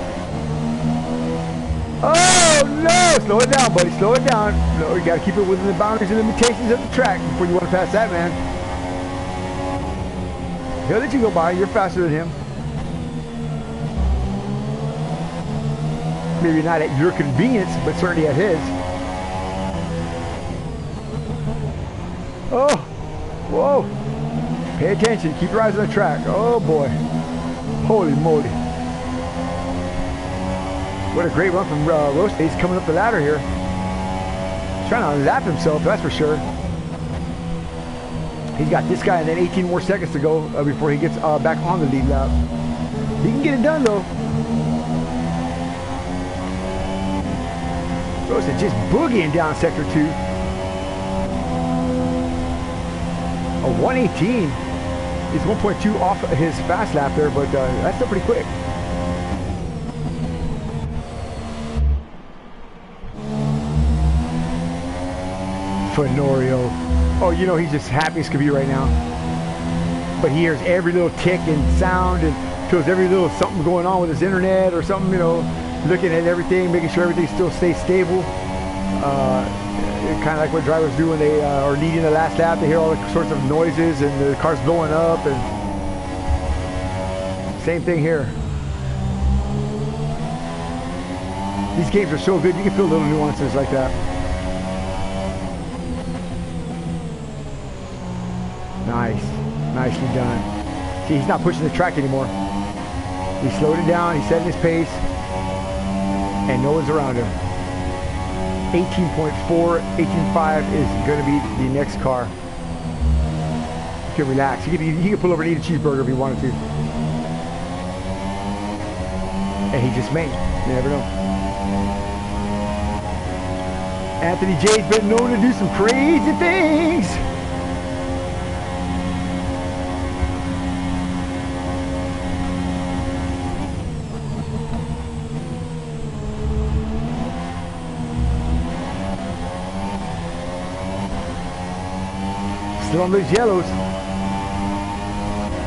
Oh, no. Slow it down, buddy. Slow it down. No, you got to keep it within the boundaries and limitations of the track before you want to pass that, man. He'll let you go by. You're faster than him. Maybe not at your convenience, but certainly at his. Oh, whoa. Pay attention. Keep your eyes on the track. Oh, boy. Holy moly. What a great run from Roast. He's coming up the ladder here. He's trying to lap himself, that's for sure. He's got this guy and then 18 more seconds to go before he gets back on the lead lap. He can get it done, though. Roast is just boogieing down sector 2. A 118 is 1.2 off his fast lap there, but that's still pretty quick. Fenorio. Oh, you know he's just happy as could be right now. But he hears every little tick and sound and feels every little something going on with his internet or something, you know, looking at everything, making sure everything still stays stable. Kind of like what drivers do when they are leading the last lap. They hear all sorts of noises and the car's blowing up. And same thing here. These games are so good, you can feel little nuances like that. Nice. Nicely done. See, he's not pushing the track anymore. He slowed it down, he's setting his pace, and no one's around him. 18.4, 18.5 is going to be the next car. You can relax. He could pull over and eat a cheeseburger if he wanted to. And he just may. You never know. Anthony J's been known to do some crazy things. Still on those yellows.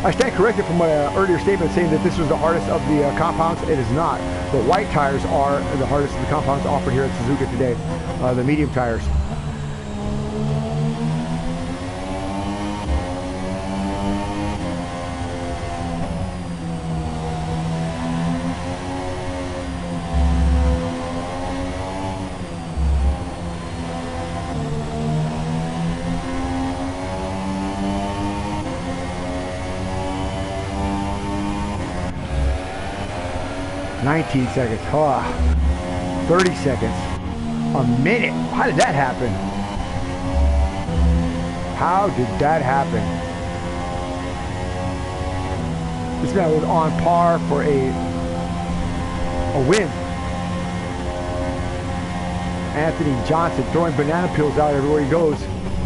I stand corrected from my earlier statement saying that this was the hardest of the compounds. It is not. The white tires are the hardest of the compounds offered here at Suzuka today. The medium tires. $19 seconds. 30 seconds. A minute. How did that happen? How did that happen? This guy was on par for a win. Anthony Johnson throwing banana peels out everywhere he goes.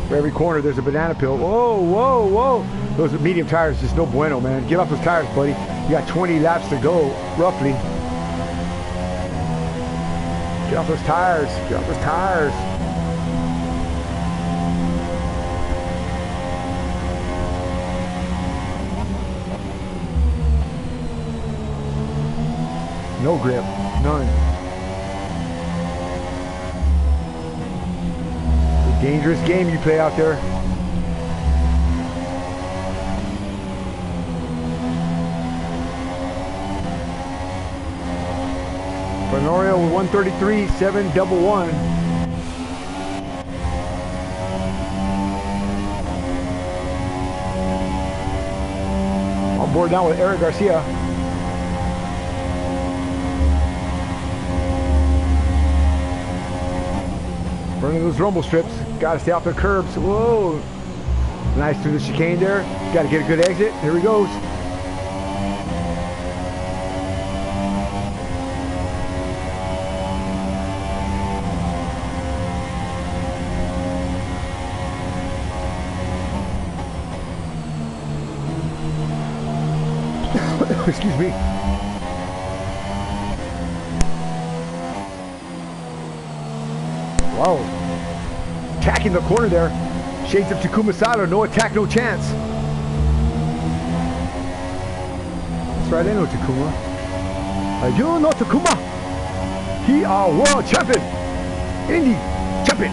For every corner there's a banana peel. Whoa, whoa, whoa. Those medium tires, just no bueno, man. Get off those tires, buddy. You got 20 laps to go, roughly. Get off those tires. Get off those tires. No grip. None. It's a dangerous game you play out there. Fenorio with 133, 711. On board now with Eric Garcia. Burning those rumble strips. Gotta stay off the curbs. Whoa. Nice through the chicane there. Gotta get a good exit. Here he goes. Excuse me. Wow. Attacking the corner there. Shades of Takuma Sato. No attack, no chance. That's right, I know Takuma. You know Takuma. He are world champion. Indy champion.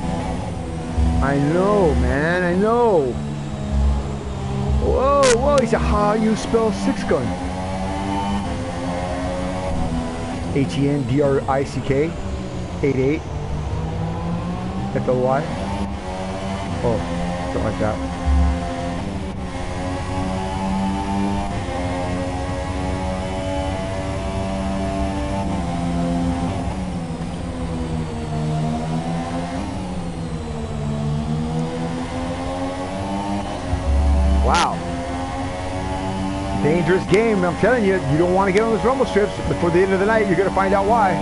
I know, man. I know. Whoa, whoa. He said, how you spell six gun? HENDRICK 88 FLY. Oh, something like that. Wow. Dangerous game, I'm telling you. You don't want to get on those rumble strips. Before the end of the night, you're going to find out why.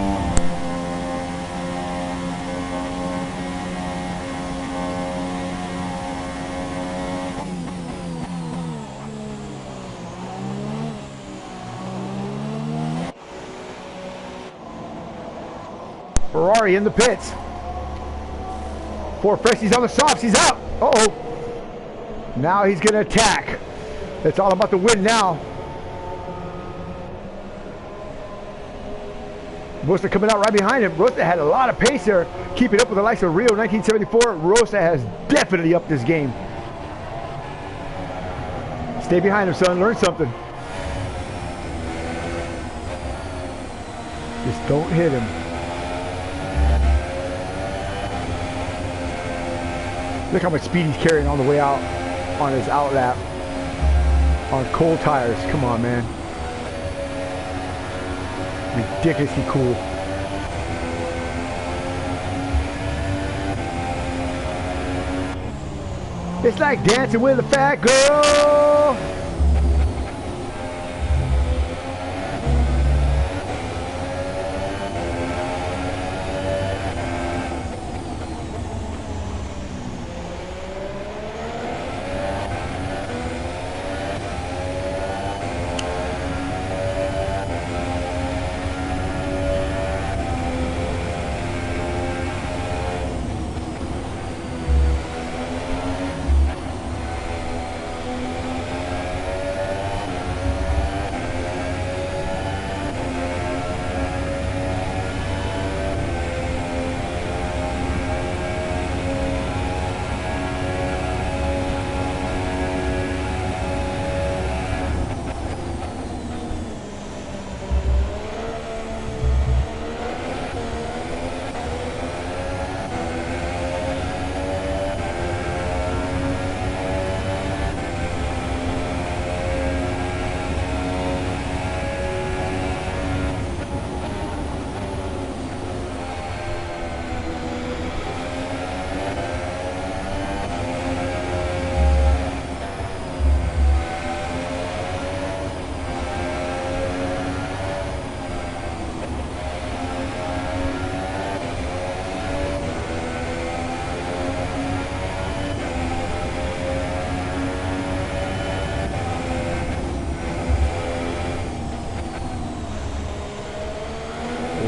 Ferrari in the pits. Four Freshies on the softs. He's out. Uh-oh. Now he's going to attack. It's all about the win now. Rosa coming out right behind him. Rosa had a lot of pace there, keeping up with the likes of Rio 1974. Rosa has definitely upped his game. Stay behind him, son. Learn something. Just don't hit him. Look how much speed he's carrying on the way out on his out lap. On cold tires. Come on, man. Ridiculously cool. It's like dancing with a fat girl.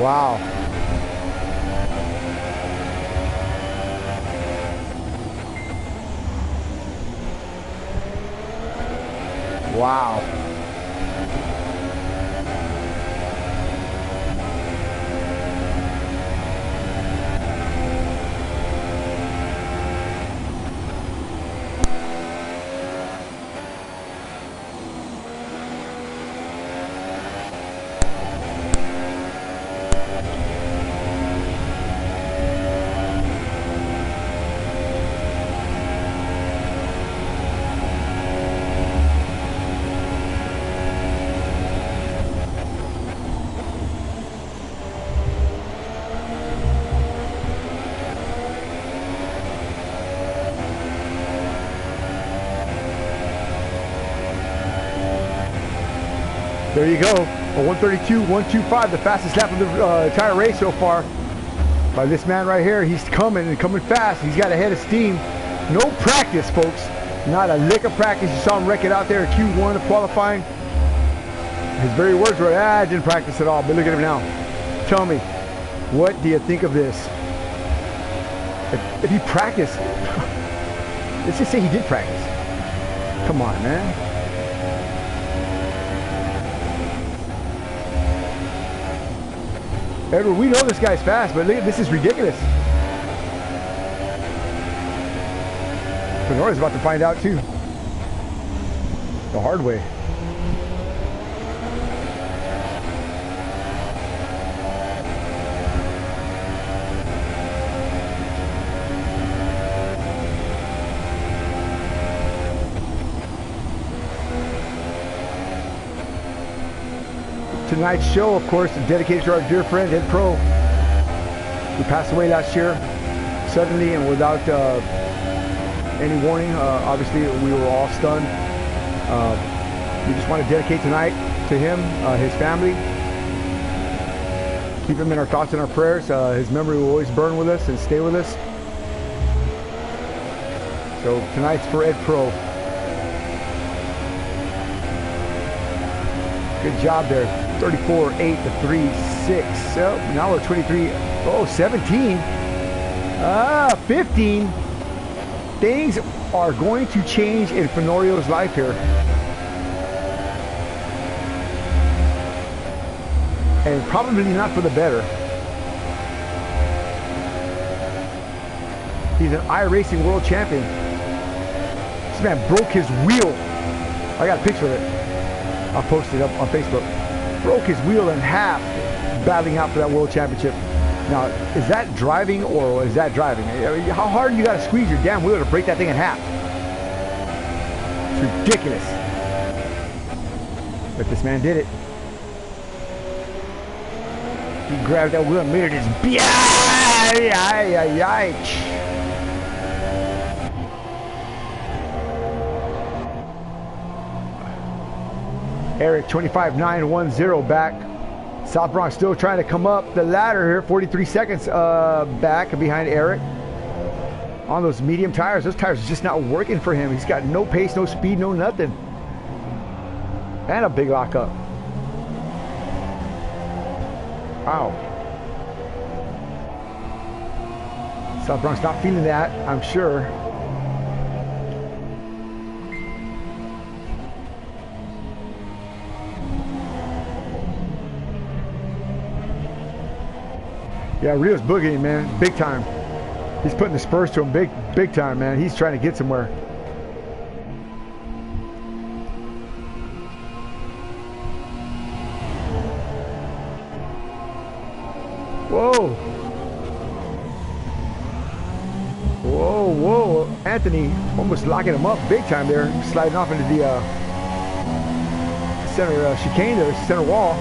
Wow. Wow. There you go. A 132.125, the fastest lap of the entire race so far. By this man right here. He's coming and coming fast. He's got a head of steam. No practice, folks. Not a lick of practice. You saw him wreck it out there at Q1 of qualifying. His very words were, I didn't practice at all. But look at him now. Tell me, what do you think of this? If he practiced, let's just say he did practice. Come on, man. Edward, we know this guy's fast, but look, this is ridiculous. Fenoria's about to find out too. The hard way. Tonight's show, of course, is dedicated to our dear friend Ed Pro, who passed away last year suddenly and without any warning. Obviously, we were all stunned. We just want to dedicate tonight to him, his family. Keep him in our thoughts and our prayers. His memory will always burn with us and stay with us. So tonight's for Ed Pro. Good job there. 34, 8 to 3, 6. So now we're 23. Oh, 17. 15. Things are going to change in Fenorio's life here. And probably not for the better. He's an iRacing world champion. This man broke his wheel. I got a picture of it. I'll post it up on Facebook. Broke his wheel in half battling out for that world championship. Now, is that driving or is that driving? I mean, how hard you got to squeeze your damn wheel to break that thing in half? It's ridiculous. But this man did it. He grabbed that wheel and made it his Eric 25.910 back. South Bronx still trying to come up the ladder here. 43 seconds back behind Eric. On those medium tires. Those tires are just not working for him. He's got no pace, no speed, no nothing. And a big lockup. Wow. South Bronx not feeling that, I'm sure. Yeah, Rio's boogieing, man, big time. He's putting the spurs to him big time, man. He's trying to get somewhere. Whoa. Whoa, whoa. Anthony almost locking him up big time there. Sliding off into the center chicane there, center wall.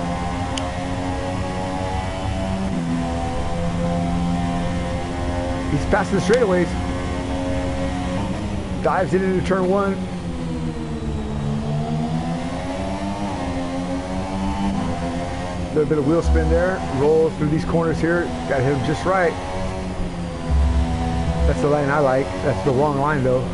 He's passing the straightaways. Dives it into turn one. A little bit of wheel spin there. Rolls through these corners here. Got to hit him just right. That's the line I like. That's the wrong line though.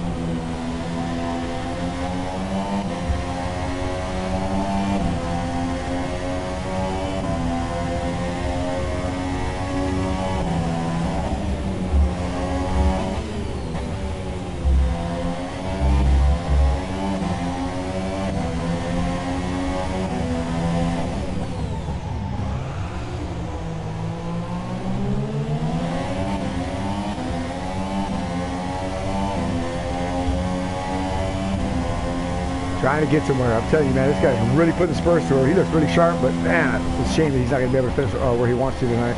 Trying to get somewhere. I'm telling you, man, this guy's really putting the spurs to her. He looks really sharp, but man, it's a shame that he's not going to be able to finish where he wants to tonight.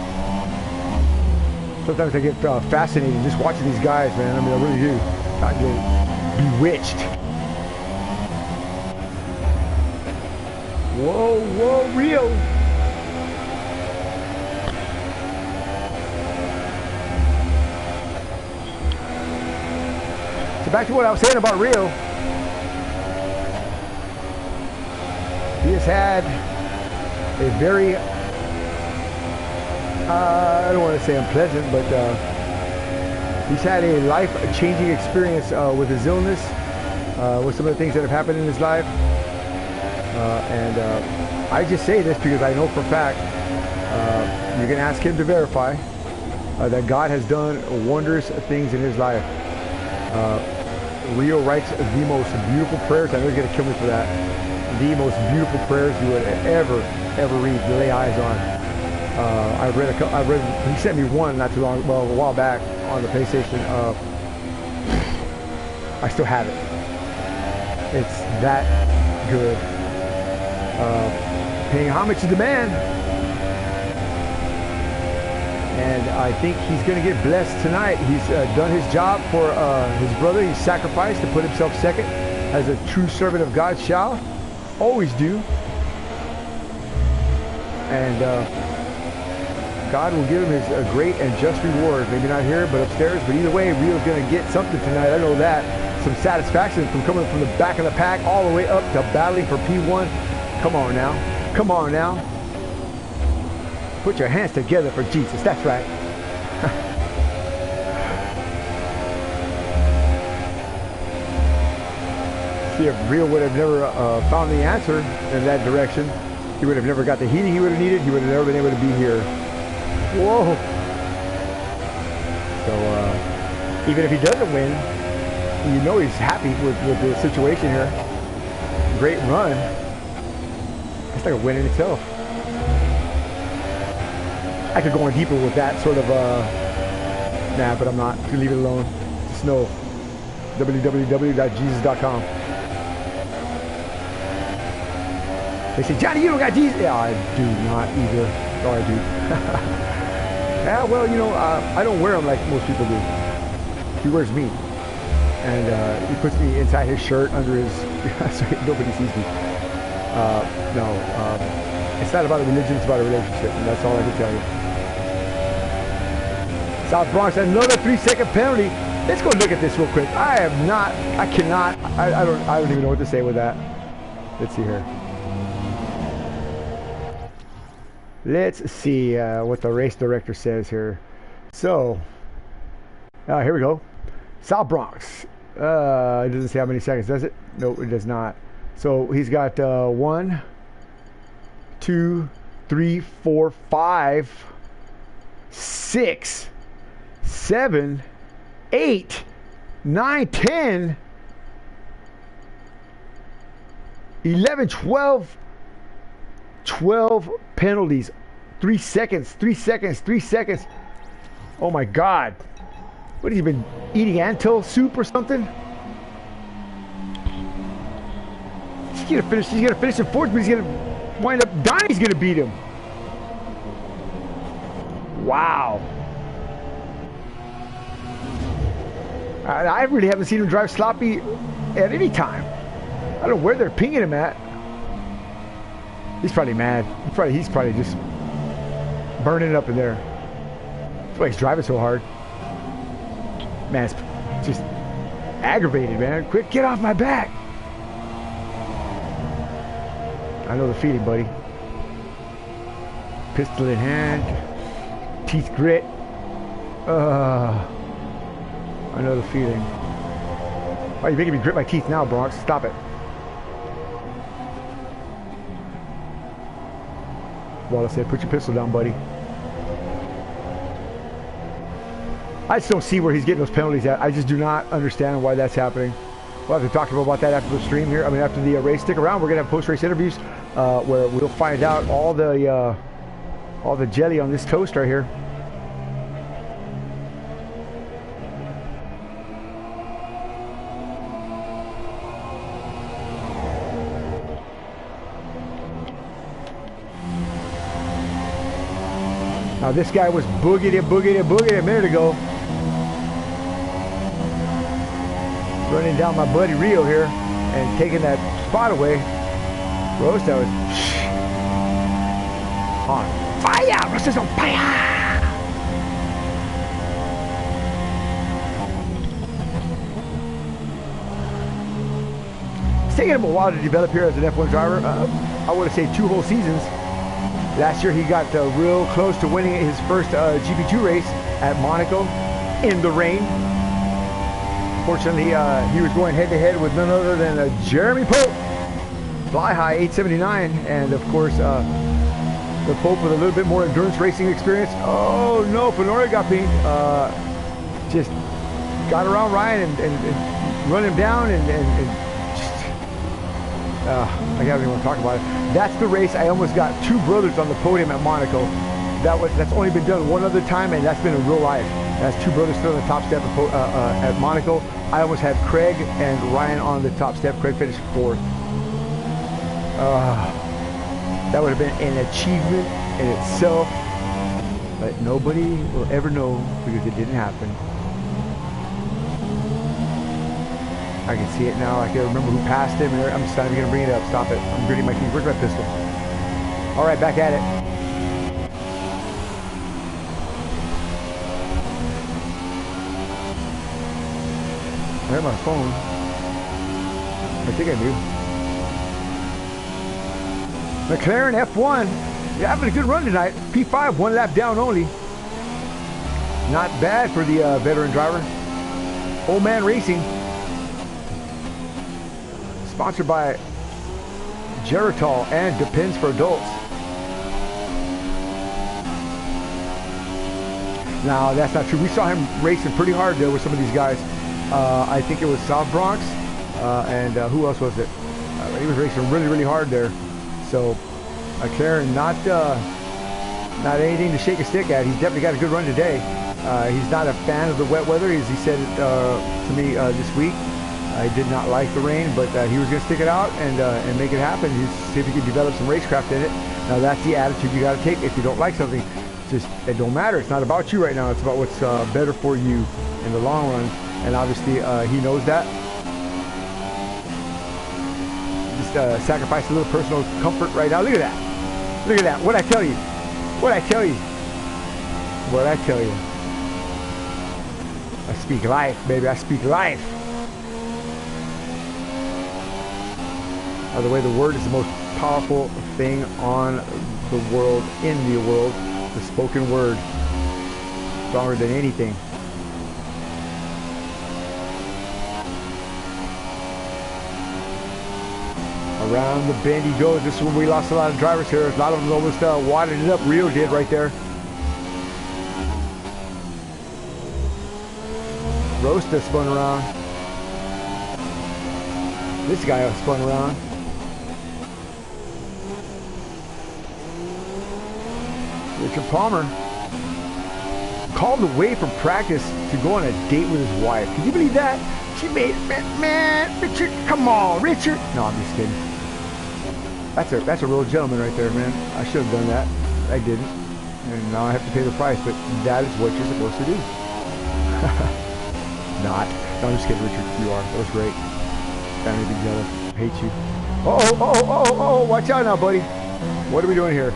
Sometimes I get fascinated just watching these guys, man. I mean, I really do. I get bewitched. Whoa, whoa, Rio. So back to what I was saying about Rio. He has had a very, I don't want to say unpleasant, but he's had a life-changing experience with his illness, with some of the things that have happened in his life. And I just say this because I know for a fact, you can ask him to verify that God has done wondrous things in his life. Rio writes the most beautiful prayers. I know he's going to kill me for that. The most beautiful prayers you would ever read, to lay eyes on. He sent me one not too long, well, a while back on the PlayStation. I still have it. It's that good. Paying homage to the man. And I think he's going to get blessed tonight. He's done his job for his brother. He's sacrificed to put himself second, as a true servant of God shall always do. And God will give him his great and just reward. Maybe not here, but upstairs. But either way, Rio's going to get something tonight. I know that. Some satisfaction from coming from the back of the pack all the way up to battling for P1. Come on now. Come on now. Put your hands together for Jesus. That's right. See, if Rio would have never found the answer in that direction, he would have never got the heating he would have needed. He would have never been able to be here. Whoa. So, even if he doesn't win, you know he's happy with the situation here. Great run. It's like a win in itself. I could go on deeper with that sort of, nah, but I'm not. You can leave it alone. Just know, www.jesus.com. They say, Johnny, you don't got Jesus. Yeah, I do not either. Oh, I do. Yeah, well, you know, I don't wear them like most people do. He wears me. And he puts me inside his shirt, under his, so nobody sees me. No, it's not about a religion, it's about a relationship, and that's all I can tell you. South Bronx, another 3-second penalty. Let's go look at this real quick. I don't even know what to say with that. Let's see here. Let's see what the race director says here. So, here we go. South Bronx. It doesn't say how many seconds, does it? No, it does not. So he's got 1, 2, 3, 4, 5, 6, 7, 8, 9, 10, 11, 12 penalties. 3 seconds, 3 seconds, 3 seconds. Oh my God. What, has he been eating Antil soup or something? He's gonna finish in fourth, but he's gonna wind up, Donnie's gonna beat him. Wow. I really haven't seen him drive sloppy at any time. I don't know where they're pinging him at. He's probably mad. He's probably just burning it up in there. That's why he's driving so hard. Man, it's just aggravated, man. Quick, get off my back. I know the feeling, buddy. Pistol in hand. Teeth grit. I know the feeling. Why are you making me grit my teeth now, Bronx? Stop it. Wallace said, put your pistol down, buddy. I just don't see where he's getting those penalties at. I just do not understand why that's happening. We'll have to talk about that after the stream here. I mean, after the race. Stick around. We're gonna have post-race interviews where we'll find out all the jelly on this toast right here. Now this guy was boogieing a minute ago. Running down my buddy Rio here and taking that spot away. Roast, that was on fire! Roast is on fire! It's taking him a while to develop here as an F1 driver. I would say 2 whole seasons. Last year he got real close to winning his first GP2 race at Monaco in the rain. Fortunately, he was going head-to-head with none other than Jeremy Pope. Fly high 879, and of course the Pope with a little bit more endurance racing experience. Oh no, Fenora got beat. Just got around Ryan and run him down and just, I don't even want to talk about it. That's the race I almost got 2 brothers on the podium at Monaco. That's only been done one other time, and that's been in real life. That's 2 brothers still on the top step at Monaco. I almost had Craig and Ryan on the top step. Craig finished 4th. That would have been an achievement in itself, but nobody will ever know because it didn't happen. I can see it now. I can remember who passed him. And I'm just not even going to bring it up. Stop it. I'm gritting my teeth. Where's my pistol? All right, back at it. I have my phone. I think I do. McLaren F1. You're having a good run tonight. P5, 1 lap down only. Not bad for the veteran driver. Old Man Racing. Sponsored by Geritol and Depends for Adults. Now, that's not true. We saw him racing pretty hard there with some of these guys. I think it was South Bronx, and who else was it? He was racing really, really hard there. So, McLaren, not anything to shake a stick at. He's definitely got a good run today. He's not a fan of the wet weather, as he said to me this week. I did not like the rain, but he was going to stick it out and make it happen. He'd see if he could develop some racecraft in it. Now, that's the attitude you got to take. If you don't like something, it don't matter. It's not about you right now. It's about what's better for you in the long run. And obviously, he knows that. Just sacrifice a little personal comfort right now. Look at that. Look at that. What'd I tell you? What'd I tell you? What'd I tell you? I speak life, baby. I speak life. By the way, the word is the most powerful thing on the world, in the world. The spoken word. Stronger than anything. Around the bend he goes. This is when we lost a lot of drivers here. A lot of them almost wadded it up. Rio did right there. Rosta spun around. This guy spun around. Richard Palmer called away from practice to go on a date with his wife. Can you believe that? She made it, man, Richard, come on, Richard. No, I'm just kidding. That's a real gentleman right there, man. I should have done that. I didn't. And now I have to pay the price, but that is what you're supposed to do. Not. No, I'm just kidding, Richard. You are. That was great. Family be jealous. Hate you. Oh, watch out now, buddy. What are we doing here?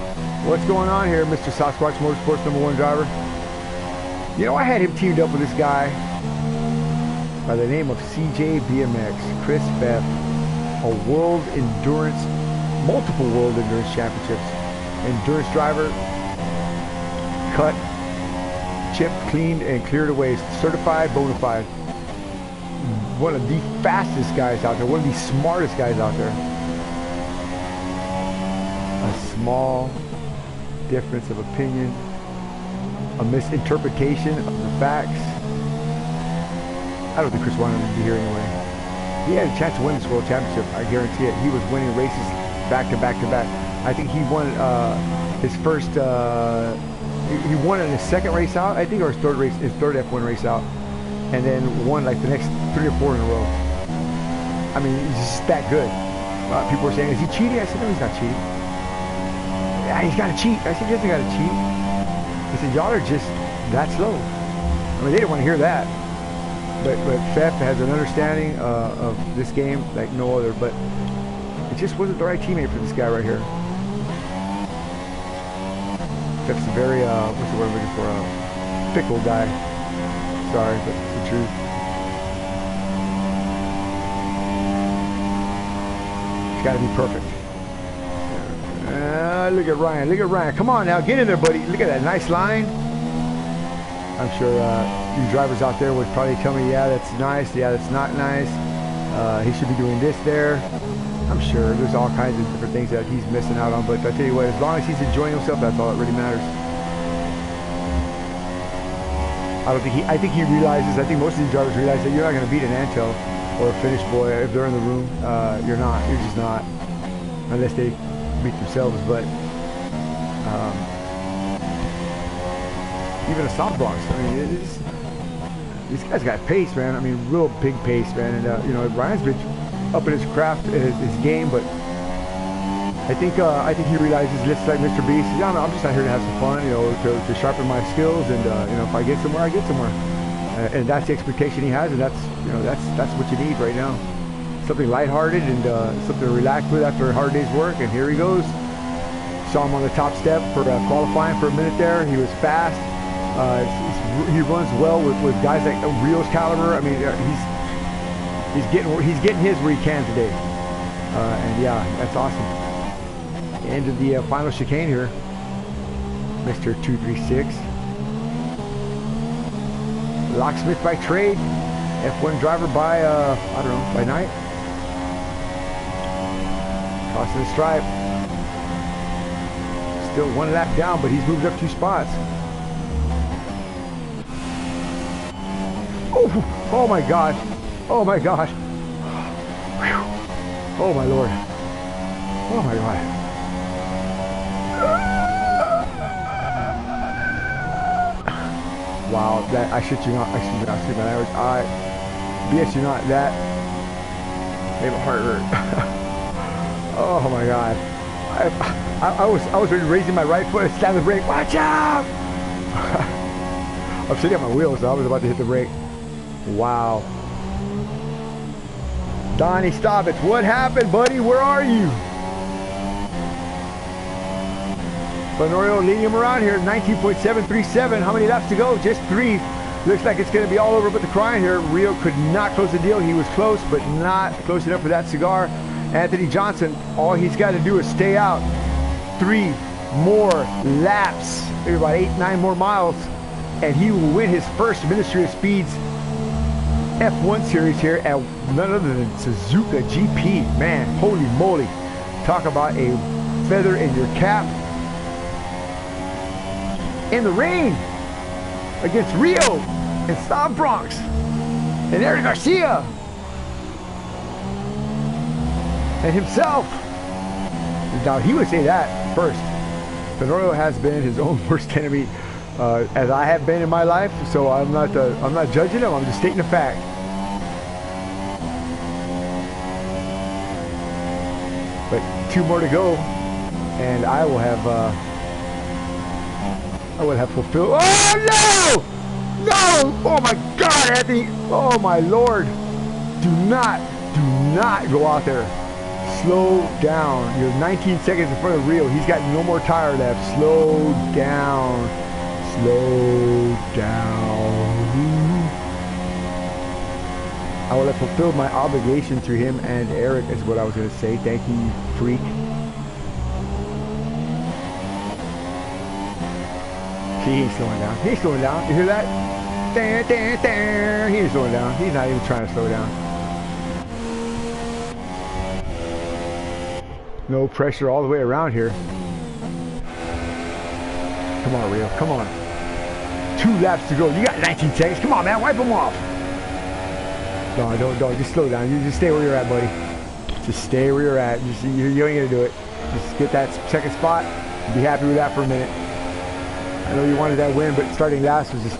What's going on here, Mr. Sasquatch Motorsports #1 driver? You know, I had him teamed up with this guy by the name of CJ BMX, Chris Beff, a world endurance, multiple world endurance championships. Endurance driver, cut, chipped, cleaned, and cleared away. Certified, bona fide. One of the fastest guys out there, one of the smartest guys out there. A small difference of opinion, a misinterpretation of the facts. I don't think Chris wanted him to be here anyway. He had a chance to win this world championship, I guarantee it. He was winning races back to back to back. I think he won his first, he won in his second race out, I think, or his third F1 race out, and then won like the next 3 or 4 in a row. I mean, he's just that good. People were saying, is he cheating? I said, no, he's not cheating. Yeah, he's got to cheat. I said, he doesn't got to cheat. I said, y'all are just that slow. I mean, they didn't want to hear that. But Fef has an understanding of this game like no other, but it just wasn't the right teammate for this guy right here. Fef's a very, what's the word I'm looking for, fickle guy. Sorry, but it's the truth. It's got to be perfect. look at Ryan. Look at Ryan. Come on now, get in there, buddy. Look at that nice line. I'm sure you drivers out there would probably tell me, yeah, that's nice. Yeah, that's not nice. He should be doing this there. I'm sure there's all kinds of different things that he's missing out on. But I tell you what, as long as he's enjoying himself, that's all that really matters. I think he realizes, I think most of these drivers realize that you're not going to beat an Antel or a Finnish boy if they're in the room. You're not. You're just not. Unless they beat themselves. But even a soft box. I mean, these guys got pace, man. I mean, real big pace, man. And you know, Ryan's been up in his craft, his game, but I think he realizes, just like Mr. Beast, yeah, I'm just out here to have some fun, you know, to sharpen my skills, and you know, if I get somewhere, I get somewhere, and that's the expectation he has, and that's, you know, that's what you need right now, something lighthearted and something to relax with after a hard day's work. And here he goes. Saw him on the top step for qualifying for a minute there. He was fast. He runs well with guys like Rio's caliber. I mean, he's getting his where he can today, and yeah, that's awesome. End of the final chicane here, Mr. 236. Locksmith by trade, F1 driver by I don't know, by night. Crossing the stripe. Still one lap down, but he's moved up 2 spots. Oh my God! Oh my God! Whew. Oh my Lord! Oh my God! Wow, that, I shit you not, excuse me, I see my language. BS you not, that made my heart hurt. Oh my God. I was raising my right foot and slammed the brake. Watch out! I'm sitting on my wheels, so I was about to hit the brake. Wow. Donnie Stobbits, what happened, buddy? Where are you? Fenorio leading him around here, 19.737. How many laps to go? Just 3. Looks like it's going to be all over but the crying here. Rio could not close the deal. He was close, but not close enough for that cigar. Anthony Johnson, all he's got to do is stay out 3 more laps, maybe about 8-9 more miles, and he will win his first Ministry of Speeds F1 series here at none other than Suzuka GP. Man, holy moly. Talk about a feather in your cap. In the rain against Rio and South Bronx and Eric Garcia and himself. Now he would say that first. Fenorio has been his own worst enemy, as I have been in my life. So I'm not judging him. I'm just stating a fact. But 2 more to go, and I will have. I would have fulfilled. Oh no! No! Oh my God, Anthony! Oh my Lord! Do not go out there. Slow down. You're 19 seconds in front of Rio. He's got no more tire left. Slow down. Slow down. I would have fulfilled my obligation to him and Eric, is what I was going to say. Thank you, freak. He ain't slowing down. He ain't slowing down. You hear that? He ain't slowing down. He's not even trying to slow down. No pressure all the way around here. Come on, Rio. Come on. 2 laps to go. You got 19 seconds. Come on, man. Wipe them off. No, don't. Just slow down. You just stay where you're at, buddy. Just stay where you're at. You ain't gonna do it. Just get that 2nd spot. Be happy with that for a minute. I know you wanted that win, but starting last was just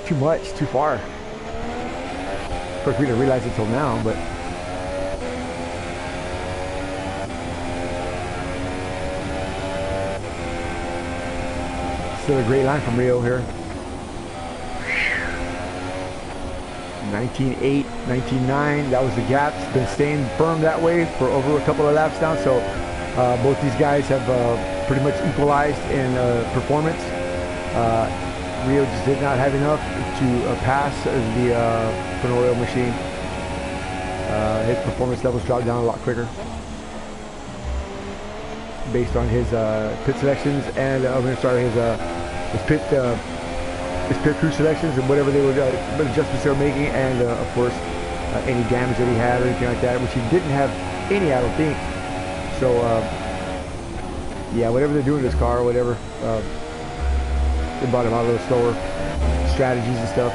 too much, too far. Of course, we didn't realize it till now, but still a great line from Rio here. 19.8, 19.9, that was the gap. It's been staying firm that way for over a couple of laps down, so both these guys have pretty much equalized in performance. Rio just did not have enough to pass the Fenorio machine. His performance levels dropped down a lot quicker. based on his pit selections and his pit crew selections and whatever they were, what adjustments they were making, and of course any damage that he had or anything like that, which he didn't have any, I don't think. So yeah, whatever they're doing to this car or whatever, they brought him out a little slower, strategies and stuff.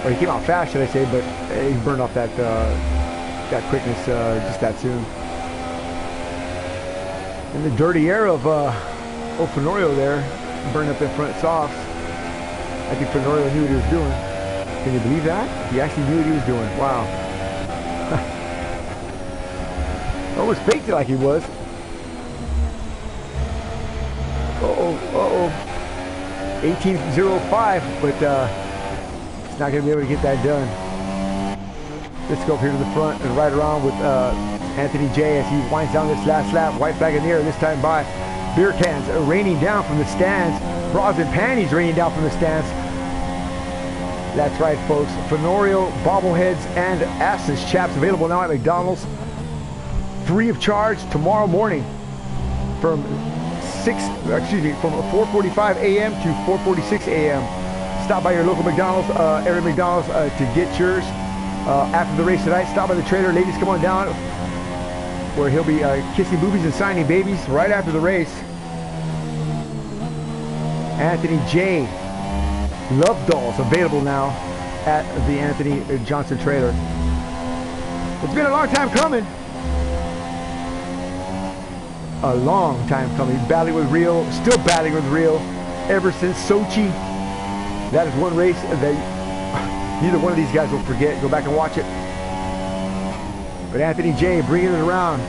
Or he came out fast, should I say, but he burned off that quickness just that soon. In the dirty air of Fenorio there, burned up in front softs. I think Fenorio knew what he was doing. Can you believe that? He actually knew what he was doing. Wow. Almost faked it like he was. Uh-oh. 18.05, but he's not going to be able to get that done. Let's go up here to the front and ride around with Anthony J as he winds down this last lap. White flag in the air this time by. Beer cans raining down from the stands. Bras and panties raining down from the stands. That's right, folks. Fenorio bobbleheads and Assless chaps available now at McDonald's. Free of charge tomorrow morning from 4:45 a.m. to 4:46 a.m. Stop by your local McDonald's, area McDonald's to get yours. After the race tonight, stop by the trailer. Ladies, come on down, where he'll be kissing boobies and signing babies right after the race. Anthony J. Love Dolls available now at the Anthony Johnson trailer. It's been a long time coming. A long time coming. Battling with Rio, still battling with Rio ever since Sochi. That is one race that neither one of these guys will forget. Go back and watch it. But Anthony J bringing it around,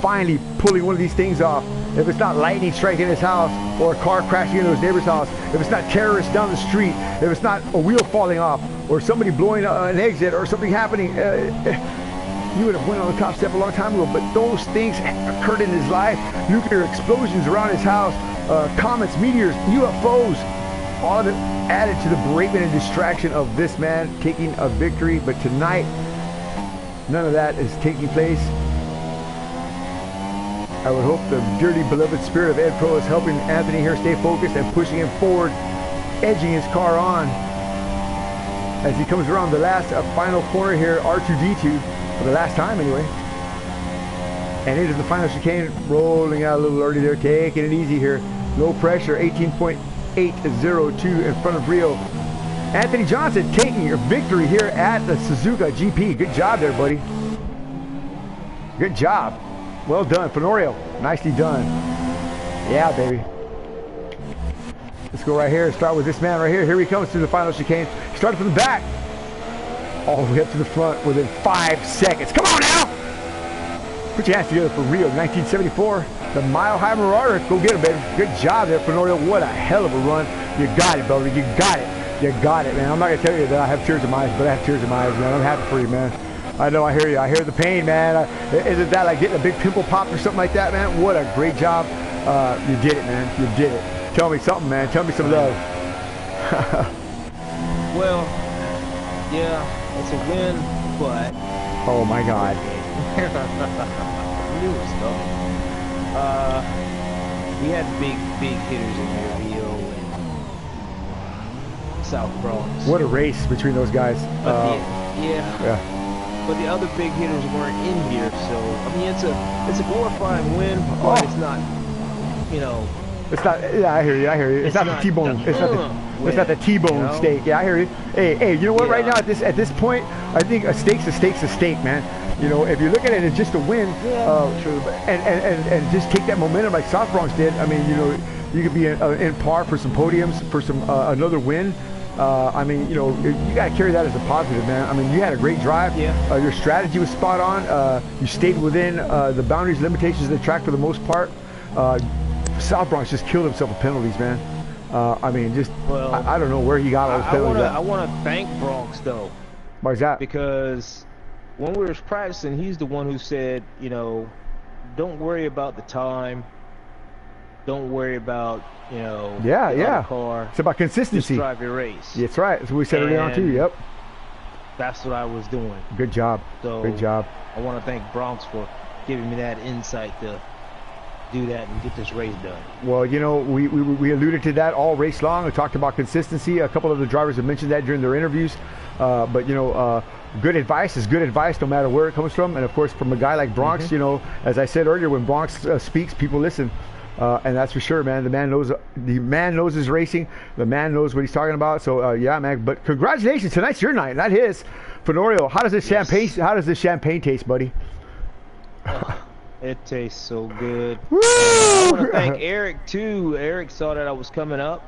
finally pulling one of these things off. If it's not lightning striking his house, or a car crashing into his neighbor's house, if it's not terrorists down the street, if it's not a wheel falling off, or somebody blowing an exit, or something happening, he would have went on the top step a long time ago. But those things occurred in his life. Nuclear explosions around his house, comets, meteors, UFOs, all of it added to the beratement and distraction of this man taking a victory. But tonight, none of that is taking place. I would hope the dearly beloved spirit of Ed Pro is helping Anthony here stay focused and pushing him forward, edging his car on as he comes around the last final corner here, R2D2, for the last time anyway. And into the final chicane, rolling out a little early there, taking it easy here. Low pressure, 18.802 in front of Rio. Anthony Johnson taking your victory here at the Suzuka GP. Good job there, buddy. Good job. Well done, Fenorio. Nicely done. Yeah, baby. Let's go right here. Start with this man right here. Here he comes through the final chicane. Started from the back, all the way up to the front within 5 seconds. Come on now! Put your hands together for Rio 1974. The Mile High Marauder. Go get him, baby. Good job there, Fenorio. What a hell of a run. You got it, brother. You got it. You got it, man. I'm not going to tell you that I have tears in my eyes, but I have tears in my eyes, man. I'm happy for you, man. I know, I hear you. I hear the pain, man. Isn't that like getting a big pimple popped or something like that, man? What a great job. You did it, man. You did it. Tell me something, man. Tell me some love. Well, yeah, it's a win, but... Oh, my God. We knew it was coming. We had big hitters in there, Rio and South Bronx. What a race between those guys. Yeah. But the other big hitters weren't in here, so I mean it's a glorifying win, but it's not, you know. It's not. Yeah, I hear you. I hear you. It's not the T-bone. It's not the T-bone, you know? Steak. Yeah, I hear you. Hey, you know what? Yeah. Right now at this point, I think a steak's a steak, man. You know, if you look at it as just a win, true. And just take that momentum like South Bronx did. I mean, you know, you could be in par for some podiums, for some another win. I mean, you know, you got to carry that as a positive, man. I mean, you had a great drive. Yeah. Your strategy was spot on. You stayed within the boundaries, limitations of the track for the most part. South Bronx just killed himself with penalties, man. I mean, just, well, I don't know where he got all those penalties. I want to thank Bronx, though. Why is that? Because when we were practicing, he's the one who said, you know, don't worry about the time. Don't worry about, you know, the car. It's about consistency. Just drive your race. That's right. That's what we said earlier on too. Yep. That's what I was doing. Good job. So good job. I want to thank Bronx for giving me that insight to do that and get this race done. Well, you know, we alluded to that all race long. We talked about consistency. A couple of the drivers have mentioned that during their interviews. But, you know, good advice is good advice no matter where it comes from. And, of course, from a guy like Bronx, you know, as I said earlier, when Bronx speaks, people listen. And that's for sure, man. The man knows his racing. The man knows what he's talking about. So, yeah, man. But congratulations. Tonight's your night, not his. Fenorio, how does this champagne taste, buddy? It tastes so good. I want to thank Eric too. Eric saw that I was coming up.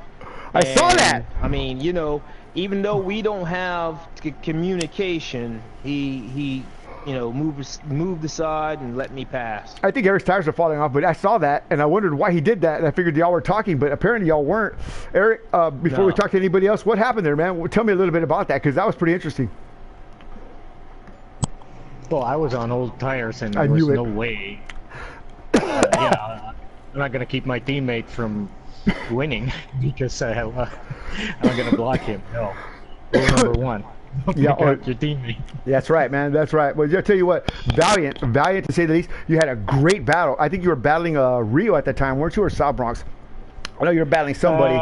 I saw that. I mean, you know, even though we don't have communication, he you know, moved aside and let me pass. I think Eric's tires are falling off, but I saw that and I wondered why he did that. And I figured y'all were talking, but apparently y'all weren't. Eric, before we talk to anybody else, what happened there, man? Tell me a little bit about that, because that was pretty interesting. Well, I was on old tires, and there was no way. Yeah, I'm not going to keep my teammate from winning because I'm going to block him. No. Rule number one. Don't block your teammate. That's right, man. That's right. Well, I'll tell you what, valiant to say the least. You had a great battle. I think you were battling Rio at that time, weren't you, or South Bronx? I know you were battling somebody.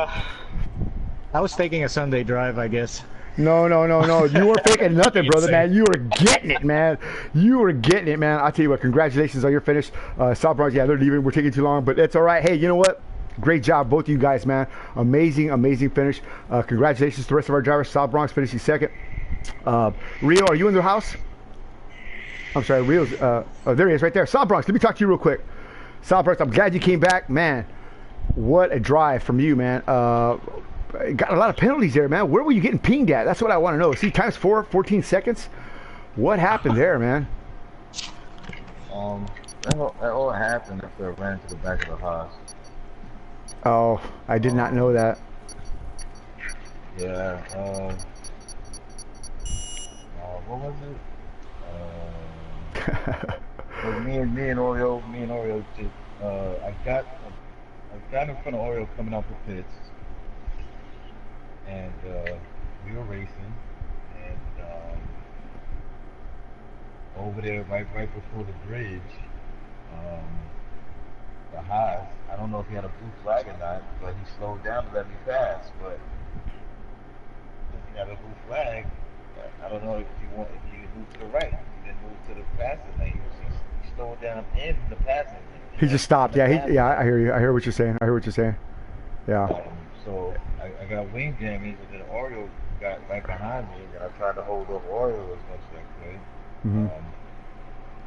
I was taking a Sunday drive, I guess. No. You weren't faking nothing, brother, man. You were getting it, man. You were getting it, man. I'll tell you what, congratulations on your finish. South Bronx, yeah, they're leaving. We're taking too long, but it's all right. Hey, you know what? Great job, both of you guys, man. Amazing finish. Congratulations to the rest of our drivers. South Bronx finishing second. Rio, are you in the house? I'm sorry, Rio's, there he is right there. South Bronx, let me talk to you real quick. South Bronx, I'm glad you came back. Man, what a drive from you, man. Got a lot of penalties there, man. Where were you getting pinged at? That's what I want to know. See, times 4, 14 seconds. What happened there, man? That all happened after I ran to the back of the Haas. Oh, I did not know that. Yeah. What was it? Me and Oreo just. I got in front of Oreo coming out the pits. And we were racing, and over there, right before the bridge, the Haas, I don't know if he had a blue flag or not, but he slowed down to let me pass. But if he had a blue flag, I don't know if you move to the right, he didn't move to the passing lane. He slowed down in the passing lane. He just stopped. Yeah, I hear you. I hear what you're saying. Yeah. So I got wing damage, and then Oreo got right behind me, and I tried to hold up Oreo as much as I could.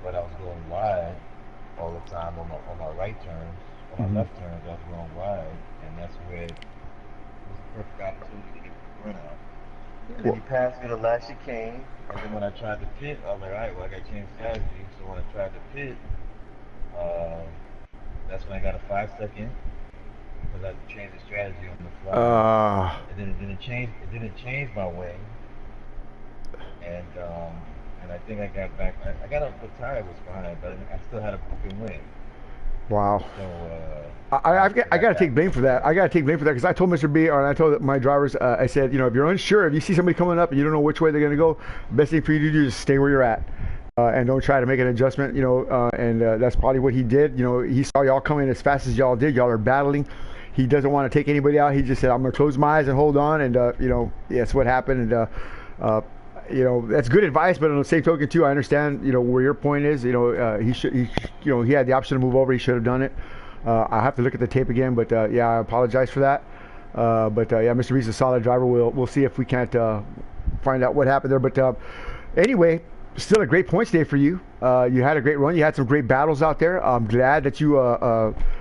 But I was going wide all the time on my right turns. On my left turns, I was going wide, and that's where it was the perfect opportunity to get the run out. And then he passed me the last chicane, and then when I tried to pit, I was like, all right, well, I got to change strategy. So when I tried to pit, that's when I got a 5-second. Because I changed the strategy on the fly, and then it didn't change my wing, and I think I got back. I got up the tire was fine, but I still had a broken wing. Wow. So I got to take blame for that. Because I told Mr. B, or I told my drivers, I said, you know, if you're unsure, if you see somebody coming up and you don't know which way they're going to go, best thing for you to do is stay where you're at. And don't try to make an adjustment, you know, and that's probably what he did. You know, he saw y'all coming as fast as y'all did. Y'all are battling. He doesn't want to take anybody out. He just said, I'm going to close my eyes and hold on. And, you know, that's what happened. And, you know, that's good advice. But on the same token, too, I understand, you know, where your point is. You know, he had the option to move over. He should have done it. I have to look at the tape again. But, yeah, I apologize for that. But, yeah, Mr. B's a solid driver. We'll see if we can't find out what happened there. But, anyway, still a great points day for you. You had a great run. You had some great battles out there. I'm glad that you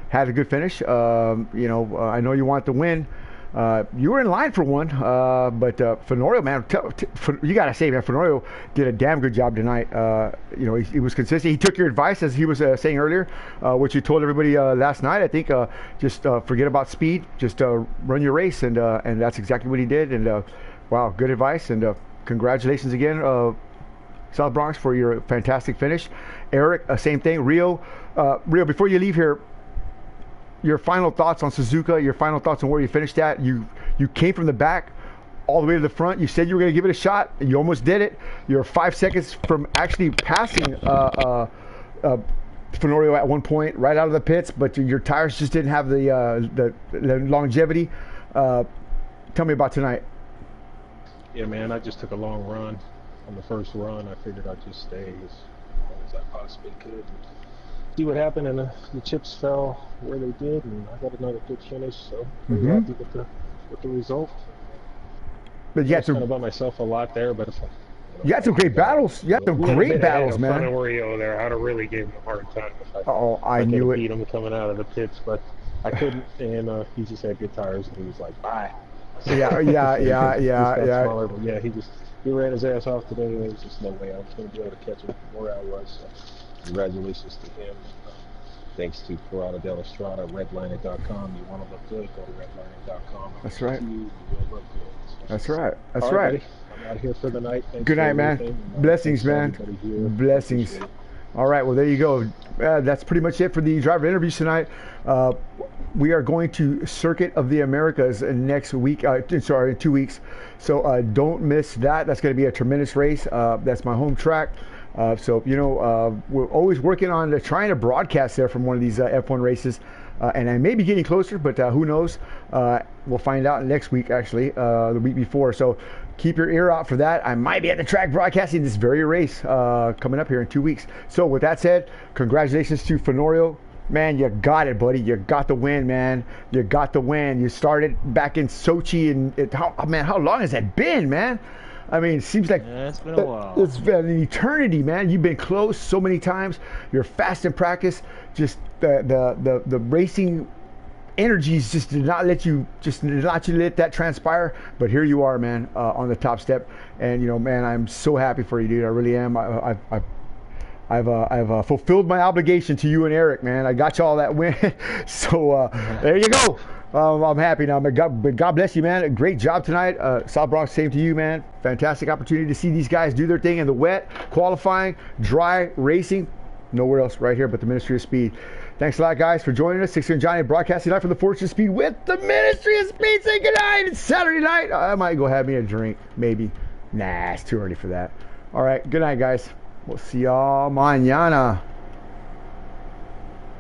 had a good finish. You know, I know you want to win. You were in line for one, but Fenorio, man, you got to say, man, Fenorio did a damn good job tonight. You know, he was consistent. He took your advice, as he was saying earlier, which you told everybody last night. I think just forget about speed, just run your race, and that's exactly what he did. And wow, good advice, and congratulations again, South Bronx, for your fantastic finish. Eric, same thing. Rio, before you leave here, your final thoughts on Suzuka, your final thoughts on where you finished at. You came from the back all the way to the front. You said you were going to give it a shot, and you almost did it. You're 5 seconds from actually passing Fenorio at one point, right out of the pits, but your tires just didn't have the longevity. Tell me about tonight. Yeah, man, I just took a long run. On the first run, I figured I'd just stay as long as I possibly could. And see what happened, and the chips fell where they did, and I got another good finish, so pretty happy with the result. But you had kind of by myself a lot there, but if you had some great battles. You had some great battles, man. Fenorio there, I'd have really gave him a hard time if I knew it. Beat him coming out of the pits, but I couldn't, and he just had good tires, and he was like, bye. Yeah. Smaller, but yeah, he ran his ass off today, and there was just no way I was going to be able to catch him from where I was. So congratulations to him. Thanks to Corrado Della Strada, redliner.com. You want to look good, go to redliner.com. That's right. You will look good. That's right. That's all right. Buddy. I'm out here for the night. Thanks good night, man. Blessings, man. Blessings. All right, well, there you go. That's pretty much it for the driver interviews tonight. We are going to Circuit of the Americas next week. In 2 weeks. So don't miss that. That's going to be a tremendous race. That's my home track. So, we're always working on trying to broadcast there from one of these F1 races. And I may be getting closer, but who knows? We'll find out next week, actually, the week before. So keep your ear out for that. I might be at the track broadcasting this very race coming up here in 2 weeks. So with that said, congratulations to Fenorio. Man, you got it, buddy. You got the win, man. You got the win. You started back in Sochi, and how long has that been, man? I mean, it seems like it's been a while. It's been an eternity, man. You've been close so many times. You're fast in practice. Just the racing energies just did not let you let that transpire. But here you are, man, on the top step. And man, I'm so happy for you, dude. I really am. I've fulfilled my obligation to you and Eric, man. I got you all that win. So there you go. I'm happy now. But God bless you, man. A great job tonight. South Bronx, same to you, man. Fantastic opportunity to see these guys do their thing in the wet, qualifying, dry, racing. Nowhere else right here but the Ministry of Speed. Thanks a lot, guys, for joining us. 6 and Johnny broadcasting live from the Fortune of Speed with the Ministry of Speed. Say good night. It's Saturday night. I might go have me a drink, maybe. Nah, it's too early for that. All right, good night, guys. We'll see y'all mañana.